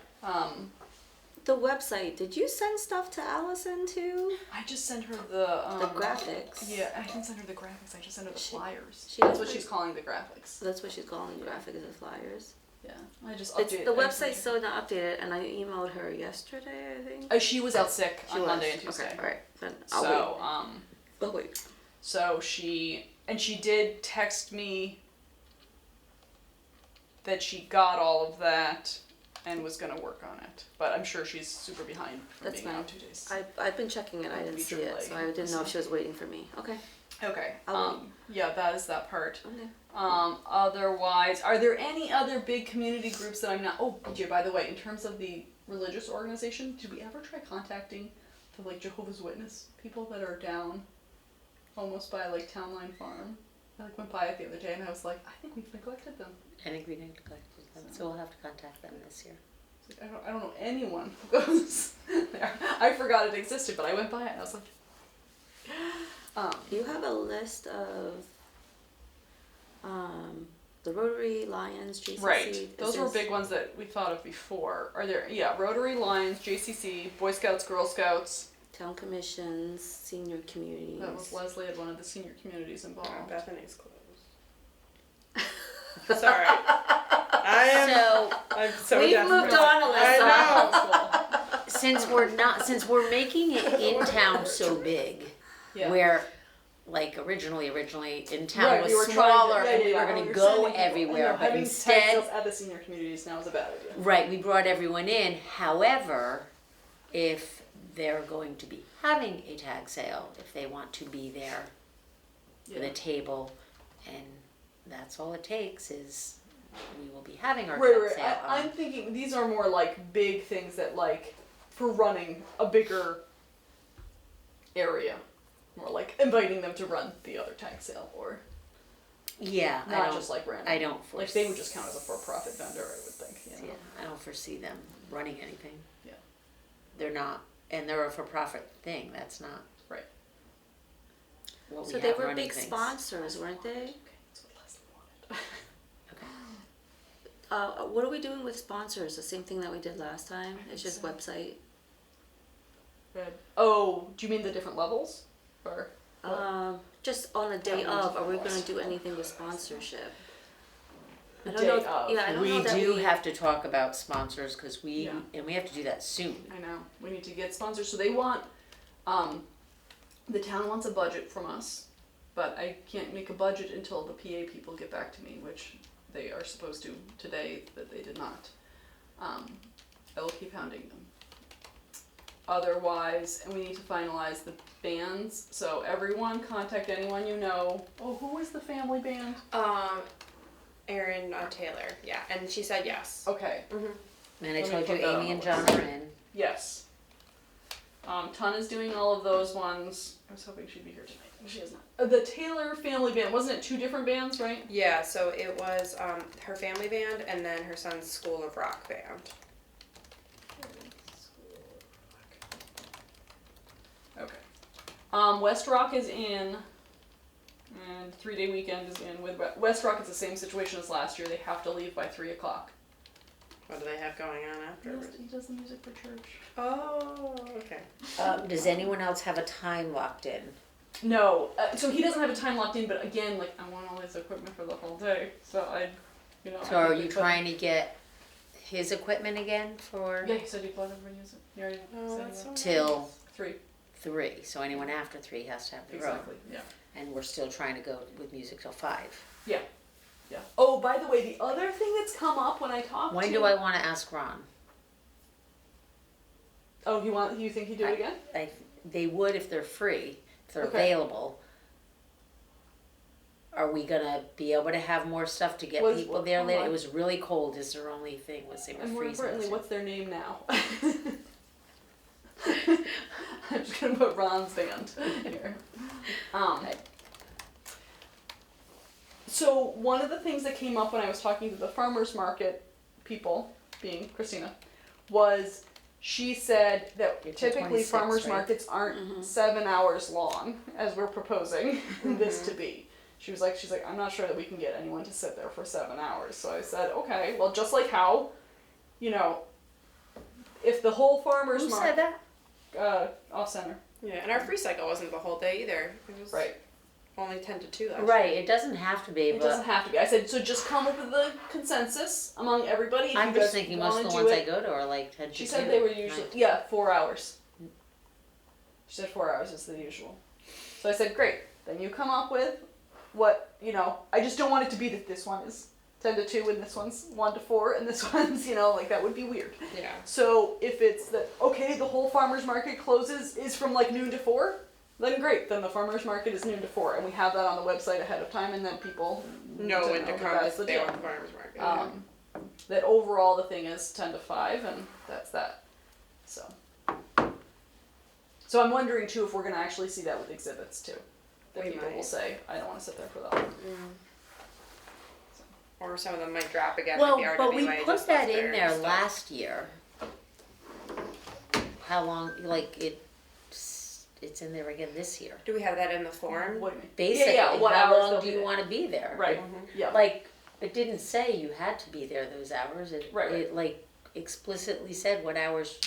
F: The website. Did you send stuff to Allison too?
B: I just sent her the
F: The graphics.
B: Yeah, I didn't send her the graphics. I just sent her the
F: She-
B: flyers.
F: she
B: That's
F: has
B: what
F: the-
B: she's calling the graphics.
F: That's what she's calling the graphics and flyers.
B: Yeah, I just
F: It's,
B: updated.
F: the website's still not updated, and I emailed her yesterday. I think.
B: She was out sick
F: She
B: on
F: was.
B: Monday and Tuesday.
F: Okay, all right. Then I'll
B: So
F: wait. Oh wait.
B: So she did text me that she got all of that and was gonna work on it. But I'm sure she's super behind from
F: That's
B: being
F: fine.
B: out 2 days.
F: I've been checking it. I didn't see it, so I didn't know if she was waiting for me. Okay.
B: Okay.
F: I'll
B: Yeah, that is that part.
F: Okay.
B: Otherwise, are there any other big community groups that I'm not? Oh, BJ, by the way, in terms of the religious organization, did we ever try contacting the like Jehovah's Witness people that are down, almost by like Town Line Farm? I like went by it the other day and I was like, I think we've neglected them.
D: I think we neglected them, so we'll have to contact them this year.
B: It's like, I don't know anyone who goes there. I forgot it existed, but I went by it and I was like,
F: You have a list of the Rotary, Lions, JCC.
B: right. Those were
F: Is
B: big ones that we thought of before. Are there? Yeah, Rotary, Lions, JCC, Boy Scouts, Girl Scouts.
F: Town commissions, senior communities.
B: That was Leslie had one of the senior communities involved.
C: Oh, Bethany's closed. Sorry. I'm so
F: we've
C: desperate.
F: moved on, Alyssa.
C: I know.
D: Since we're making it in town so big,
B: Yeah.
D: where like originally in town
B: Right,
D: was
B: we were trying to-
D: smaller
B: yeah,
D: and
B: yeah,
D: we were
B: yeah.
D: gonna
B: We were
D: go
B: sending people-
D: everywhere,
B: yeah,
D: but
B: having
D: instead,
B: sales at the senior communities now is a bad idea.
D: right, we brought everyone in. However, if they're going to be having a tag sale, if they want to be there with
B: Yeah.
D: a table, and that's all it takes is we will be having our
B: Right,
D: tag
B: right.
D: sale.
B: I'm thinking these are more like big things that like for running a bigger area. More like inviting them to run the other tag sale or
D: yeah, I
B: not
D: don't.
B: just like random.
D: I don't foresee.
B: Like they would just count as a for-profit vendor, I would think. You know?
D: Yeah, I don't foresee them running anything.
B: Yeah.
D: They're not, and they're a for-profit thing. That's not
B: Right.
D: what we
F: So
D: have
F: they were
D: running
F: big
D: things.
F: sponsors, weren't they?
B: Okay, that's what Leslie wanted.
D: Okay.
F: What are we doing with sponsors? The same thing that we did last time? It's just website.
B: Good. Oh, do you mean the different levels? Or
F: Just on the day
B: Yeah,
F: of, are we
B: levels.
F: gonna do anything with sponsorship?
B: The
F: I don't know.
B: day of.
F: Yeah, I don't know
D: We
F: that
D: do
F: we.
D: have to talk about sponsors because we
B: Yeah.
D: and we have to do that soon.
B: I know. We need to get sponsors. So they want, the town wants a budget from us, but I can't make a budget until the PA people get back to me, which they are supposed to today, but they did not. I will keep hounding them. Otherwise, and we need to finalize the bands. So everyone, contact anyone you know. Oh, who is the family band?
C: Erin Taylor, yeah, and she said yes.
B: Okay.
D: And I
B: Let me
D: told you,
B: put that on
D: Amy and
B: the
D: John
B: list.
D: are in.
B: Yes. Ton is doing all of those ones. I was hoping she'd be here tonight. She is not. The Taylor family band, wasn't it 2 different bands, right?
C: Yeah, so it was her family band and then her son's School of Rock band.
B: Okay. West Rock is in, and 3-day weekend is in with West Rock. It's the same situation as last year. They have to leave by 3 o'clock.
C: What do they have going on afterwards?
B: He does the music for church.
C: Oh, okay.
D: Does anyone else have a time locked in?
B: No, so he doesn't have a time locked in. But again, like I want all his equipment for the whole day, so I, you know.
D: So
B: I
D: are
B: think
D: you
B: we put-
D: trying to get his equipment again for
B: Yeah, he said he'd let everyone use it. He already
C: Oh,
B: said
C: that's
B: he would.
C: so
D: till
B: 3.
D: 3? So anyone after 3 has to have their own.
B: Exactly. Yeah.
D: And we're still trying to go with music till 5.
B: Yeah. Oh, by the way, the other thing that's come up when I talked
D: When
B: to
D: do I want to ask Ron?
B: Oh, you think he'd do it again?
D: They would if they're free, if they're
B: Okay.
D: available. Are we gonna be able to have more stuff to get
B: Was-
D: people there later?
B: hold on.
D: It was really cold is their only thing, was they were
B: And more
D: freezing.
B: importantly, what's their name now? I'm just gonna put Ron's band here. So one of the things that came up when I was talking to the farmers market people, being Christina, was she said that
D: It's
B: typically
D: 26,
B: farmers
D: right?
B: markets aren't 7 hours long as we're proposing this to be. She's like, I'm not sure that we can get anyone to sit there for 7 hours. So I said, okay, well, just like how, if the whole farmers
D: Who
B: market,
D: said that?
B: Off center,
C: Yeah, and our free cycle wasn't the whole day either. It was
B: right?
C: only 10 to 2 last
D: Right,
C: year.
D: it doesn't have to be,
B: It doesn't
D: but
B: have to be. I said, so just come up with the consensus among everybody. If
D: I'm
B: you
D: just
B: guys
D: thinking most of the
B: wanna
D: ones
B: do
D: I
B: it.
D: go to are like 10 to 2.
B: She said they were usually, 4 hours. She said 4 hours is the usual. So I said, great. Then you come up with what, I just don't want it to be that this one is 10 to 2 and this one's 1 to 4 and this one's, that would be weird.
C: Yeah.
B: So if it's that, okay, the whole farmer's market closes is from like noon to 4, then great. Then the farmer's market is noon to 4 and we have that on the website ahead of time and then people
C: Know when to
B: that
C: come
B: that's
C: if they
B: legit.
C: want the farmer's market.
B: That overall the thing is 10 to 5 and that's that. So I'm wondering too if we're going to actually see that with exhibits too. That
C: We
B: people will
C: might.
B: say, I don't want to sit there for that long.
C: Or some of them might drop again
D: Well,
C: like the
D: but we
C: RWA
D: put
C: just
D: that
C: left
D: in
C: their
D: there
C: stuff.
D: last year. How long, it's in there again this year.
C: Do we have that in the form?
B: What do you mean?
D: Basically,
B: what
D: how
B: hours
D: long
B: they'll
D: do
B: be
D: you
B: there.
D: want to be there?
B: Right. Yeah.
D: Like, it didn't say you had to be there those hours.
B: Right.
D: It like explicitly said what hours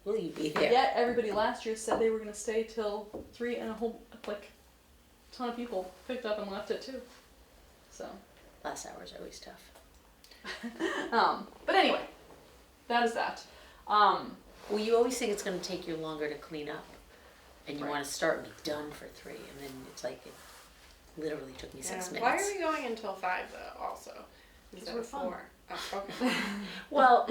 D: will you be there.
B: Yet everybody last year said they were going to stay till 3 and a whole ton of people picked up and left it too. So,
D: Last hour's always tough.
B: but anyway, that is that.
D: Well, you always think it's going to take you longer to clean up, and you
B: Right.
D: want to start and be done for 3, and then it's like it literally took me 6 minutes.
C: Why are we going until 5 though? Also, instead
B: we're
C: of
B: fun.
C: 4. Oh, okay.
D: Well,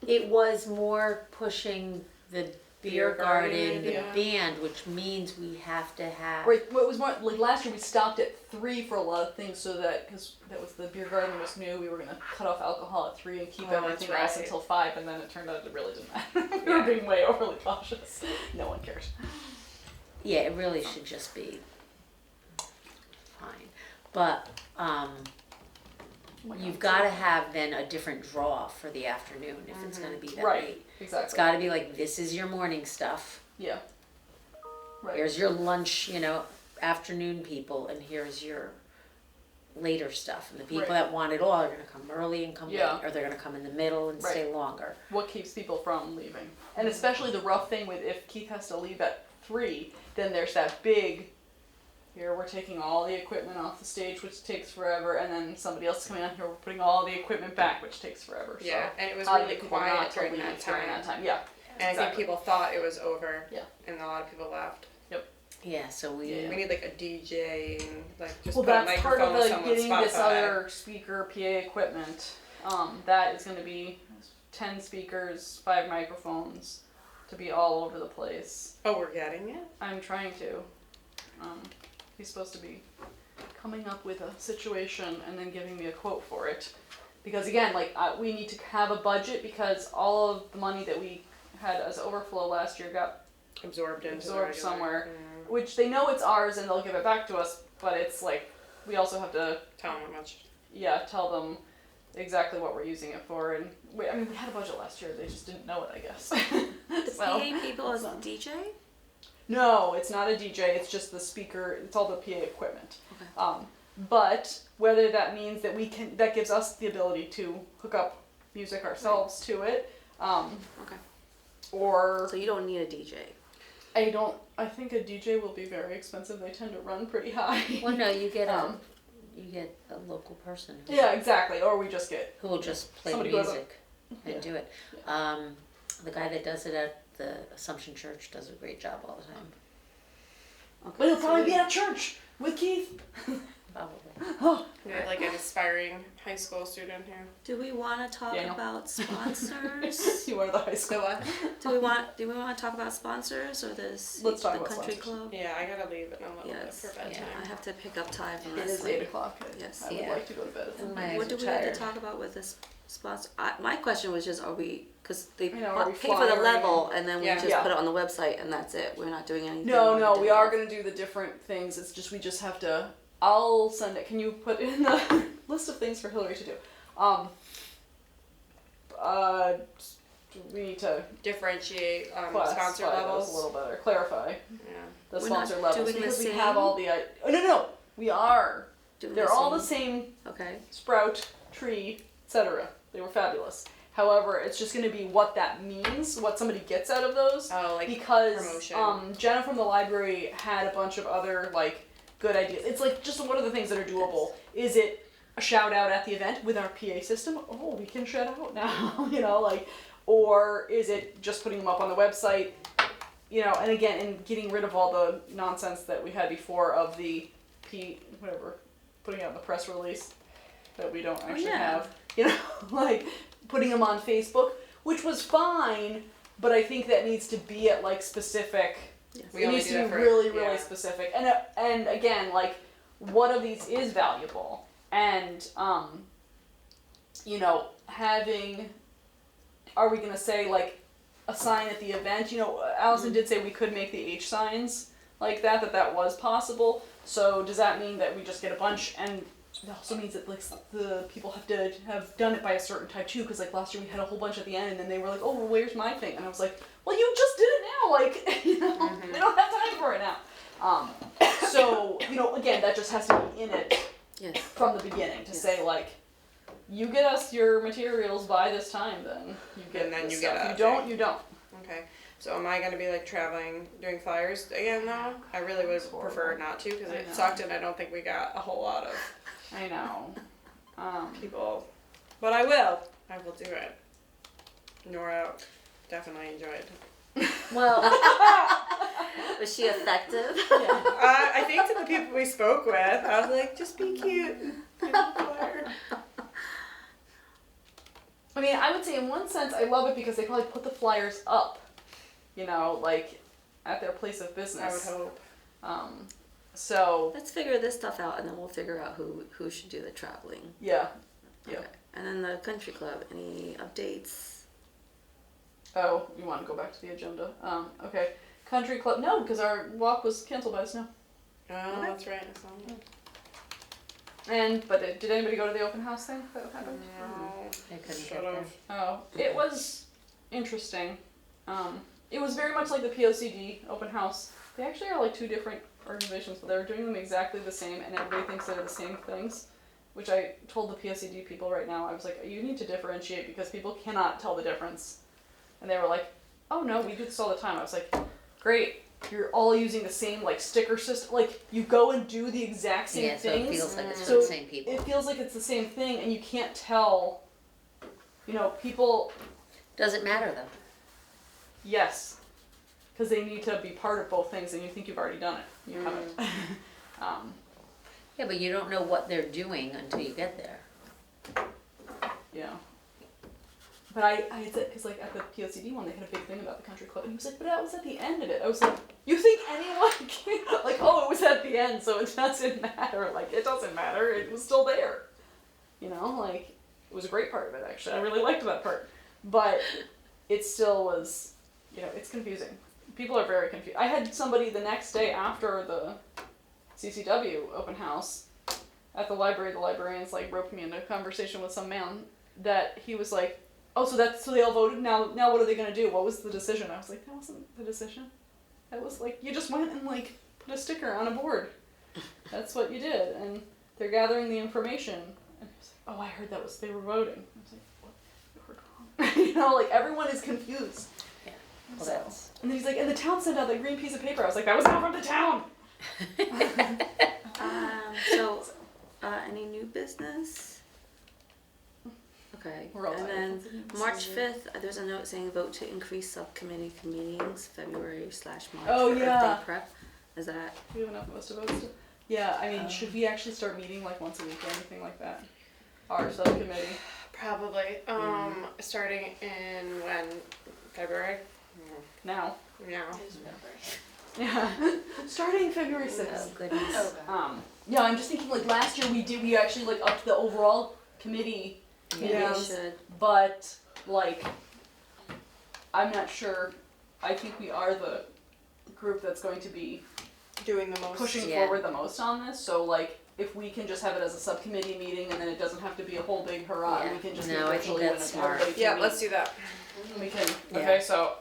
D: it was more pushing the beer garden,
C: garden,
D: the
C: yeah.
D: band, which means we have to have.
B: Right. What was more like last year we stopped at 3 for a lot of things, so that because that was the beer garden was new, we were gonna cut off alcohol at 3 and keep
C: Oh,
B: everything
C: that's
B: else
C: right.
B: until 5, and then it turned out it really didn't matter. We were
C: Yeah.
B: being way overly cautious. No one cares.
D: Yeah, it really should just be fine. But you've got to have then a different draw for the afternoon if it's going to be that
B: Right.
D: late. It's
B: Exactly.
D: got to be like, this is your morning stuff.
B: Yeah. Right.
D: Here's your lunch, afternoon people, and here's your later stuff. And the people
B: Right.
D: that want it all are going to come early and come
B: Yeah.
D: late, or they're going to come in the middle and stay longer.
B: What keeps people from leaving? And especially the rough thing with if Keith has to leave at 3, then there's that big. Here we're taking all the equipment off the stage, which takes forever, and then somebody else is coming on here. We're putting all the equipment back, which takes forever.
C: Yeah,
B: So
C: and it was
B: how do you
C: really
B: get people not
C: quiet
B: to
C: during
B: leave
C: that
B: during
C: time.
B: that time? Yeah.
C: And I think
B: Exactly.
C: people thought it was over.
B: Yeah.
C: And a lot of people left.
D: Yeah, so we.
B: Yeah.
C: We need like a DJ and just
B: Well,
C: put a
B: that's part
C: microphone
B: of
C: on
B: the
C: someone's
B: getting this
C: Spotify.
B: other speaker PA equipment. That is going to be 10 speakers, 5 microphones, to be all over the place.
C: Oh, we're getting it?
B: I'm trying to. He's supposed to be coming up with a situation and then giving me a quote for it. Because again, we need to have a budget because all of the money that we had as overflow last year got
C: Absorbed into the
B: absorbed
C: regular-
B: somewhere,
C: Mm.
B: which they know it's ours and they'll give it back to us, but it's like, we also have to,
C: Tell them how much.
B: tell them exactly what we're using it for. And we had a budget last year, they just didn't know it, I guess.
F: The
B: So-
F: PA people is
B: so-
F: DJ?
B: No, it's not a DJ. It's just the speaker. It's all the PA equipment.
F: Okay.
B: But whether that means that that gives us the ability to hook up music ourselves to it,
F: Okay.
B: or
F: So you don't need a DJ.
B: I think a DJ will be very expensive. They tend to run pretty high.
D: Well, no, you get
B: Um,
D: a local person
B: Yeah, exactly. Or we just get
D: who will just play
B: Somebody
D: the
B: who has a-
D: music and
B: yeah.
D: do it. The guy that does it at the Assumption Church does a great job all the time.
B: But he'll probably be at church with Keith.
D: Probably.
C: We have like an aspiring high school student here.
F: Do we want to talk
B: Daniel.
F: about sponsors?
B: You are the high school.
F: Do we want to talk about sponsors or this
B: Let's talk
F: the
B: about
F: country
B: sponsors.
F: club?
C: Yeah, I gotta leave in a little
F: Yes.
C: bit for bedtime.
F: Yeah, I have to pick up time from
B: It
F: this.
B: is 8:00.
F: Yes.
B: I would
D: Yeah.
B: like to go to bed.
D: And my
F: What do
D: eyes
F: we
D: are
F: have
D: tired.
F: to talk about with this sponsor? My question was just, are we, because they
B: I know, are we
F: pay for the
B: flyering?
F: level and then we
C: Yeah.
F: just
B: Yeah.
F: put it on the website and that's it. We're not doing anything.
B: No,
F: more
B: we
F: than
B: are
F: that.
B: gonna do the different things. It's just we just have to. I'll send it. Can you put in the list of things for Hillary to do? We need to
C: Differentiate
B: classify
C: sponsor
B: those
C: levels.
B: a little better. Clarify
C: Yeah.
B: the
F: We're
B: sponsor
F: not
B: levels
F: doing the
B: because we
F: same?
B: have all the. Oh no, we are.
F: Doing
B: They're
F: the
B: all the
F: same.
B: same
F: Okay.
B: sprout, tree, etc. They were fabulous. However, it's just going to be what that means, what somebody gets out of those.
C: Oh, like
B: Because
C: promotion.
B: Jenna from the library had a bunch of other like good ideas. It's like just what are the things that are doable? Is it a shout out at the event with our PA system? Oh, we can shout out now, or is it just putting them up on the website? And again, and getting rid of all the nonsense that we had before of the putting out the press release that we don't actually
F: yeah.
B: have. Like putting them on Facebook, which was fine, but I think that needs to be at like specific.
F: Yes.
C: We
B: It
C: only
B: needs
C: do
B: to be
C: that for-
B: really
C: yeah.
B: specific, and again, like what of these is valuable, and having. Are we gonna say like a sign at the event? Allison did say we could make the H signs like that was possible. So does that mean that we just get a bunch and? It also means that like the people have to have done it by a certain time too, because like last year we had a whole bunch at the end, and then they were like, "Oh, well, where's my thing?" And I was like, "Well, you just did it now. Like, we don't have time for it now." So again, that just has to be in it
F: Yes.
B: from the beginning to
F: Yes.
B: say like, "You get us your materials by this time, then you get
C: And then
B: this
C: you get
B: stuff.
C: a
B: You don't,
C: thing.
B: you don't."
C: Okay. So am I gonna be like traveling, doing flyers again though? I really would
B: That's horrible.
C: prefer not to because
B: I
C: it
B: know.
C: sucked and I don't think we got a whole lot of
B: I know.
C: people. But I will. I will do it. Nora definitely enjoyed.
F: Well, was she effective?
B: Yeah.
C: I think to the people we spoke with, I was like, just be cute. Give a flyer.
B: I mean, I would say in one sense I love it because they probably put the flyers up, like at their place of
C: I would
B: business.
C: hope.
B: So
F: Let's figure this stuff out and then we'll figure out who should do the traveling.
B: yeah. Yeah.
F: Okay. And then the country club, any updates?
B: Oh, you want to go back to the agenda? Okay. Country club? No, because our walk was canceled by the snow.
C: Oh, that's right. I saw that.
B: But did anybody go to the open house thing that happened?
C: No.
D: I couldn't
C: Should
D: get there.
C: have.
B: Oh, it was interesting. It was very much like the POCD open house. They actually are like two different organizations, but they're doing them exactly the same, and everybody thinks they're the same things. Which I told the POCD people right now. I was like, you need to differentiate because people cannot tell the difference. And they were like, oh no, we do this all the time. I was like, great. You're all using the same like sticker system. Like you go and do the exact same
D: Yeah, so
B: things.
D: it feels like it's for
B: So
D: the same people.
B: It feels like it's the same thing, and you can't tell. People.
D: Does it matter though?
B: Yes, because they need to be part of both things, and you think you've already done it. You haven't.
D: Yeah, but you don't know what they're doing until you get there.
B: Yeah. But I had said, because like at the POCD one, they had a big thing about the country club, and he was like, but that was at the end of it. I was like, you think anyone can, like, oh, it was at the end, so it doesn't matter. Like, it doesn't matter. It was still there. Like, it was a great part of it, actually. I really liked that part. But it still was, it's confusing. People are very confused. I had somebody the next day after the CCW open house at the library, the librarians like roped me into a conversation with some man that he was like, oh, so they all voted, now what are they gonna do? What was the decision? I was like, that wasn't the decision. That was like, you just went and like put a sticker on a board. That's what you did, and they're gathering the information. And he was like, oh, I heard they were voting. I was like, what? You heard wrong. Like everyone is confused.
D: Yeah. Well,
B: So-
D: that's.
B: and then he's like, and the town sent out that green piece of paper. I was like, that was not from the town.
F: Any new business? Okay.
B: We're all
F: And
B: tired.
F: then
B: What's the new
F: March
B: business?
F: 5th, there's a note saying vote to increase subcommittee meetings February/March
B: Oh,
F: for
B: yeah.
F: Earth Day prep. Is that?
B: Do we have enough of us to vote still? Yeah, I mean, should we actually start meeting like once a week or anything like that? Our subcommittee.
C: Probably. Starting in when? February?
B: Now.
C: Now.
B: Yeah. Starting February 6th.
D: Oh, goodness.
A: Okay.
B: Yeah, I'm just thinking like last year we actually like upped the overall committee
F: Yeah, we
B: meetings,
F: should.
B: but like I'm not sure. I think we are the group that's going to be
C: Doing the most.
B: pushing
D: Yeah.
B: forward the most on this. So like if we can just have it as a subcommittee meeting and then it doesn't have to be a whole big hurrah,
D: Yeah.
B: we can just
D: No,
B: meet
D: I think
B: virtually
D: that's
B: when
D: smart.
B: everybody can
C: Yeah,
B: meet.
C: let's do that.
B: We can.
D: Yeah.
B: Okay, so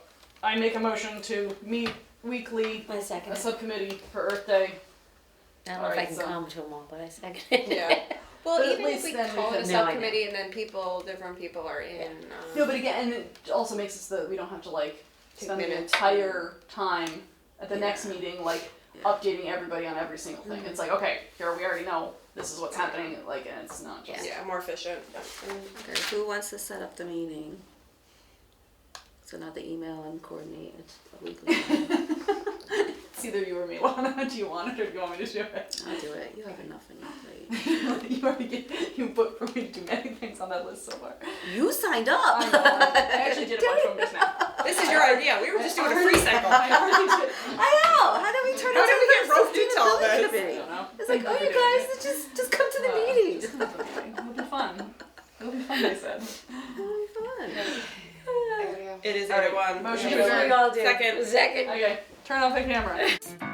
B: I make a motion to meet weekly,
D: I second
B: a
D: it.
B: subcommittee for Earth Day.
D: I don't know if I
B: Alright,
D: can
B: so-
D: come to them all, but I second it.
C: Yeah. Well,
B: But at
C: even if
B: least
C: we
B: then we
C: call it a
B: can-
D: No, I know.
C: subcommittee and then different people are in.
B: No, but again, and it also makes it so that we don't have to like
C: Take
B: spend the
C: minutes.
B: entire time at the next
C: Yeah.
B: meeting like
F: Yeah.
B: updating everybody on every single thing. It's like, okay, here we already know this is what's happening, like, and it's not just.
C: Yeah, more efficient.
F: Okay, who wants to set up the meeting? Send out the email and coordinate it a weekly.
B: It's either you or me. Do you want it or do you want me to do it?
F: I'll do it. You have enough on your plate.
B: You already you booked for me to do many things on that list so far.
F: You signed up.
B: I know. I actually did a bunch of them just now.
C: This is your idea. We were just doing a free cycle.
B: I already did.
F: I know. How did we turn
C: How
F: into
C: did we get
F: a
C: roped into all
F: sustainability
C: this?
B: I
F: committee?
B: don't know.
F: It's like,
B: Thank
F: oh,
B: for
F: you
B: doing
F: guys,
B: it.
F: just come to the meeting.
B: It'll be fun. It'll be fun, they said.
F: It'll be fun.
C: It is
B: All right,
C: 8:01.
B: motion
C: Yeah.
B: to adjourn.
F: We all do.
C: Second.
D: Second.
B: Okay, turn off the camera.